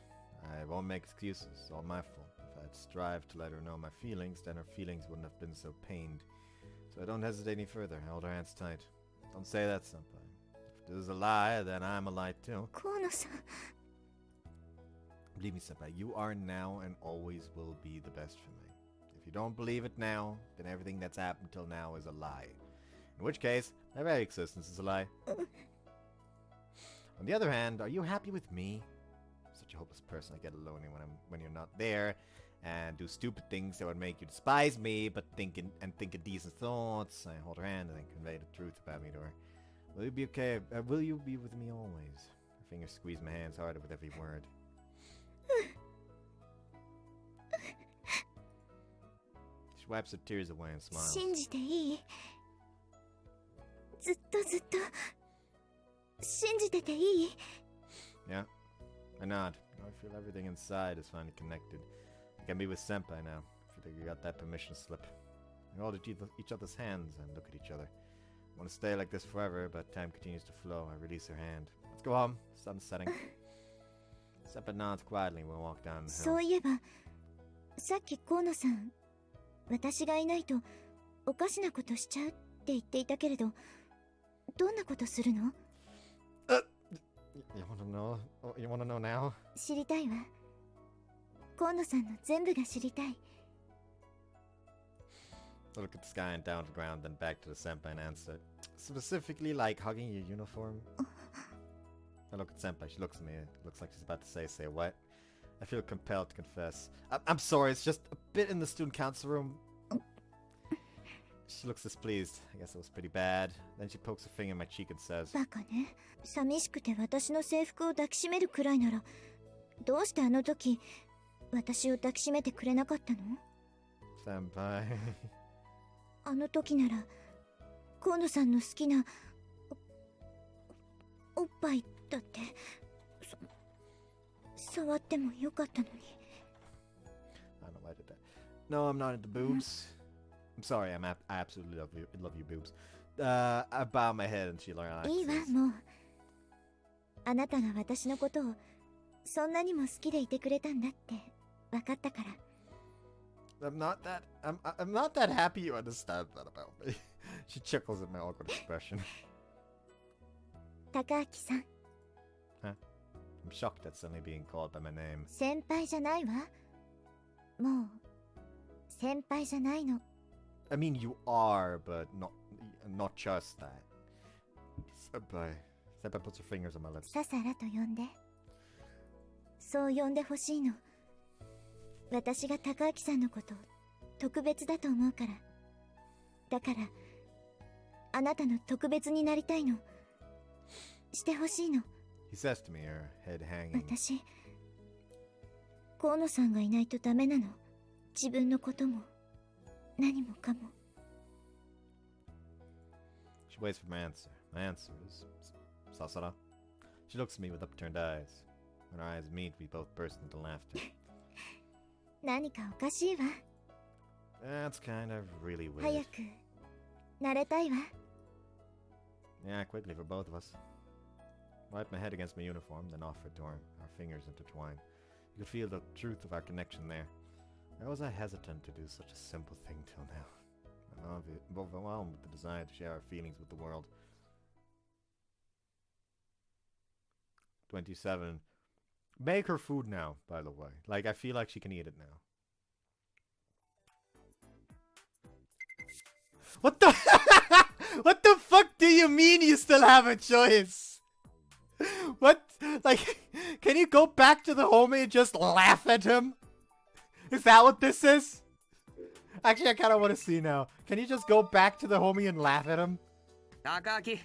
I won't make excuses. It's all my fault. If I'd strived to let her know my feelings, then her feelings wouldn't have been so pained. So I don't hesitate any further. I hold her hands tight. Don't say that, Senpai. If this is a lie, then I'm a lie too. 河野さん、 Believe me, Senpai, you are now and always will be the best for me. If you don't believe it now, then everything that's happened till now is a lie. In which case, my very existence is a lie. On the other hand, are you happy with me? Such a hopeless person. I get lonely when you're not there, and do stupid things that would make you despise me, but think of decent thoughts. I hold her hand and then convey the truth about me to her. Will you be okay? Will you be with me always? Her fingers squeeze my hands harder with every word. She wipes her tears away and smiles. 信じていい？ずっと信じてていい？ Yeah, I nod. I feel everything inside is finally connected. I can be with Senpai now. I feel like we got that permission slip. We hold each other's hands and look at each other. I want to stay like this forever, but time continues to flow. I release her hand. Let's go home. Sun's setting. Senpai nods quietly when we walk down the hill. そういえばさっき河野さん、私がいないとおかしなことしちゃうって言っていたけれど、どんなことするの？ You wanna know? You wanna know now? 知りたいわ。河野さんの全部が知りたい。 I look at the sky and down to the ground, then back to the senpai and answer. Specifically, like hugging your uniform. I look at senpai. She looks at me. It looks like she's about to say what? I feel compelled to confess. I'm sorry. It's just a bit in the student council room. She looks displeased. I guess it was pretty bad. Then she pokes her finger in my cheek and says, バカね。寂しくて私の制服を抱きしめるくらいなら、どうしてあの時私を抱きしめてくれなかったの？ Senpai. あの時なら河野さんの好きな おっぱいだって触ってもよかったのに。 I don't know why I did that. No, I'm not into boobs. I'm sorry, I absolutely love you boobs. I bow my head and she relaxes. いいわ、もう。あなたが私のことをそんなにも好きでいてくれたんだって分かったから。 I'm not that happy you understand that about me. She chuckles at my awkward expression. 高明さん。 Huh? I'm shocked at suddenly being called by my name. 先輩じゃないわ。もう先輩じゃないの。 I mean, you are, but not just that. Senpai puts her fingers on my lips. ササラと呼んで。そう呼んでほしいの。私が高明さんのこと特別だと思うから。だからあなたの特別になりたいの。してほしいの。 He says to me, her head hanging. 私河野さんがいないとダメなの。自分のことも何もかも。 She waits for my answer. My answer is Sasara. She looks at me with upturned eyes. When our eyes meet, we both burst into laughter. 何かおかしいわ。 That's kind of really weird. 早く慣れたいわ。 Yeah, quickly for both of us. Wiped my head against my uniform, then offered to her. Our fingers intertwined. You could feel the truth of our connection there. Why was I hesitant to do such a simple thing till now? I'm overwhelmed with the desire to share our feelings with the world. 27. Make her food now, by the way. Like, I feel like she can eat it now. What the What the fuck do you mean you still have a choice? What? Like, can you go back to the homie and just laugh at him? Is that what this is? Actually, I kind of want to see now. Can you just go back to the homie and laugh at him? 高明、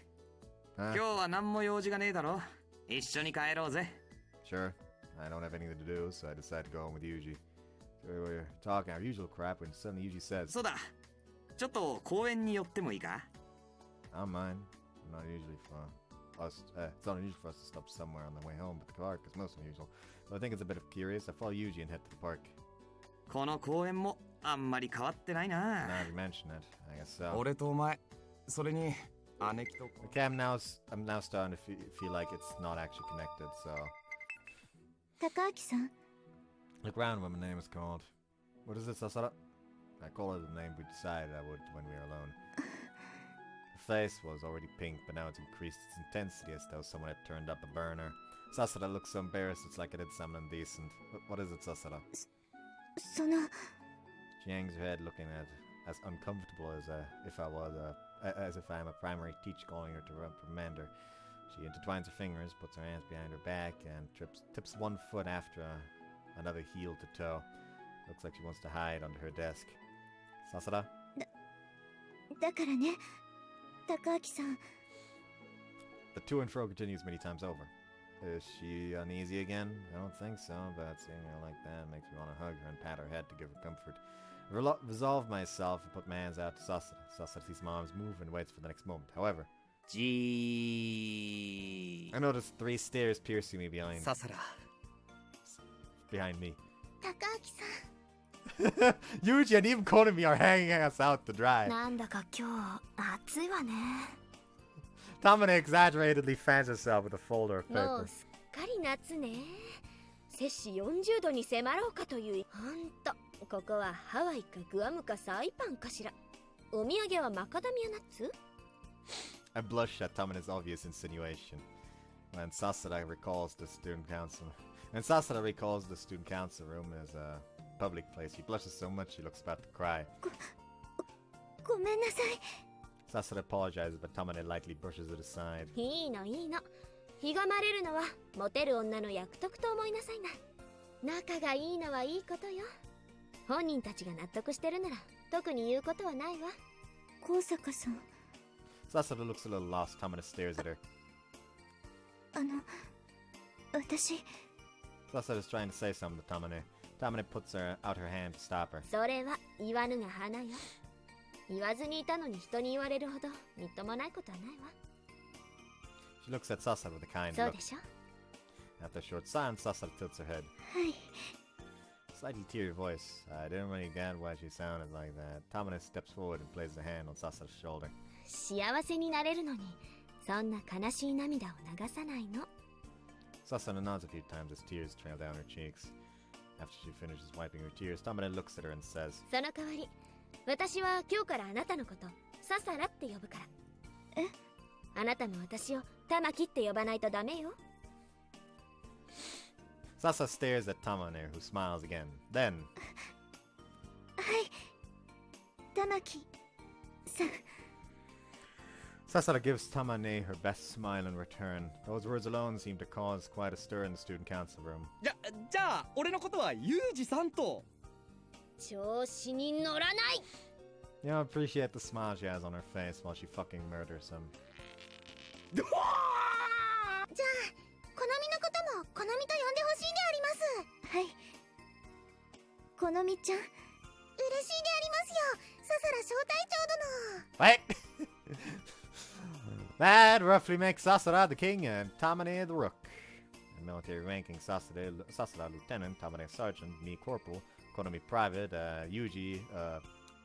今日は何も用事がねえだろ。一緒に帰ろうぜ。 Sure. I don't have anything to do, so I decided to go home with Yuji. So we were talking our usual crap when suddenly Yuji says, そうだ。ちょっと公園に寄ってもいいか？ I don't mind. I'm not usually for us. It's not unusual for us to stop somewhere on the way home, but the park is most unusual. But I think it's a bit of curious. I follow Yuji and head to the park. この公園もあんまり変わってないな。 Now you mention it, I guess so. 俺とお前、それに姉貴と。 Okay, I'm now starting to feel like it's not actually connected. So 高明さん、 look around when my name is called. What is it, Sasara? I call it the name we decided I would when we were alone. Her face was already pink, but now it's increased its intensity as though someone had turned up a burner. Sasara looks so embarrassed, it's like I did something indecent. What is it, Sasara? その She hangs her head, looking as uncomfortable as if I am a primary teacher calling her to reprimand her. She intertwines her fingers, puts her hands behind her back, and tips one foot after another heel to toe. Looks like she wants to hide under her desk. Sasara? だからね、高明さん。 The to and fro continues many times over. Is she uneasy again? I don't think so, but seeing her like that makes me want to hug her and pat her head to give her comfort. Resolve myself and put my hands out to Sasara. Sasara sees mom's move and waits for the next moment. However, I noticed 3 stares piercing me behind. ササラ。 Behind me. 高明さん。 Yuji and even Konami are hanging us out to dry. なんだか今日暑いわね。 Tamane exaggeratedly fans herself with a folder of も paper. うすっかり夏ね。摂氏40度に迫ろうかという。ほんと、ここはハワイかグアムかサイパンかしら。お土産はマカダミアナッツ？ I blush at Tamane's obvious insinuation. When Sasara recalls the student council room as a public place, she blushes so much she looks about to cry. ごめんなさい。 Sasara apologizes, but Tamane lightly brushes it aside. いいのいいの。ひがまれるのはモテる女の役得と思いなさいな。仲がいいのはいいことよ。本人たちが納得してるなら特に言うことはないわ。高坂さん。 Sasara looks a little lost. Tamane stares at her. 私。 Sasara is trying to say something to Tamane. Tamane puts out her hand to stop her. それは言わぬが花よ。言わずにいたのに人に言われるほどみっともないことはないわ。 She looks at Sasara with a kind そう look. でしょ。 After a short silence, Sasara tilts her head. はい。 Slightly teary voice. I didn't really get why she sounded like that. Tamane steps forward and places a hand on Sasara's shoulder. 幸せになれるのにそんな悲しい涙を流さないの。 Sasara nods a few times as tears trail down her cheeks. After she finishes wiping her tears, Tamane looks at her and says, その代わり私は今日からあなたのことササラって呼ぶから。え？あなたも私をタマキって呼ばないとダメよ。 Sasara stares at Tamane, who smiles again. Then, はい。玉木さん。 Sasara gives Tamane her best smile in return. Those words alone seem to cause quite a stir in the student council room. じゃあ俺のことはユージさんと。調子に乗らない。 You don't appreciate the smile she has on her face while she fucking murders him. じゃあ好みのことも好みと呼んでほしいであります。はい。好みちゃん、嬉しいでありますよ。ササラ小隊長殿。 Wait! That roughly makes Sasara the king and Tamane the rook. In military ranking, Sasara lieutenant, Tamane sergeant, me corporal, Konami private, Yuji,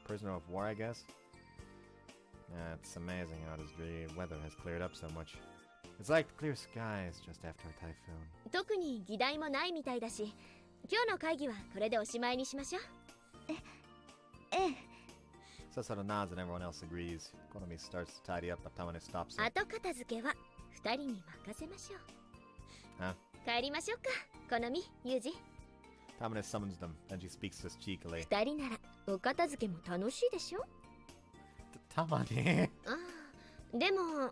prisoner of war, I guess. It's amazing how this weather has cleared up so much. It's like clear skies just after a typhoon. 特に議題もないみたいだし、今日の会議はこれでおしまいにしましょう。ええ。 Sasara nods and everyone else agrees. Konami starts to tidy up, but Tamane stops her. 後片付けは二人に任せましょう。Huh? 帰りましょうか、コナミ、ユージ。Tamane summons them, then she speaks to us cheekily. 二人ならお片付けも楽しいでしょ。Tamane! ああ、でも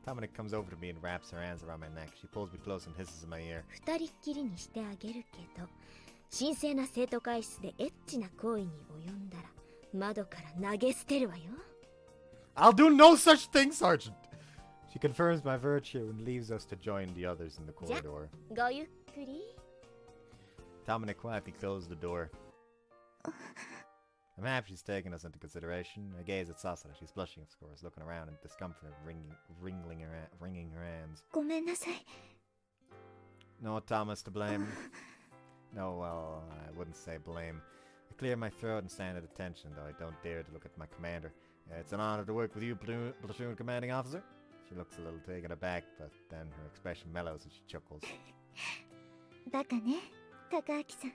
Tamane comes over to me and wraps her hands around my neck. She pulls me close and hisses in my ear. 二人っきりにしてあげるけど、神聖な生徒会室でエッチな行為に及んだら窓から投げ捨てるわよ。I'll do no such thing, Sergeant! She confirms my virtue and leaves us to join the others in the corridor. ごゆっくり。Tamane quietly closed the door. I'm happy she's taking us into consideration. I gaze at Sasara. She's blushing, of course, looking around in discomfort, wringing her hands. ごめんなさい。 No Thomas to blame. No, well, I wouldn't say blame. I clear my throat and stand at attention, though I don't dare to look at my commander. It's an honor to work with you, platoon commanding officer. She looks a little taken aback, but then her expression mellows and she chuckles. バカね、高明さん。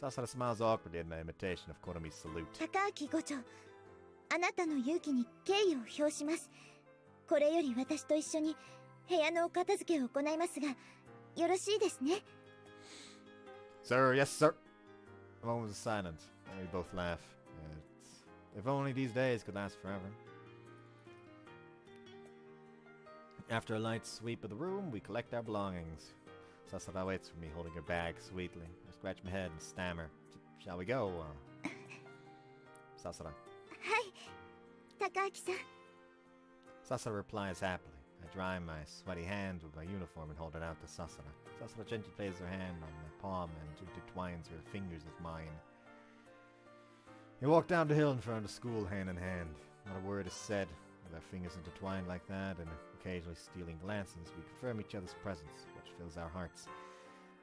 Sasara smiles awkwardly at my imitation of Konami's salute. 高明伍長、あなたの勇気に敬意を表します。これより私と一緒に部屋のお片付けを行いますが、よろしいですね。 Sir, yes, sir. A moment of silence. We both laugh. If only these days could last forever. After a light sweep of the room, we collect our belongings. Sasara waits for me, holding her bag sweetly. I scratch my head and stammer. Shall we go? Sasara. はい、高明さん。 Sasara replies happily. I dry my sweaty hand with my uniform and hold it out to Sasara. Sasara gently places her hand on my palm and intertwines her fingers with mine. We walk down the hill in front of the school hand in hand. Not a word is said. With our fingers intertwined like that and occasionally stealing glances, we confirm each other's presence, which fills our hearts.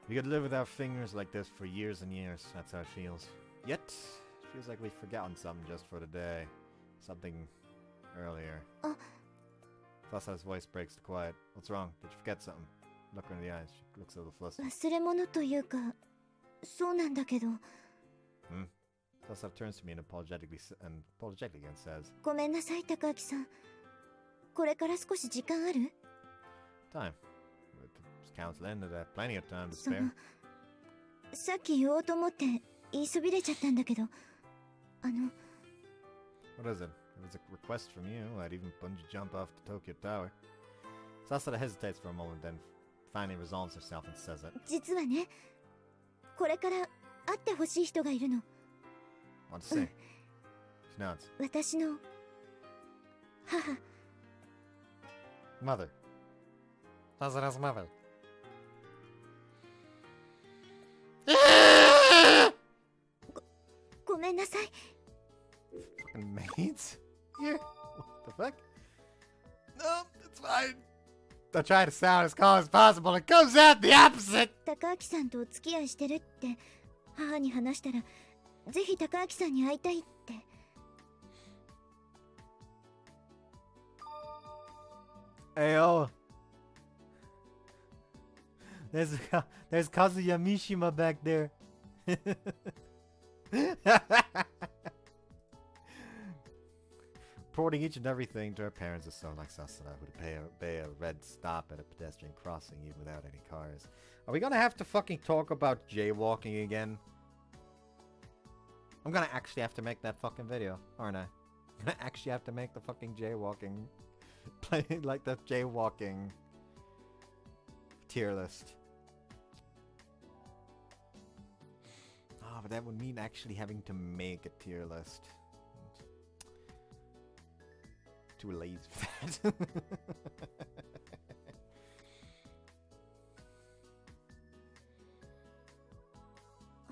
We could live with our fingers like this for years and years. That's how it feels. Yet, it feels like we've forgotten something just for the day. Something earlier. Sasara's voice breaks to quiet. What's wrong? Did you forget something? Look her in the eyes. She looks a little flustered. 忘れ物というか、そうなんだけど。Sasara turns to me and apologetically again says, ごめんなさい、高明さん。これから少し時間ある？ Time. With the council ended, I have plenty of time to その spare. さっき言おうと思って言いそびれちゃったんだけど、What is it? It was a request from you. I'd even bungee jump off the Tokyo Tower. Sasara hesitates for a moment, then finally resolves herself and says it. 実はね、これから会ってほしい人がいるの。Want to say? She nods. 私の母。 Mother. Sasara's mother. ごめんなさい。 Fucking maids? Here? What the fuck? No, it's fine. I try to sound as calm as possible. It comes out the opposite. 高明さんとお付き合いしてるって母に話したら、ぜひ高明さんに会いたいって。Ayo. There's Kazuya Mishima back there. Reporting each and everything to her parents is so like Sasara, who'd pay a red stop at a pedestrian crossing even without any cars. Are we gonna have to fucking talk about jaywalking again? I'm gonna actually have to make that fucking video, aren't I? I'm gonna actually have to make the fucking jaywalking, play like the jaywalking tier list. Oh, but that would mean actually having to make a tier list. Too lazy for that.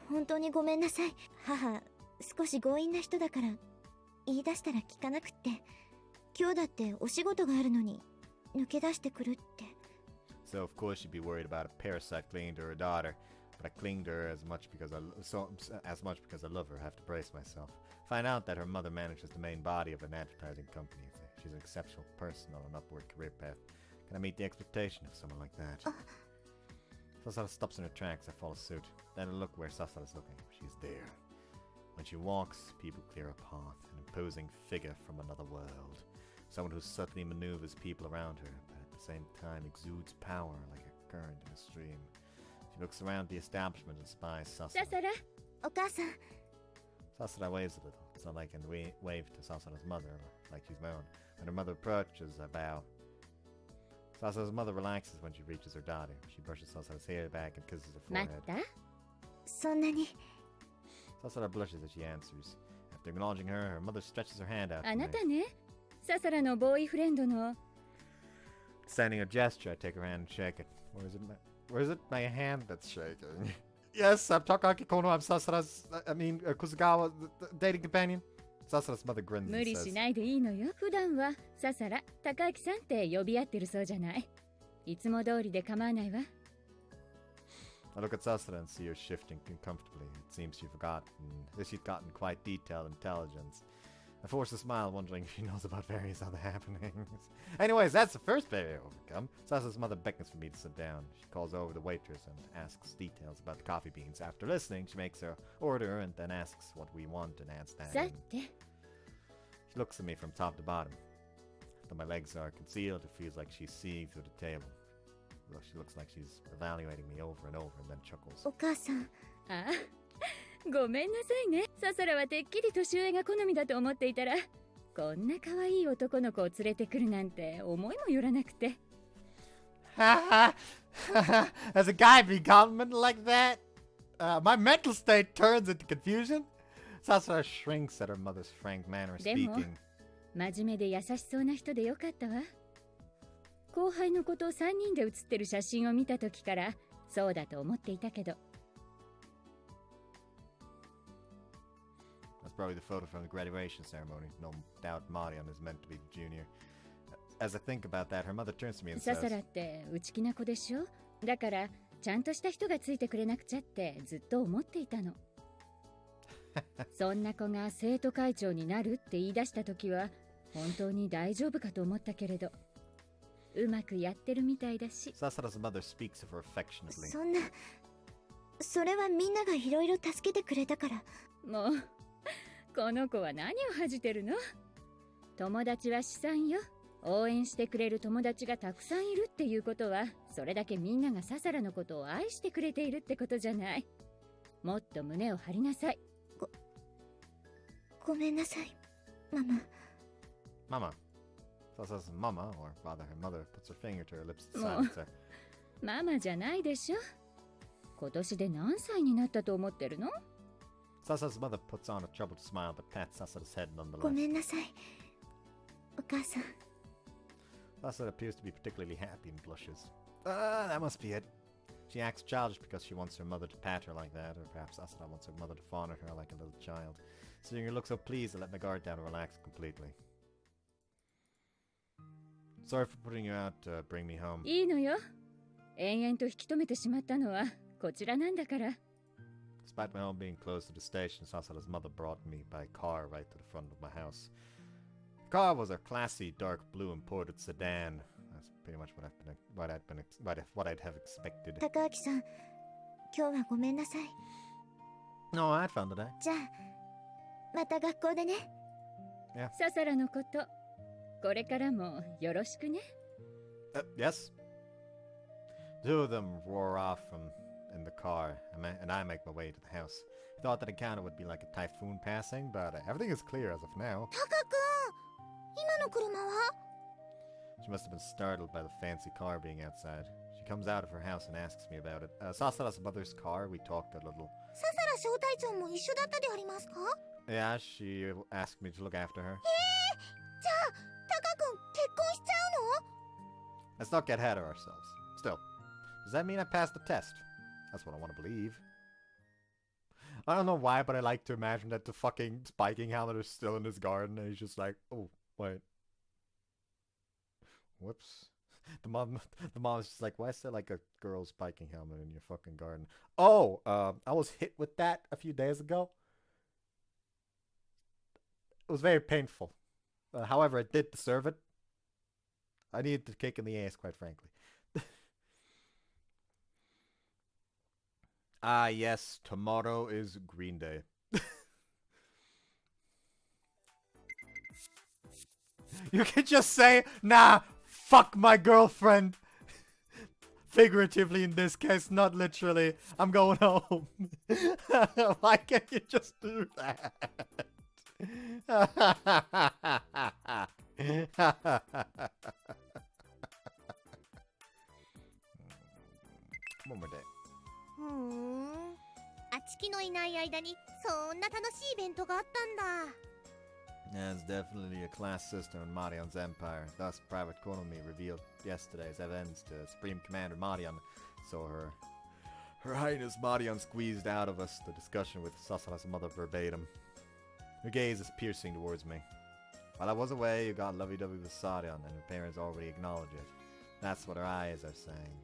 本当にごめんなさい。母、少し強引な人だから言い出したら聞かなくって。今日だってお仕事があるのに抜け出してくるって。 So of course she'd be worried about a parasite clinging to her daughter. But But I cling to her as much because I love her. I have to brace myself. Find out that her mother manages the main body of an advertising company. She's an exceptional person on an upward career path. Can I meet the expectation of someone like that? Sasara stops in her tracks. I follow suit. Then I look where Sasara's looking. She's there. When she walks, people clear a path. An imposing figure from another world. Someone who subtly maneuvers people around her, but at the same time exudes power like a current in a stream. She looks around the establishment and spies Sasara. Sasara, お母さん。 Sasara waves a little. It's not like I can wave to Sasara's mother, like she's my own. When her mother approaches, I bow. Sasara's mother relaxes when she reaches her daughter. She brushes Sasara's hair back and kisses her 待 forehead. った？そんなに。 Sasara blushes as she answers. After acknowledging her, her mother stretches her hand out あ to な me. たね、ササラのボーイフレンドの。 Sending a gesture, I take her hand and shake it. Where is it? My hand that's shaking. Yes, I'm Takaki Kono. I'm Sasara's, Kusugawa, dating companion. Sasara's mother grins 無 and 理 says, しないでいいのよ。普段はササラ、高明さんって呼び合ってるそうじゃない。いつも通りで構わないわ。I look at Sasara and see her shifting uncomfortably. It seems she's gotten quite detailed intelligence. I force a smile, wondering if she knows about various other happenings. Anyways, that's the first barrier overcome. Sasara's mother beckons for me to sit down. She calls over the waitress and asks details about the coffee beans. After listening, she makes her order and then asks what we want and adds that さ in. て、 She looks at me from top to bottom. Though my legs are concealed, it feels like she's seeing through the table. Well, she looks like she's evaluating me over and over and then chuckles. お母さん。ああ、ごめんなさいね。ササラはてっきり年上が好みだと思っていたら、こんな可愛い男の子を連れてくるなんて思いもよらなくて。Has a guy be complimented like that? My mental state turns into confusion. Sasara shrinks at her mother's frank manner of でも、 speaking. 真面目で優しそうな人でよかったわ。後輩のことを3人で写ってる写真を見た時からそうだと思っていたけど。 That's probably the photo from the graduation ceremony. No doubt Marian is meant to be the junior. As I think about that, her mother turns to me and サ says, サラって内気な子でしょ。だからちゃんとした人がついてくれなくちゃってずっと思っていたの。そんな子が生徒会長になるって言い出した時は本当に大丈夫かと思ったけれど、うまくやってるみたいだし。 Sasara's mother speaks of her affectionately. そんな。それはみんながいろいろ助けてくれたから。もうこの子は何を恥じてるの。友達は資産よ。応援してくれる友達がたくさんいるっていうことは、それだけみんながササラのことを愛してくれているってことじゃない。もっと胸を張りなさい。ごめんなさい、ママ。 Mama. Sasara's mama, or rather her mother, puts her finger to her lips to もう silence her. ママじゃないでしょ。今年で何歳になったと思ってるの。 Sasara's mother puts on a troubled smile but pats Sasara's head ご nonetheless. めんなさい、お母さん。 Sasara appears to be particularly happy and blushes. That must be it. She acts childish because she wants her mother to pat her like that, or perhaps Sasara wants her mother to fawn at her like a little child. Seeing her look so pleased, I let my guard down and relax completely. Sorry for putting you out to bring me home. いいのよ。延々と引き止めてしまったのはこちらなんだから。 Despite my home being close to the station, Sasara's mother brought me by car right to the front of my house. The car was a classy dark blue imported sedan. That's pretty much what I'd have expected. 高明さん、今日はごめんなさい。 No, I'd found today. じゃあ、また学校でね。ササラのこと、これからもよろしくね。Yes. Two of them roar off in the car, and I make my way to the house. I thought that encounter would be like a typhoon passing, but everything is clear as of now. タカ君、今の車は？ She must have been startled by the fancy car being outside. She comes out of her house and asks me about it. Sasara's mother's car, we talked a little. ササラ小隊長も一緒だったでありますか？ Yeah, she asked me to look after her. じゃあ、タカ君結婚しちゃうの？ Let's not get ahead of ourselves. Still, does that mean I passed the test? That's what I want to believe. I don't know why, but I like to imagine that the fucking spiking helmet is still in his garden and he's just like, oh, wait. Whoops. The mom's just like, why is there like a girl's biking helmet in your fucking garden? Oh, I was hit with that a few days ago. It was very painful. However, it did deserve it. I needed the kick in the ass, quite frankly. Ah, yes, tomorrow is Green Day. You can just say, nah, fuck my girlfriend. Figuratively in this case, not literally. I'm going home. Why can't you just do that? One more day. あちきのいない間にそんな楽しいイベントがあったんだ。 Yeah, it's definitely a class system in Marion's empire. Thus, Private Konomi revealed yesterday's events to Supreme Commander Marion. So Her Highness Marion squeezed out of us the discussion with Sasara's mother verbatim. Her gaze is piercing towards me. While I was away, you got lovey-dovey with Sarion, and her parents already acknowledge it. That's what her eyes are saying.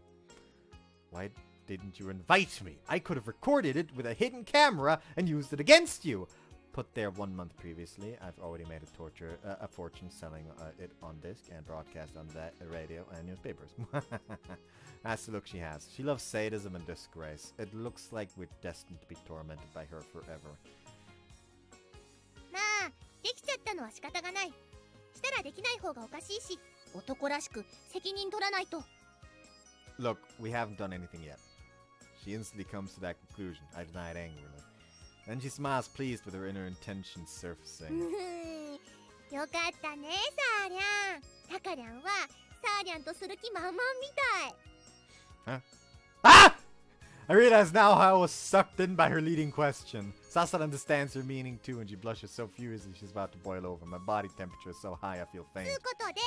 Why didn't you invite me? I could have recorded it with a hidden camera and used it against you. Put there 1 month previously. I've already made a fortune selling it on disc and broadcast on the radio and newspapers. That's the look she has. She loves sadism and disgrace. It looks like we're destined to be tormented by her forever. まあ、できちゃったのは仕方がない。したらできない方がおかしいし、男らしく責任取らないと。 Look, we haven't done anything yet. She instantly comes to that conclusion. I deny it angrily. Then she smiles, pleased with her inner intentions surfacing. よかったね、サーリャン。タカリャンはサーリャンとする気満々みたい。Huh? Ah! I realize now how I was sucked in by her leading question. Sasara understands her meaning too, and she blushes so furiously she's about to boil over. My body temperature is so high I feel faint. ということで、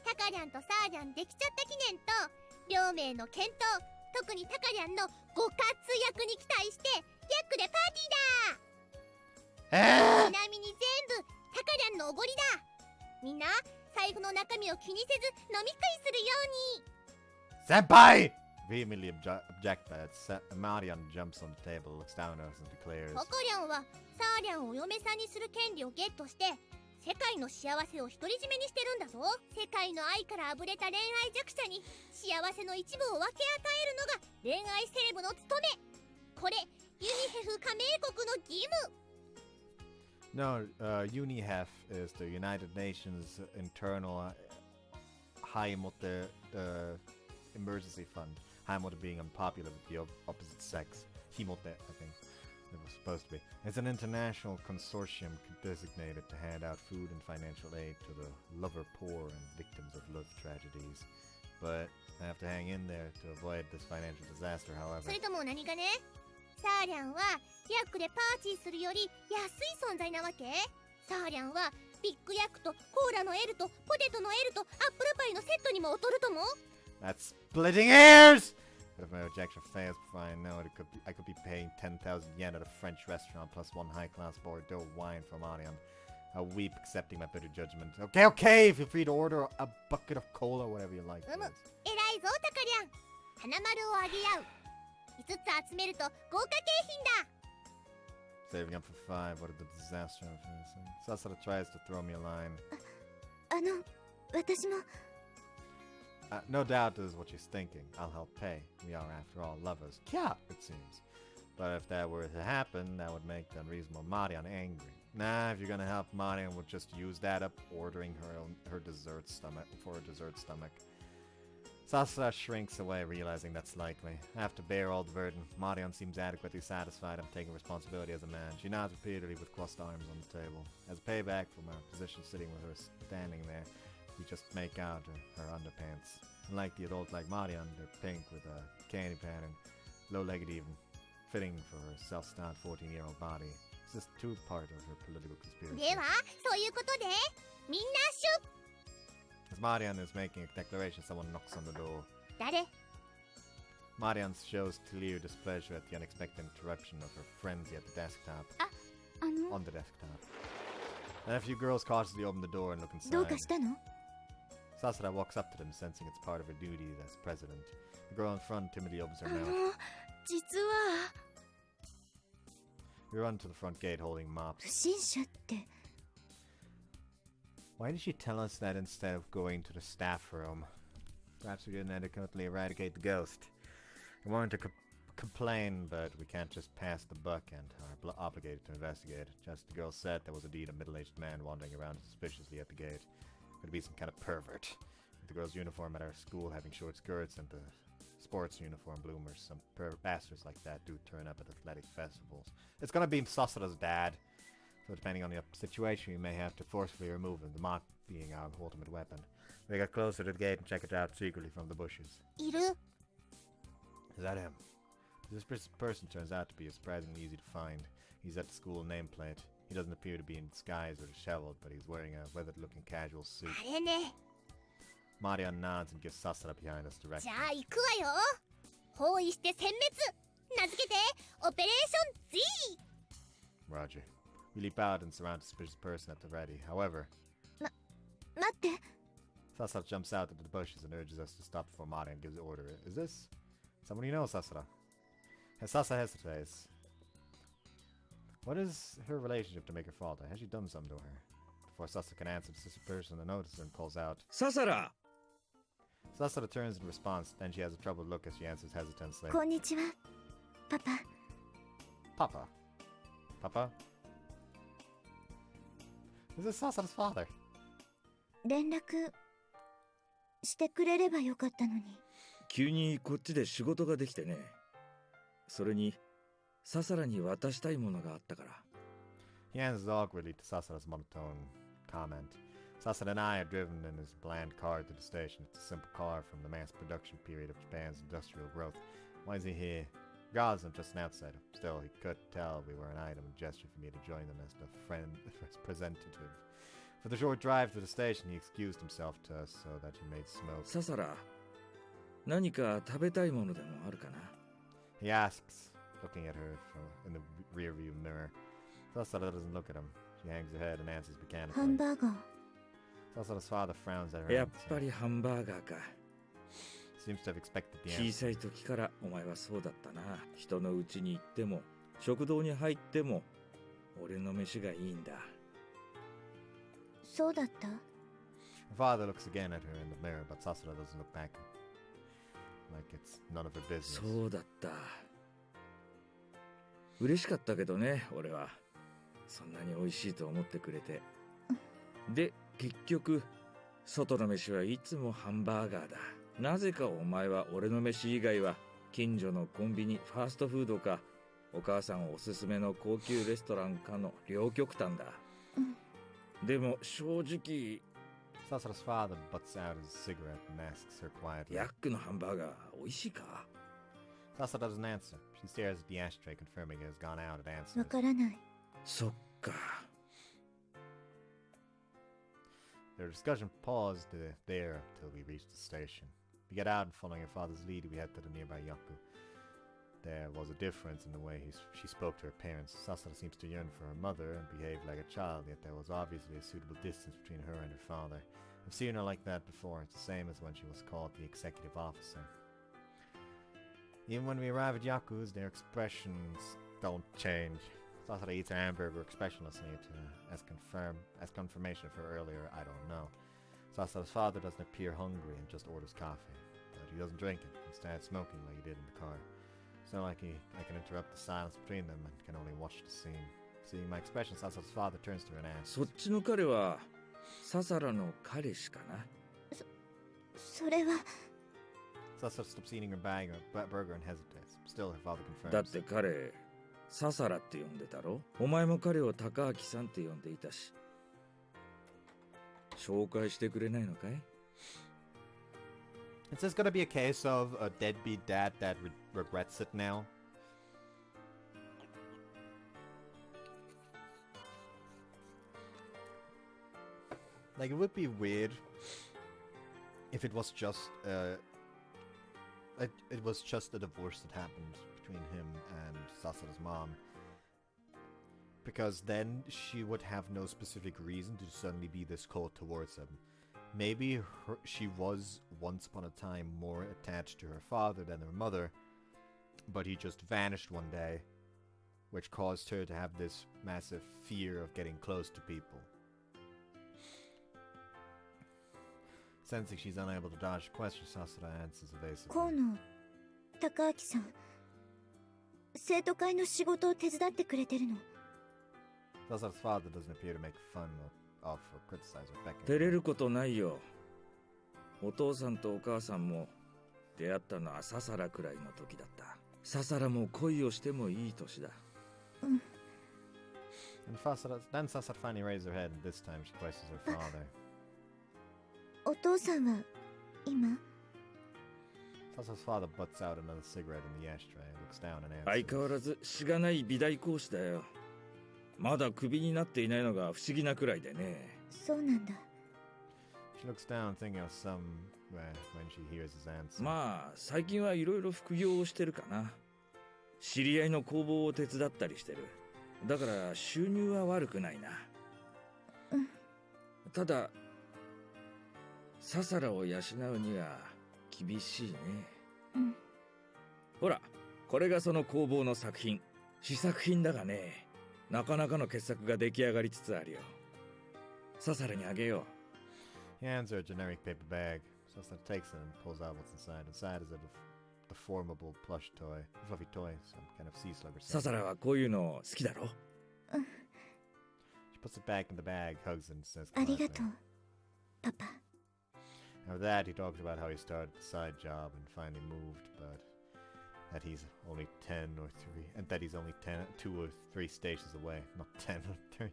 タカリャンとサーリャンできちゃった記念と、両名の健闘、特にタカリャンのご活躍に期待して、ヤックでパーティーだ。ちなみに全部タカリャンのおごりだ。みんな財布の中身を気にせず飲み食いするように。Senpai! Vehemently object by that, Marion jumps on the table, looks down at us and declares, タカリャンはサーリャンをお嫁さんにする権利をゲットして、世界の幸せを独り占めにしてるんだぞ。世界の愛からあぶれた恋愛弱者に幸せの一部を分け与えるのが恋愛セレブの務め。これユニヘフ加盟国の義務。 No, UNIHEF is the United Nations internal Haimote emergency fund. Haimote being unpopular with the opposite sex. Himote, I think it was supposed to be. It's an international consortium designated to hand out food and financial aid to the lover poor and victims of love tragedies. But I have to hang in there to avoid this financial disaster, however. それとも何かね、サーリャンはヤックでパーティーするより安い存在なわけ。サーリャンはビッグヤックとコーラの L とポテトの L とアップルパイのセットにも劣るとも。 That's splitting hairs! But if my rejection fails before I know it, I could be paying 10,000 yen at a French restaurant plus one high-class Bordeaux wine from Marion. I'll weep accepting my bitter judgment. Okay, feel free to order a bucket of cola, whatever you like. 偉いぞタカリャン。花丸をあげ合う。5つ集めると豪華景品だ。 Saving up for 5, what a disaster I'm facing. Sasara tries to throw me a line. 私も No doubt this is what she's thinking. I'll help pay. We are, after all, lovers. Yeah, it seems. But if that were to happen, that would make the unreasonable Marion angry. Nah, if you're gonna help Marion, we'll just use that up ordering her dessert stomach for her dessert stomach. Sasara shrinks away, realizing that's likely. I have to bear all the burden. Marion seems adequately satisfied I'm taking responsibility as a man. She nods repeatedly with crossed arms on the table. As a payback for my position sitting with her standing there, we just make out her underpants. Unlike the adult-like Marion, they're pink with a candy pattern, low-legged even, fitting for her self-styled 14-year-old body. It's just too part of her political conspiracy. では、そういうことで、みんなシュッ。 As Marion is making a declaration, someone knocks on the door. 誰？ Marion shows clear displeasure at the unexpected interruption of her frenzy at the desktop. On the desktop. And a few girls cautiously open the door and look inside. どうかしたの？ Sasara walks up to them, sensing it's part of her duty as president. The girl in front timidly opens her mouth. 実は We run to the front gate holding 不 mops. 審者って Why did she tell us that instead of going to the staff room? Perhaps we didn't adequately eradicate the ghost. We wanted to complain, but we can't just pass the buck and are obligated to investigate. Just the girl said there was indeed a middle-aged man wandering around suspiciously at the gate. Could be some kind of pervert. With the girl's uniform at our school having short skirts and the sports uniform bloomers, some bastards like that do turn up at athletic festivals. It's gonna be Sasara's dad. So depending on the situation, we may have to forcefully remove him, the mop being our ultimate weapon. We get closer to the gate and check it out secretly from the bushes. いる Is that him? This person turns out to be surprisingly easy to find. He's at the school nameplate. He doesn't appear to be in disguise or disheveled, but he's wearing a weathered-looking casual suit. あれね Marian nods and gives Sasara behind us じ directly. ゃあ行くわよ包囲して殲滅名付けてオペレーション Z Roger. We leap out and surround the suspicious person at the ready. However, 待って Sasara jumps out into the bushes and urges us to stop before Marian gives the order. Is this someone you know, Sasara? As Sasa hesitates, what is her relationship to make her falter? Has she done something to her? Before Sasa can answer, the sister person notices her and calls out. Sasara! Sasara turns in response, then she has a troubled look as she answers hesitantly. こんにちはパパ Papa? Papa? Is this Sasara's father? 連絡してくれればよかったのに急にこっちで仕事ができてね。それに、ササラに渡したいものがあったから。He answers awkwardly to Sasara's monotone comment. Sasara and I are driven in his bland car to the station. It's a simple car from the mass production period of Japan's industrial growth. Why is he here? Regardless, I'm just an outsider. Still, he could tell we were an item and gesture for me to join them as the friend representative. For the short drive to the station, he excused himself to us so that he made smoke. ササラ、何か食べたいものでもあるかな？ He asks, looking at her in the rearview mirror. Sasara doesn't look at him. She hangs her head and answers ハン mechanically. バーガー Sasara's father frowns at her やっ and ぱりハンバーガーか。 seems to have expected the 小 answer. さい時からお前はそうだったな。人の家に行っても、食堂に入っても、俺の飯がいいんだ。そうだった Her father looks again at her in the mirror, but Sasara doesn't look back. Like it's none of her business. そうだった。嬉しかったけどね、俺は。そんなに美味しいと思ってくれて。で、結局、外の飯はいつもハンバーガーだ。なぜかお前は俺の飯以外は、近所のコンビニ、ファーストフードか、お母さんおすすめの高級レストランかの両極端だ。でも正直、Sasara's father butts out his cigarette and asks her quietly. ヤックのハンバーガー美味しいか？ Sasara doesn't answer. She stares at the ashtray, confirming it has gone out and わ answers. からない そっか。 Their discussion paused there till we reached the station. We get out and following her father's lead, we head to the nearby yaku. There was a difference in the way she spoke to her parents. Sasara seems to yearn for her mother and behave like a child, yet there was obviously a suitable distance between her and her father. I've seen her like that before. It's the same as when she was called the executive officer. Even when we arrive at Yaku's, their expressions don't change. Sasara eats her hamburger expressionlessly as confirmation for earlier, I don't know. Sasara's father doesn't appear hungry and just orders coffee, but he doesn't drink it, instead smoking like he did in the car. It's not like I can interrupt the silence between them and can only watch the scene. Seeing my expression, Sasara's father turns to her and asks, そっちの彼はササラの彼氏かな？それは Sasara stops eating her burger and hesitates. Still, her father だっ confirms. て彼、ササラって呼んでたろ？お前も彼を高明さんって呼んでいたし。紹介してくれないのかい？ Is this gonna be a case of a deadbeat dad that regrets it now? Like, it would be weird if it was just it was just a divorce that happened between him and Sasara's mom. Because then she would have no specific reason to suddenly be this cold towards him. maybe she was once upon a time more attached to her father than her mother, but he just vanished one day, which caused her to have this massive fear of getting close to people. Sensing she's unable to dodge the question, Sasara answers evasively. 河野孝明さん、生徒会の仕事を手伝ってくれてるの。Sasara's father doesn't appear to make fun of or criticize or beckon. 照れることないよ。お父さんとお母さんも出会ったのはササラくらいの時だった。ササラも恋をしてもいい年だ。うん。Then Sasara finally raised her head, and this time she questions her father. お父さんは今 Sasara's father butts out another cigarette in the ashtray and looks down and answers. 相変わらずしがない美大講師だよ。まだクビになっていないのが不思議なくらいでね。そうなんだ。She looks down, thinking of some when she hears his answer. まあ最近はいろいろ副業をしてるかな。知り合いの工房を手伝ったりしてる。だから収入は悪くないな。うん。ただササラを養うには厳しいね。うん。ほら、これがその工房の作品。試作品だがね、なかなかの傑作が出来上がりつつあるよ。ササラにあげよう。He hands her a generic paper bag. Sasara takes it and pulls out what's inside. Inside is a deformable plush toy, fluffy toy, some kind of sea slug or something. ササラはこういうの好きだろ？うん。She puts it back in the bag, hugs and says, ありがとう、パパ。After that, he talks about how he started the side job and finally moved, but that he's only 10 or 3, and that he's only 2 or 3 stations away, not 10 or 3.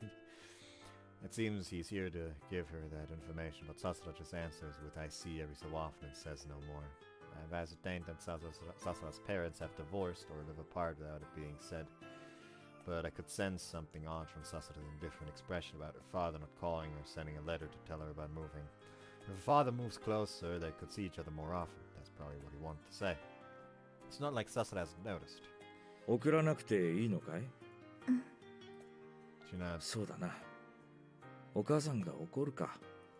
It seems he's here to give her that information, but Sasara just answers with I see every so often and says no more. I've ascertained that Sasara's parents have divorced or live apart without it being said, but I could sense something odd from Sasara's indifferent expression about her father not calling or sending a letter to tell her about moving. If her father moves closer, they could see each other more often. That's probably what he wanted to say. It's not like Sasara hasn't noticed. 送らなくていいのかい？うん。She nods. そうだな。お母さんが怒るか。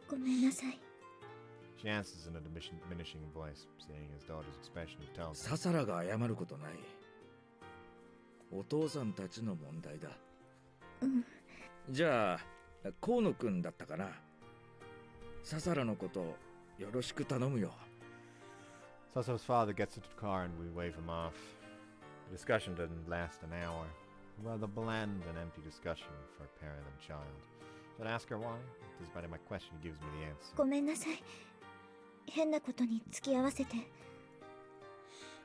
ごめんなさい。She answers in a diminishing voice, seeing his daughter's expression he tells her. ササラが謝ることない。お父さんたちの問題だ。うん。じゃあ、河野くんだったかな。ササラのことよろしく頼むよ。Sasara's father gets into the car and we wave him off. The discussion didn't last an hour. Rather bland and empty discussion for a parent and child. Should I ask her why? Despite my question, he gives me the answer. ごめんなさい。変なことに付き合わせて。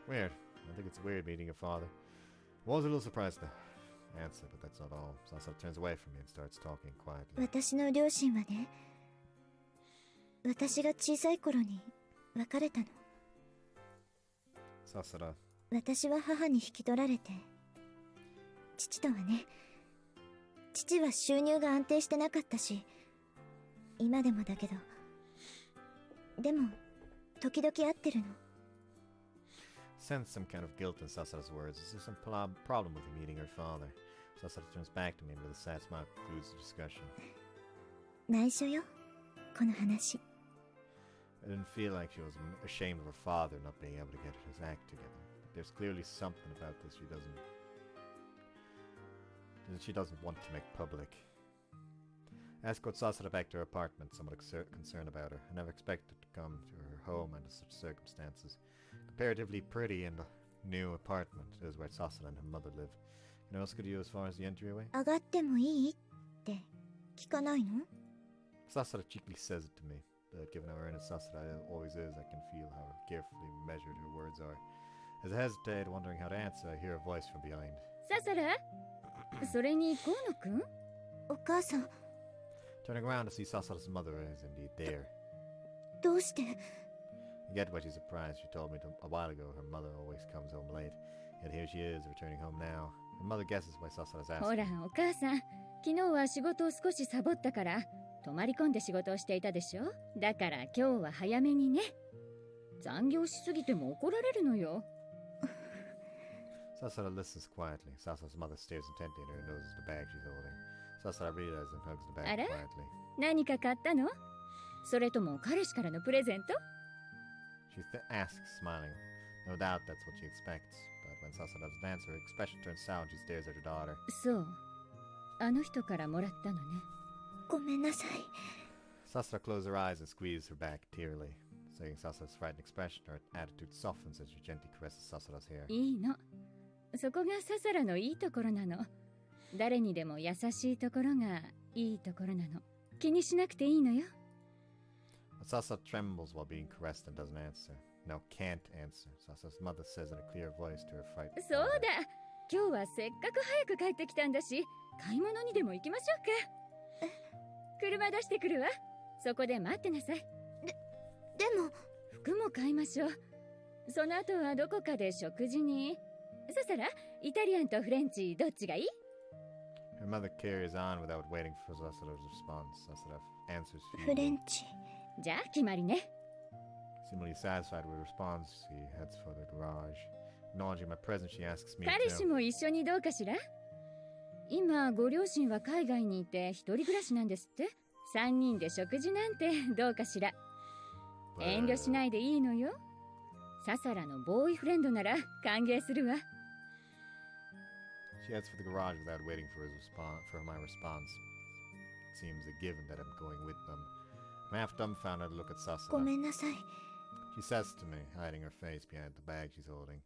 Weird. I think it's weird meeting your father. Was a little surprised to answer, but that's not all. Sasara turns away from me and starts talking quietly. 私の両親はね、私が小さい頃に別れたの。Sasara. 私は母に引き取られて、父とはね、父は収入が安定してなかったし、今でもだけど、でも時々会ってるの。Sense some kind of guilt in Sasara's words. Is there some problem with meeting her father? Sasara turns back to me and with a sad smile concludes the discussion. 内緒よ、この話。I didn't feel like she was ashamed of her father not being able to get his act together. There's clearly something about this she doesn't want to make public. I escort Sasara back to her apartment, somewhat concerned about her. I never expected to come to her home under such circumstances. Comparatively pretty and new apartment is where Sasara and her mother live. Can I ask you as far as the entryway? 上がってもいいって聞かないの？ Sasara cheekily says it to me, but given how earnest Sasara always is, I can feel how carefully measured her words are. As I hesitate, wondering how to answer, I hear a voice from behind. ササラ？それに河野くん？お母さん。Turning around to see Sasara's mother is indeed there. どうして？ I get why she's surprised. She told me a while ago her mother always comes home late. Yet here she is, returning home now. Her mother guesses why Sasara's asking. ほら、お母さん、昨日は仕事を少しサボったから、泊まり込んで仕事をしていたでしょ？だから今日は早めにね。残業しすぎても怒られるのよ。Sasara listens quietly. Sasara's mother stares intently at her and noses the bag she's holding. Sasara realizes and hugs the bag quietly. 何か買ったの？それとも彼氏からのプレゼント？ She asks, smiling. No doubt that's what she expects, but when Sasara doesn't answer, her expression turns sour and she stares at her daughter. そう。あの人からもらったのね。ごめんなさい。 Sasara closes her eyes and squeezes her back tearily. Seeing Sasara's frightened expression, her attitude softens as she gently caresses Sasara's hair. いいの。そこがササラのいいところなの。誰にでも優しいところがいいところなの。気にしなくていいのよ。Sasara trembles while being caressed and doesn't answer. No, can't answer. Sasara's mother says in a clear voice to her frightened そう daughter. だ。今日はせっかく早く帰ってきたんだし、買い物にでも行きましょうか。車出してくるわ。そこで待ってなさい。でも服も買いましょう。その後はどこかで食事に。ササラ、イタリアンとフレンチどっちがいい？ Her mother carries on without waiting for Sasara's response. Sasara answers フレ feebly. ンチ。じゃあ決まりね。Seemingly satisfied with her response, he heads for the garage. Acknowledging my presence, she asks me 彼氏 to... も一緒にどうかしら？今ご両親は海外にいて一人暮らしなんですって。3人で食事なんてどうかしら？遠慮しないでいいのよ。ササラのボーイフレンドなら歓迎するわ。She heads for the garage without waiting for my response. It seems a given that I'm going with them. I'm half dumbfounded to look at ご Sasara. めんなさい。 She says to me, hiding her face behind the bag she's holding.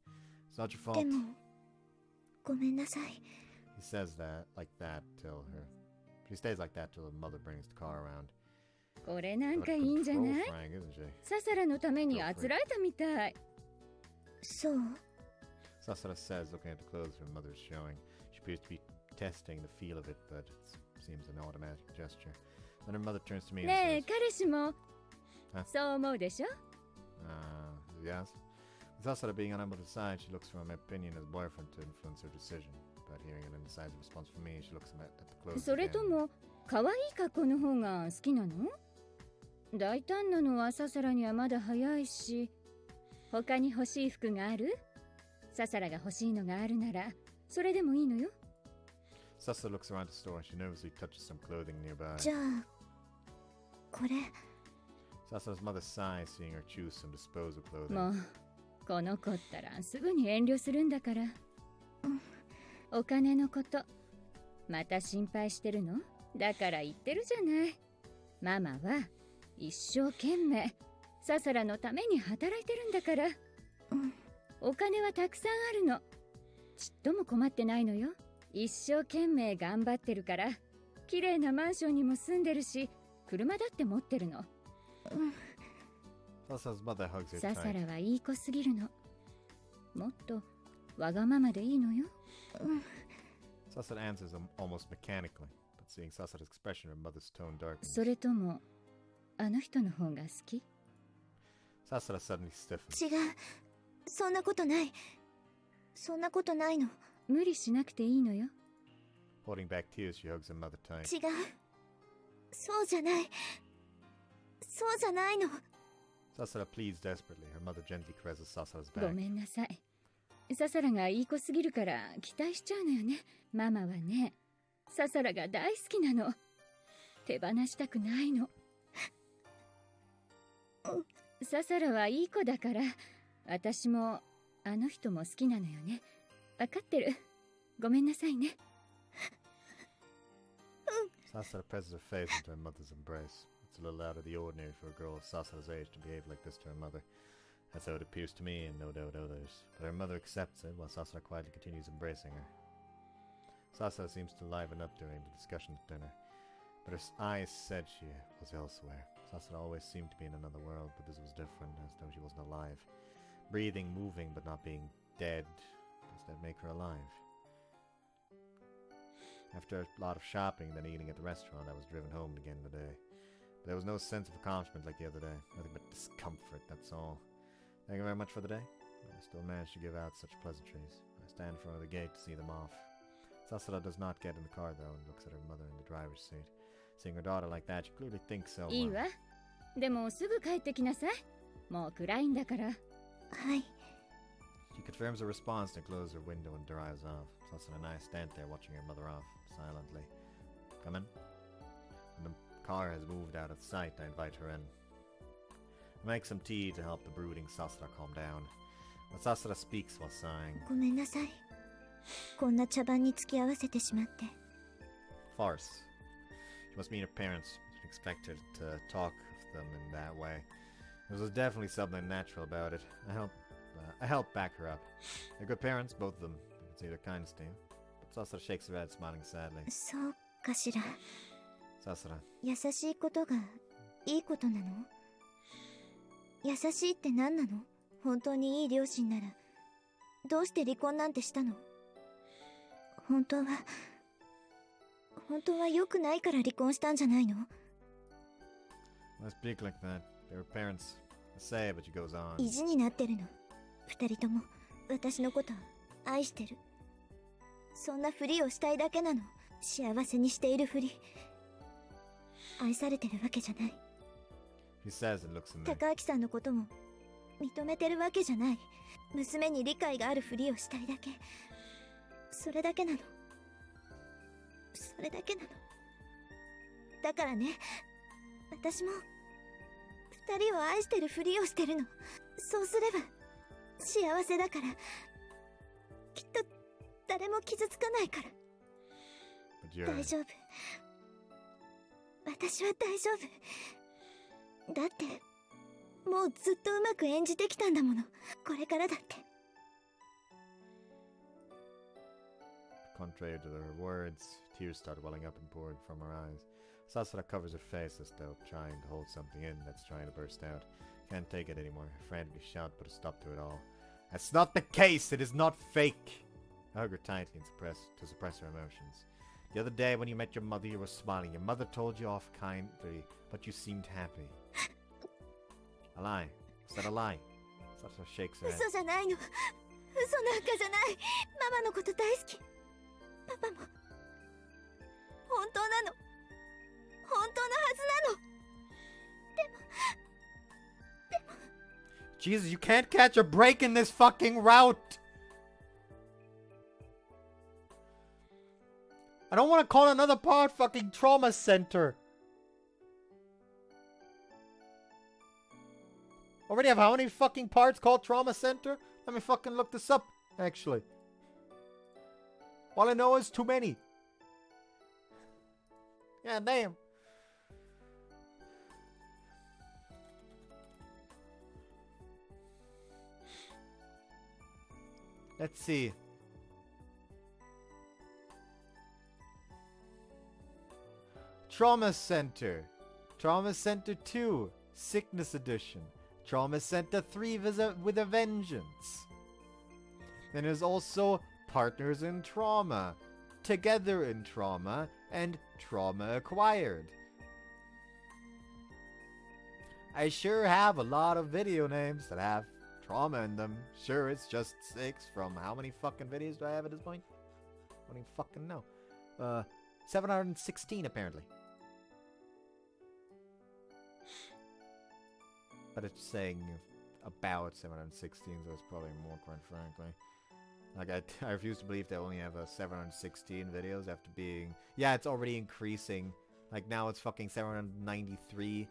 It's not your で fault. もごめんなさい。 He says that like that till her... She stays like that till her mother brings the car around. これなん What か a いいんじゃ control ない？ freak, isn't she? ササラのためにあつらえたみたい。そう。 Sasara says, looking at the clothes her mother is showing. She appears to be testing the feel of it, but it seems an automatic gesture. Then her mother turns to me and ねえ、 says, 彼氏もあそう思うでしょ？ yes. With Sasara being unable to decide, she looks for my opinion as boyfriend to influence her decision. But hearing an indecisive response from me, she looks at the clothes それと again. も可愛い格好の方が好きなの？大胆なのはササラにはまだ早いし、他に欲しい服がある？ササラが欲しいのがあるならそれでもいいのよ。 Sasara looks around the store and she nervously touches some clothing nearby. じゃあこれ Sasara's mother sighs, seeing her choose some disposal clothing. もうこの子ったらすぐに遠慮するんだから。お金のことまた心配してるの？だから言ってるじゃない。ママは一生懸命ササラのために働いてるんだから。お金はたくさんあるの。ちっとも困ってないのよ。一生懸命頑張ってるから。綺麗なマンションにも住んでるし、車だって持ってるの。Sasara's mother hugs her ササ tight. ラはいい子すぎるの。もっとわがままでいいのよ。Sasara answers almost mechanically, but seeing Sasara's expression, her mother's tone darkens. それともあの人の方が好き？ Sasara suddenly stiffens. 違う。そんなことない。そんなことないの。無理しなくていいのよ。 Holding back tears, she hugs her mother tight. 違う。そうじゃない。そうじゃないの。 Sasara pleads desperately. Her mother gently caresses Sasara's ご back. めんなさい。ササラがいい子すぎるから期待しちゃうのよね。ママはね、ササラが大好きなの。手放したくないの。ササラはいい子だから、私もあの人も好きなのよね。わかってる。ごめんなさいね。Sasara presses her face into her mother's embrace. It's a little out of the ordinary for a girl of Sasara's age to behave like this to her mother. That's how it appears to me and no doubt others. But her mother accepts it while Sasara quietly continues embracing her. Sasara seems to liven up during the discussion at dinner, but her eyes said she was elsewhere. Sasara always seemed to be in another world, but this was different, as though she wasn't alive. Breathing, moving, but not being dead. Does that make her alive? After a lot of shopping and then eating at the restaurant, I was driven home again today. But there was no sense of accomplishment like the other day. Nothing but discomfort, that's all. Thank you very much for the day. I still managed to give out such pleasantries. I stand in front of the gate to see them off. Sasara does not get in the car though and looks at her mother in the driver's seat. Seeing her daughter like that, she clearly thinks so. いいわ。でもすぐ帰ってきなさい。もう暗いんだから。はい。 She confirms her response and closes her window and drives off. Sasara and I stand there watching her mother off, silently. Come in. I've been car has moved out of sight, I invite her in. I make some tea to help the brooding Sasara calm down. But Sasara speaks while sighing. ごめんなさい。こんな茶番に付き合わせてしまって。Farce. She must meet her parents. She expected to talk of them in that way. There was definitely something natural about it. I helped back her up. They're good parents, both of them. I can see their kindness to you. But Sasara shakes her head, smiling sadly. そうかしら。Sasara. 優しいことがいいことなの？優しいって何なの？本当にいい両親ならどうして離婚なんてしたの？本当は良くないから離婚したんじゃないの？ I speak like that. They were parents. I say, but she goes on. 意地になってるの。二人とも私のこと愛してる。そんなふりをしたいだけなの。幸せにしているふり。愛されてるわけじゃない。He says and looks at me. 高明さんのことも認めてるわけじゃない。娘に理解があるふりをしたいだけ。それだけなの。それだけなの。だからね、私も二人を愛してるふりをしてるの。そうすれば幸せだから。きっと誰も傷つかないから。大丈夫。私は大丈夫。だってもうずっとうまく演じてきたんだもの。これからだって。Contrary to her words, tears start welling up and pouring from her eyes. Sasara covers her face as though trying to hold something in that's trying to burst out. Can't take it anymore. Her frantically shout, put a stop to it all. That's not the case! It is not fake! I hug her tightly and to suppress her emotions. The other day when you met your mother, you were smiling. Your mother told you off kindly, but you seemed happy. A lie. Is that a lie? Sasara shakes her head. 嘘じゃないの。嘘なんかじゃない。ママのこと大好き。パパも本当なの。本当のはずなの。でも Jesus, you can't catch a break in this fucking route! I don't want to call another part fucking trauma center. Already have how many fucking parts called trauma center? Let me fucking look this up, actually. All I know is too many. Yeah, damn. Let's see. Trauma Center. Trauma Center 2. Sickness Edition. Trauma Center 3 with a Vengeance. Then there's also Partners in Trauma, Together in Trauma, and Trauma Acquired. I sure have a lot of video names that have trauma in them. Sure, it's just 6 from how many fucking videos do I have at this point? I don't even fucking know. 716 apparently. But it's saying about 716, so it's probably more, quite frankly. Like, I refuse to believe they only have 716 videos after being... Yeah, it's already increasing. Like, now it's fucking 793.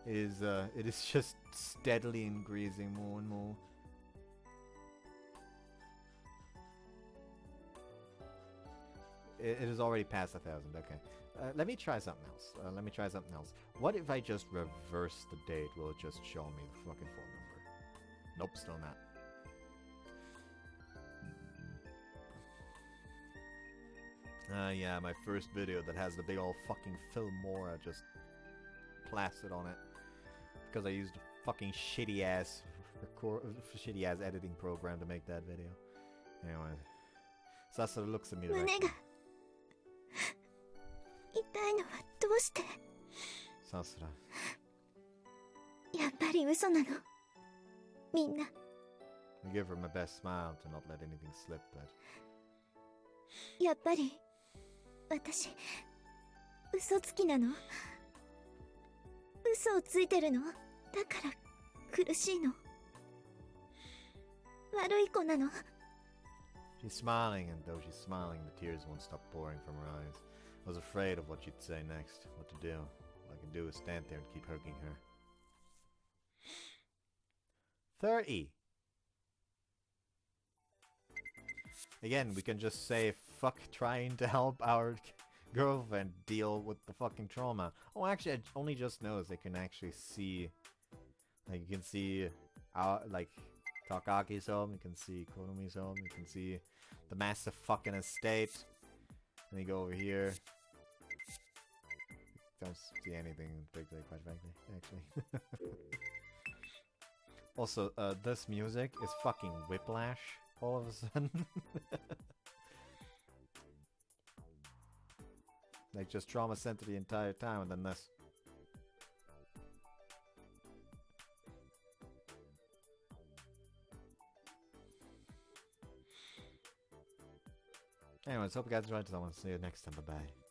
It is just steadily increasing more and more. It is already past 1,000, okay. Let me try something else. What if I just reverse the date? Will it just show me the fucking phone number? Nope, still not. Yeah, my first video that has the big old fucking Filmora just plastered on it. Because I used a fucking shitty ass editing program to make that video. Anyway. Sasara looks at me like... 痛いのはどうして？ Sasara. やっぱり嘘なの。みんな。I give her my best smile to not let anything slip, but... やっぱり私嘘つきなの？嘘をついてるの？だから苦しいの？悪い子なの？ She's smiling, and though she's smiling, the tears won't stop pouring from her eyes. I was afraid of what she'd say next, what to do. All I can do is stand there and keep hugging her. 30. Again, we can just say fuck trying to help our girlfriend deal with the fucking trauma. Oh, actually, I only just noticed I can actually see, like, you can see like Takaki's home, you can see Konomi's home, you can see the massive fucking estate. And you go over here. Don't see anything particularly, quite frankly, actually. Also, this music is fucking whiplash all of a sudden. Like, just trauma center the entire time, and then this. Anyways, hope you guys enjoyed this. I want to see you next time. Bye bye.